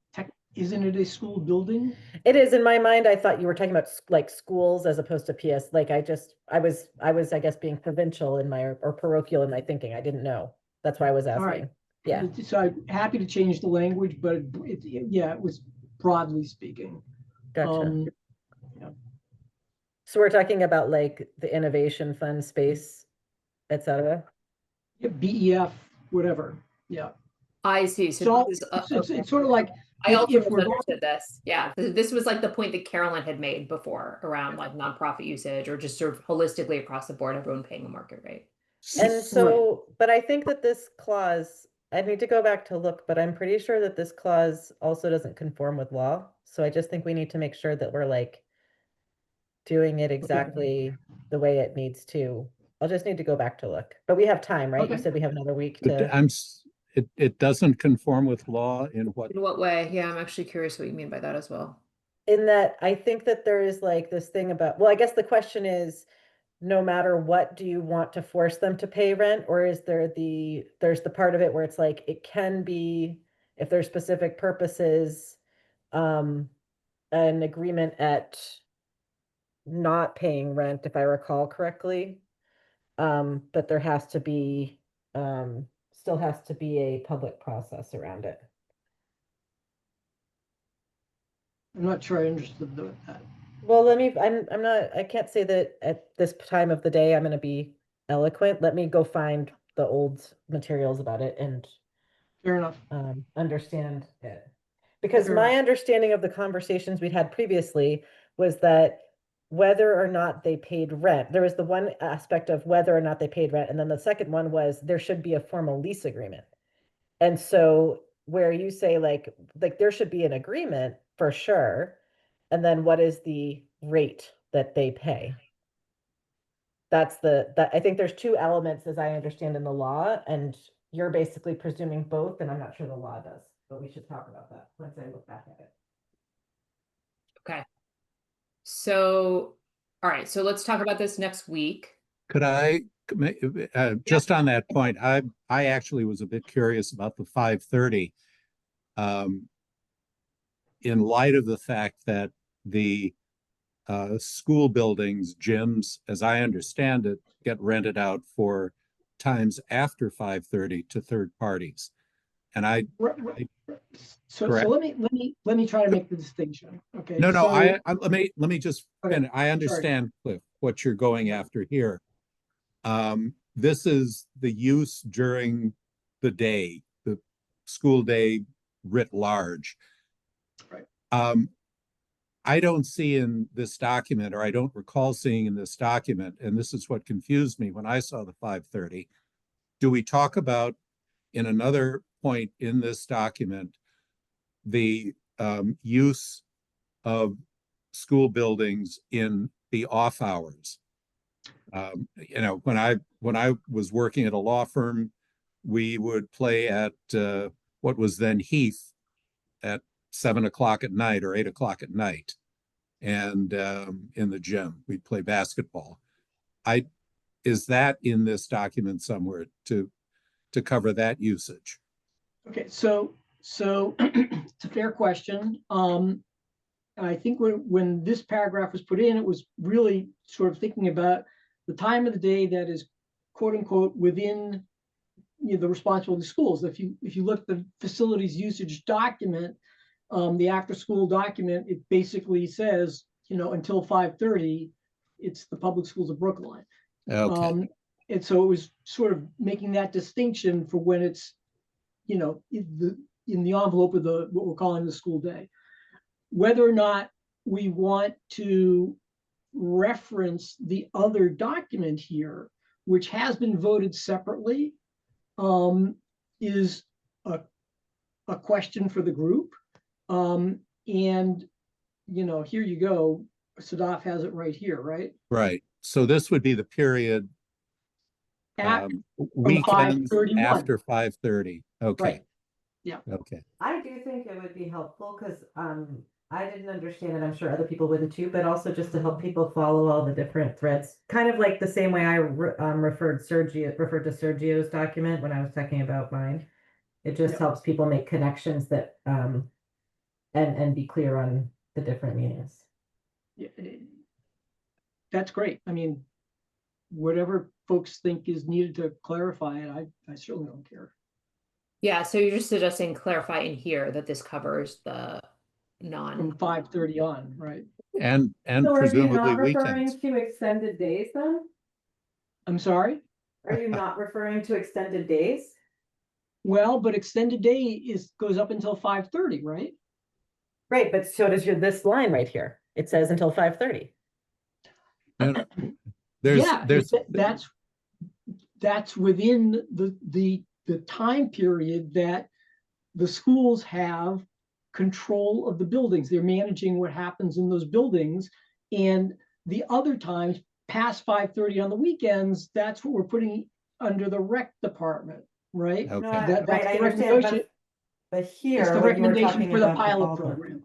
isn't it a school building? It is in my mind. I thought you were talking about like schools as opposed to PS. Like I was, I guess, being provincial in my or parochial in my thinking. I didn't know. That's why I was All right. asking. Yeah. So I'm happy to change the language, but yeah, it was broadly speaking. Gotcha. Yeah. So we're talking about like the innovation fund space, etc. BEF, whatever. Yeah. I see. So This is, it's sort of like I also if we're going, misunderstood this. Yeah, this was like the point that Carolyn had made before around like nonprofit usage or just sort of holistically across the board, everyone paying a market rate. And so, but I think that this clause, I need to go back to look, but I'm pretty sure that this clause also doesn't conform with law. So I just think we need to make sure that we're like doing it exactly the way it needs to. I'll just need to go back to look, but we have time, right? You Okay. said we have another week to. It doesn't conform with law in what? In what way? Yeah, I'm actually curious what you mean by that as well. In that, I think that there is like this thing about, well, I guess the question is, no matter what, do you want to force them to pay rent? Or is there's the part of it where it's like, it can be, if there's specific purposes, an agreement at not paying rent, if I recall correctly. But there has to be, still has to be a public process around it. I'm not sure I understood that. Well, I'm not, I can't say that at this time of the day, I'm gonna be eloquent. Let me go find the old materials about it and Fair enough. understand it. Because Fair my enough. understanding of the conversations we'd had previously was that whether or not they paid rent, there was the one aspect of whether or not they paid rent, and then the second one was there should be a formal lease agreement. And so where you say like there should be an agreement for sure, and then what is the rate that they pay? That's that I think there's two elements as I understand in the law, and you're basically presuming both, and I'm not sure the law does, but we should talk about that once I look back at it. Okay. So, all right. So let's talk about this next week. Could I, just on that point, I actually was a bit curious about the 5:30. In light of the fact that the school buildings, gyms, as I understand it, get rented out for times after 5:30 to third parties. And So correct? let me try to make the distinction. Okay. No, so, let me just, okay, and I understand, Cliff, what you're going after here. This is the use during the day, the school day writ large. Right. I don't see in this document, or I don't recall seeing in this document, and this is what confused me when I saw the 5:30. Do we talk about in another point in this document the use of school buildings in the off hours. You know, when I was working at a law firm, we would play at what was then Heath at 7 o'clock at night or 8 o'clock at night, and in the gym we'd play basketball. Is that in this document somewhere to cover that usage? Okay, so it's a fair question. I think when this paragraph was put in, it was really sort of thinking about the time of the day that is quote unquote within, you know, the responsibility of schools. If you look at the facilities usage document, the after school document, it basically says, you know, until 5:30, it's the public schools of Brookline. Okay. And so it was sort of making that distinction for when it's, you know, in the envelope of the what we're calling the school day. Whether or not we want to reference the other document here, which has been voted separately, is a question for the group. And, you know, here you go. Sadaf has it right here, right? Right. So this would be the period At weekends 5:31. after 5:30. Okay. Right. Yeah. Okay. I do think it would be helpful because I didn't understand it. I'm sure other people wouldn't too, but also just to help people follow all the different threads, kind of like the same way I referred to Sergio's document when I was talking about mine. It just Yeah. helps people make connections that and be clear on the different meanings. Yeah, that's great. I mean, whatever folks think is needed to clarify it, I certainly don't care. Yeah, so you're just suggesting clarify in here that this covers the From non. 5:30 on, right? And So are you presumably not referring weekends. to extended days then? I'm sorry? Are you not referring to extended days? Well, but extended day goes up until 5:30, right? Right, but so does this line right here. It says until 5:30. And Yeah, there's that's within the time period that the schools have control of the buildings. They're managing what happens in those buildings. And the other times, past 5:30 on the weekends, that's what we're putting under the rec department, right? okay. That's Right, I the understand, recommendation. but It's here, the when you were recommendation talking for the about pilot Baldwin. program.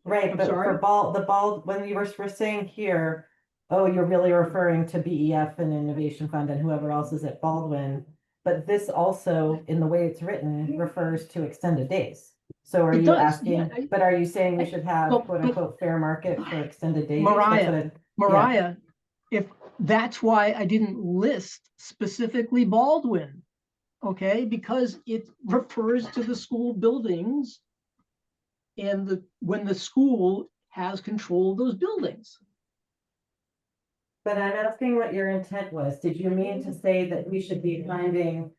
Right, I'm but sorry? for when you were saying here, oh, you're really referring to BEF and Innovation Fund and whoever else is at Baldwin. But this also, in the way it's written, refers to extended days. So are It you does, asking, yeah, but are you saying we should have well, quote but- unquote fair market for extended days? Mariah, Mariah, if that's why I didn't list specifically Baldwin, okay? Because it refers to the school buildings and when the school has control of those buildings. But I'm asking what your intent was. Did you mean to say that we should be finding,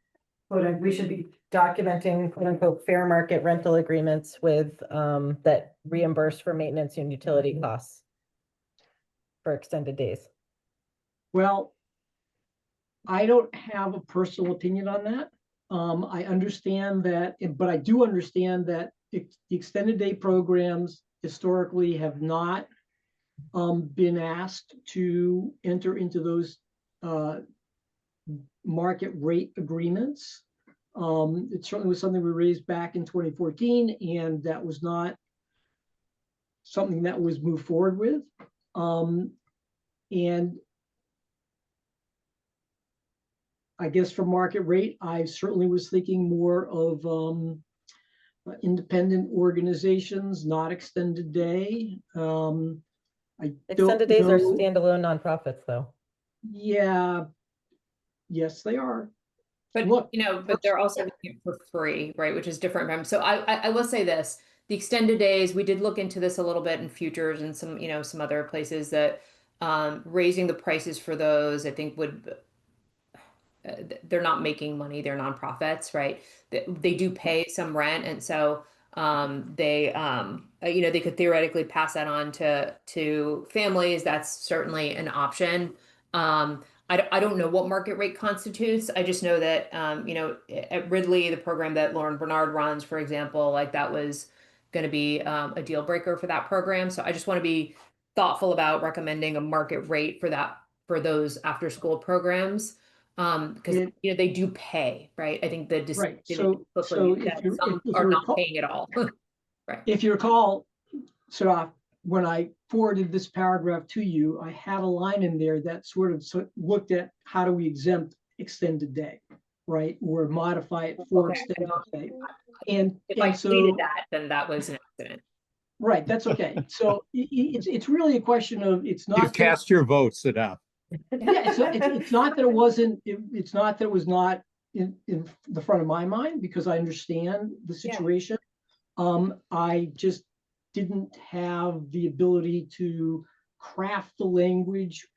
we should be documenting quote unquote fair market rental agreements with, that reimburse for maintenance and utility costs for extended days? Well, I don't have a personal opinion on that. I understand that, but I do understand that the extended day programs historically have not been asked to enter into those market rate agreements. It certainly was something we raised back in 2014, and that was not something that was moved forward with. And I guess for market rate, I certainly was thinking more of independent organizations, not extended day. Extended days are standalone nonprofits though. Yeah, yes, they are. But Look, you know, but they're also doing it for free, right? Which is different. So I will say this: the extended days, we did look into this a little bit in futures and some, you know, some other places that raising the prices for those, I think would. They're not making money. They're nonprofits, right? They do pay some rent, and so they you know, they could theoretically pass that on to families. That's certainly an option. I don't know what market rate constitutes. I just know that, you know, at Ridley, the program that Lauren Bernard runs, for example, like that was going to be a deal breaker for that program. So I just want to be thoughtful about recommending a market rate for that, for those after school programs. Because, you know, they do pay, right? I think the Right. distinction So that if some you are not recall, paying at all. Right. if you recall, Sarah, when I forwarded this paragraph to you, I had a line in there that sort of looked at how do we exempt extended day, right? Or modify it for Okay, extended day. And if I so deleted that, then that was an accident. right, that's okay. So it's really a question of it's You've not that, cast your votes, Sadaf. yeah, it's not that it wasn't, it's not that it was not in the front of my mind, because I understand the situation. I just didn't have the ability to craft the language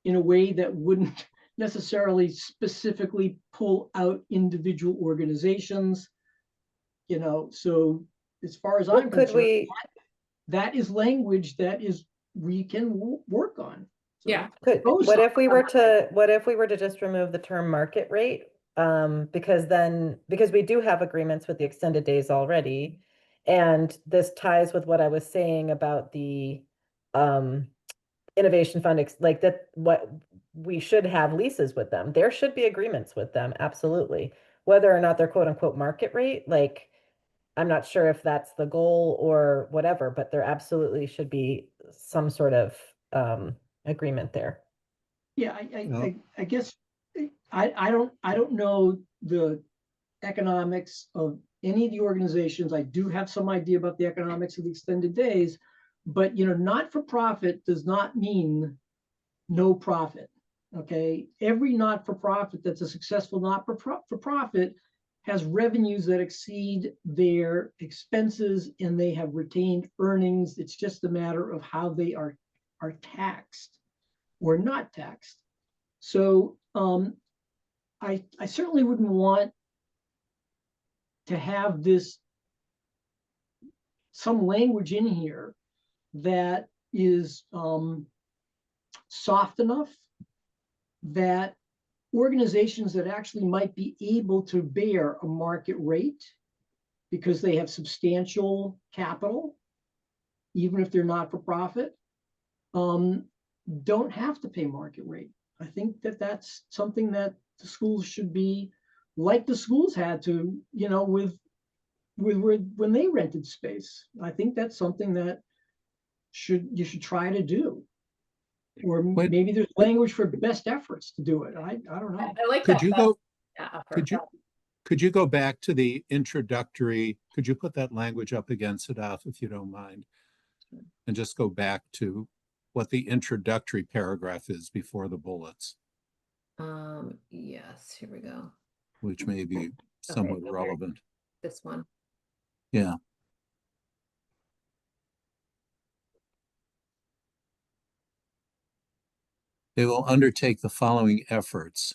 in a way that wouldn't necessarily specifically pull out individual organizations. You know, so as far as Well, I'm could concerned, we, that is language that is we can work on. So Yeah. what if we were to just remove the term market rate? Because we do have agreements with the extended days already. And this ties with what I was saying about the innovation fund, like that, what we should have leases with them. There should be agreements with them, absolutely. Whether or not they're quote unquote market rate, like, I'm not sure if that's the goal or whatever, but there absolutely should be some sort of agreement there. yeah, I guess I don't know the economics of any of the organizations. I do have some idea about the economics of the extended days, but you know, not for profit does not mean no profit. Okay, every not for profit that's a successful not for profit has revenues that exceed their expenses, and they have retained earnings. It's just a matter of how they are taxed or not taxed. So I certainly wouldn't want to have this some language in here that is soft enough that organizations that actually might be able to bear a market rate because they have substantial capital, even if they're not for profit, don't have to pay market rate. I think that that's something that the schools should be like the schools had to, you know, with when they rented space. I think that's something that you should try to do. Or maybe there's language for best efforts to do it. I don't know. I like Could that. you go, Could could you go back to the introductory, could you put that language up again, Sadaf, if you don't mind? And just go back to what the introductory paragraph is before the bullets, Yes, here we go. which may be somewhat Okay, relevant. this one. Yeah. They will undertake the following efforts.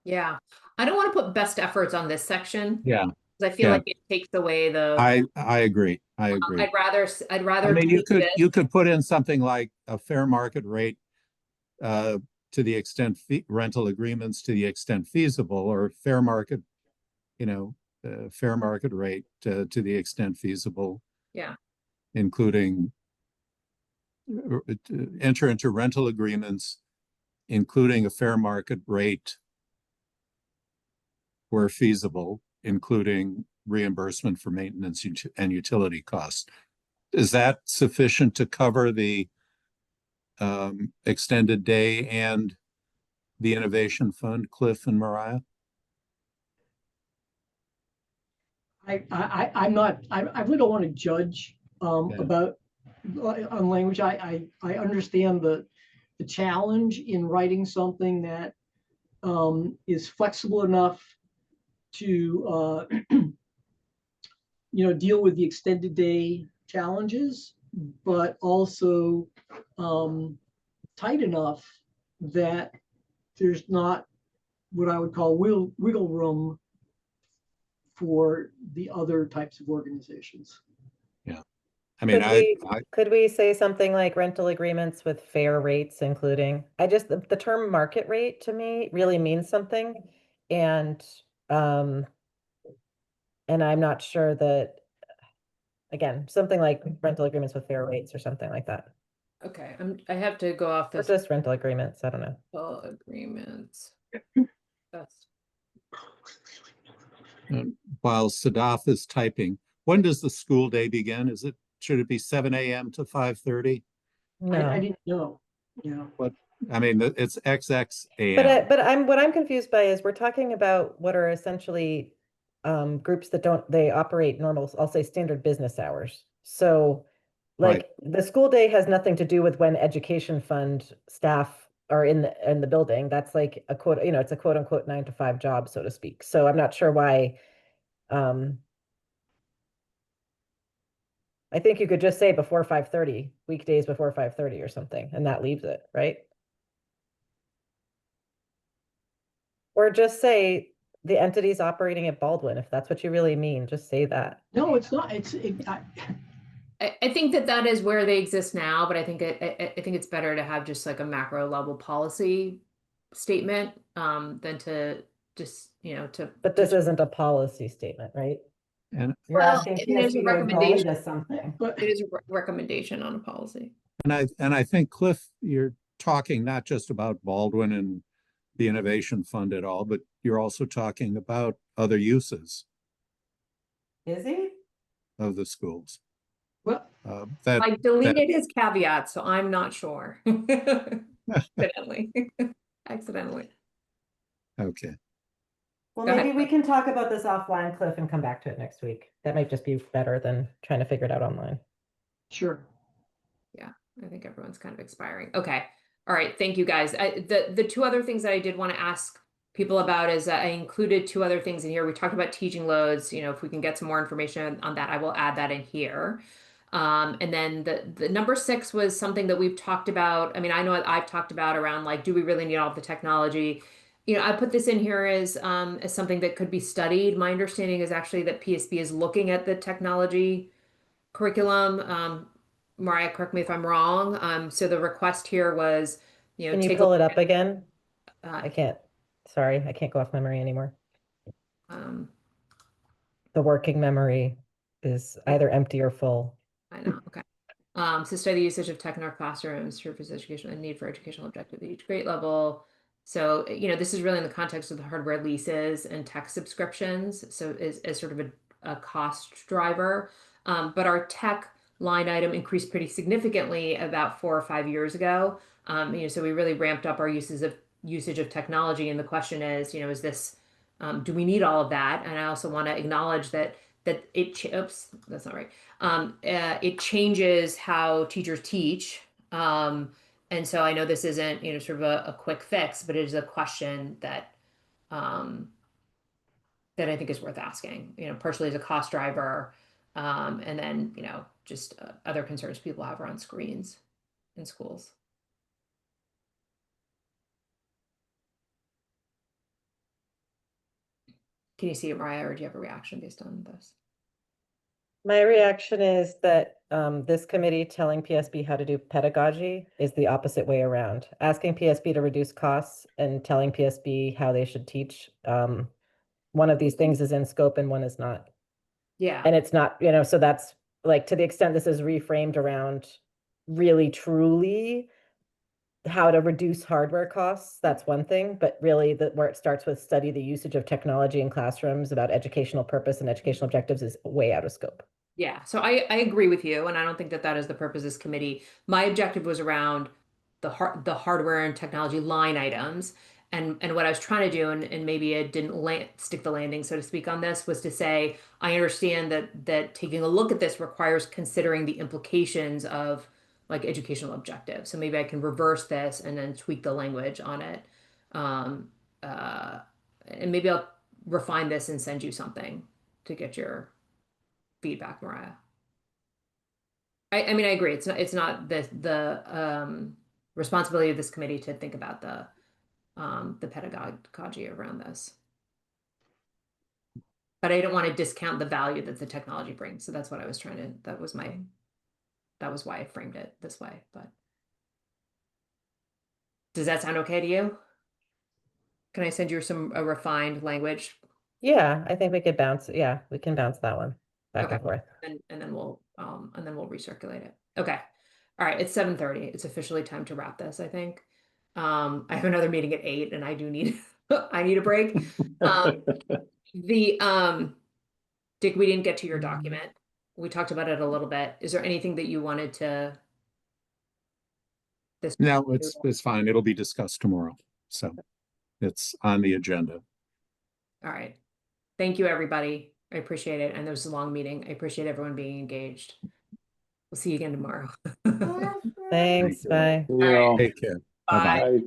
Yeah, I don't want to put best efforts on this section. Yeah. Because I feel like it takes away the. I agree. I agree. I'd rather. I mean, you this. could put in something like a fair market rate to the extent rental agreements to the extent feasible, or fair market, you know, fair market rate to the extent feasible. Yeah. Including enter into rental agreements, including a fair market rate where feasible, including reimbursement for maintenance and utility costs. Is that sufficient to cover the extended day and the innovation fund, Cliff and Mariah? I'm not. I really don't want to judge about on language. I understand the challenge in writing something that is flexible enough to you know, deal with the extended day challenges, but also tight enough that there's not what I would call wiggle room for the other types of organizations. I mean, Could we say something like rental agreements with fair rates, including, the term market rate to me really means something. And, um, and I'm not sure that, again, something like rental agreements with fair rates or something like that. Okay, I have to go off Or this just rental agreements, I don't know. agreements. That's while Sadaf is typing, when does the school day begin? Should it be 7 a.m. to 5:30? I No, didn't know, yeah. But I mean, it's XX but AM. what I'm confused by is we're talking about what are essentially groups that they operate normal, I'll say standard business hours. So Right. like the school day has nothing to do with when education fund staff are in the building. That's like a quote, it's a quote unquote 9 to 5 job, so to speak. So I'm not sure why. I think you could just say before 5:30, weekdays before 5:30 or something, and that leaves it, right? Or just say the entity's operating at Baldwin, if that's what you really mean, just say that. No, it's not, I think that is where they exist now, but I think I think it's better to have just like a macro level policy statement than to just, to. But this isn't a policy statement, right? And You're Well, asking it is a PSB to agree recommendation. to something. but It is a recommendation on a policy. I think, Cliff, you're talking not just about Baldwin and the Innovation Fund at all, but you're also talking about other uses Is he? of the schools. well, That I deleted his caveat, so I'm not sure. Accidentally. Accidentally. okay. Well, Go maybe ahead. we can talk about this offline, Cliff, and come back to it next week. That might just be better than trying to figure it out online. sure. Yeah, I think everyone's kind of expiring. Okay. All right. Thank you guys. The two other things that I did want to ask people about is I included two other things in here. We talked about teaching loads. If we can get some more information on that, I will add that in here. And then the number 6 was something that we've talked about. I mean, I know I've talked about around like, do we really need all of the technology? I put this in here as something that could be studied. My understanding is actually that PSB is looking at the technology curriculum. Mariah, correct me if I'm wrong. So the request here was, Can you take pull a it up again? uh, I can't. Sorry, I can't go off memory anymore. um, The working memory is either empty or full. I know. Okay. So study the usage of tech in our classrooms for physical education and need for educational objective at each grade level. So, this is really in the context of the hardware leases and tech subscriptions. So as sort of a cost driver. But our tech line item increased pretty significantly about 4 or 5 years ago. So we really ramped up our usage of technology. And the question is, is this, do we need all of that? And I also want to acknowledge that oops, that's not right. It changes how teachers teach. And so I know this isn't, sort of a quick fix, but it is a question that that I think is worth asking, partially as a cost driver, and then, just other concerns people have around screens in schools. Can you see it, Mariah, or do you have a reaction based on this? My reaction is that this committee telling PSB how to do pedagogy is the opposite way around. Asking PSB to reduce costs and telling PSB how they should teach. One of these things is in scope and one is not. Yeah. And it's not, so that's like, to the extent this is reframed around really truly how to reduce hardware costs, that's one thing, but really where it starts with study the usage of technology in classrooms about educational purpose and educational objectives is way out of scope. Yeah, so I agree with you, and I don't think that is the purpose of this committee. My objective was around the hardware and technology line items, and what I was trying to do, and maybe I didn't stick the landing, so to speak, on this, was to say I understand that taking a look at this requires considering the implications of like educational objectives. So maybe I can reverse this and then tweak the language on it, um, uh, and maybe I'll refine this and send you something to get your feedback, Mariah. I mean, I agree. It's not the responsibility of this committee to think about the pedagogy around this. but I didn't want to discount the value that the technology brings. So that's what I was trying to, that was why I framed it this way, but. Does that sound okay to you? Can I send you a refined language? Yeah, I think we could bounce, yeah, we can bounce that one back Okay. and forth. And then we'll recirculate it. Okay. All right, it's 7:30. It's officially time to wrap this, I think. I have another meeting at 8 and I do need I need a break. Dick, we didn't get to your document. We talked about it a little bit. Is there anything that you wanted to this No, it's fine. It'll be discussed tomorrow. So it's on the agenda. All right. Thank you, everybody. I appreciate it. And there's a long meeting. I appreciate everyone being engaged. We'll see you again tomorrow. Thanks, bye. Yeah. Take care. Bye. Bye-bye. I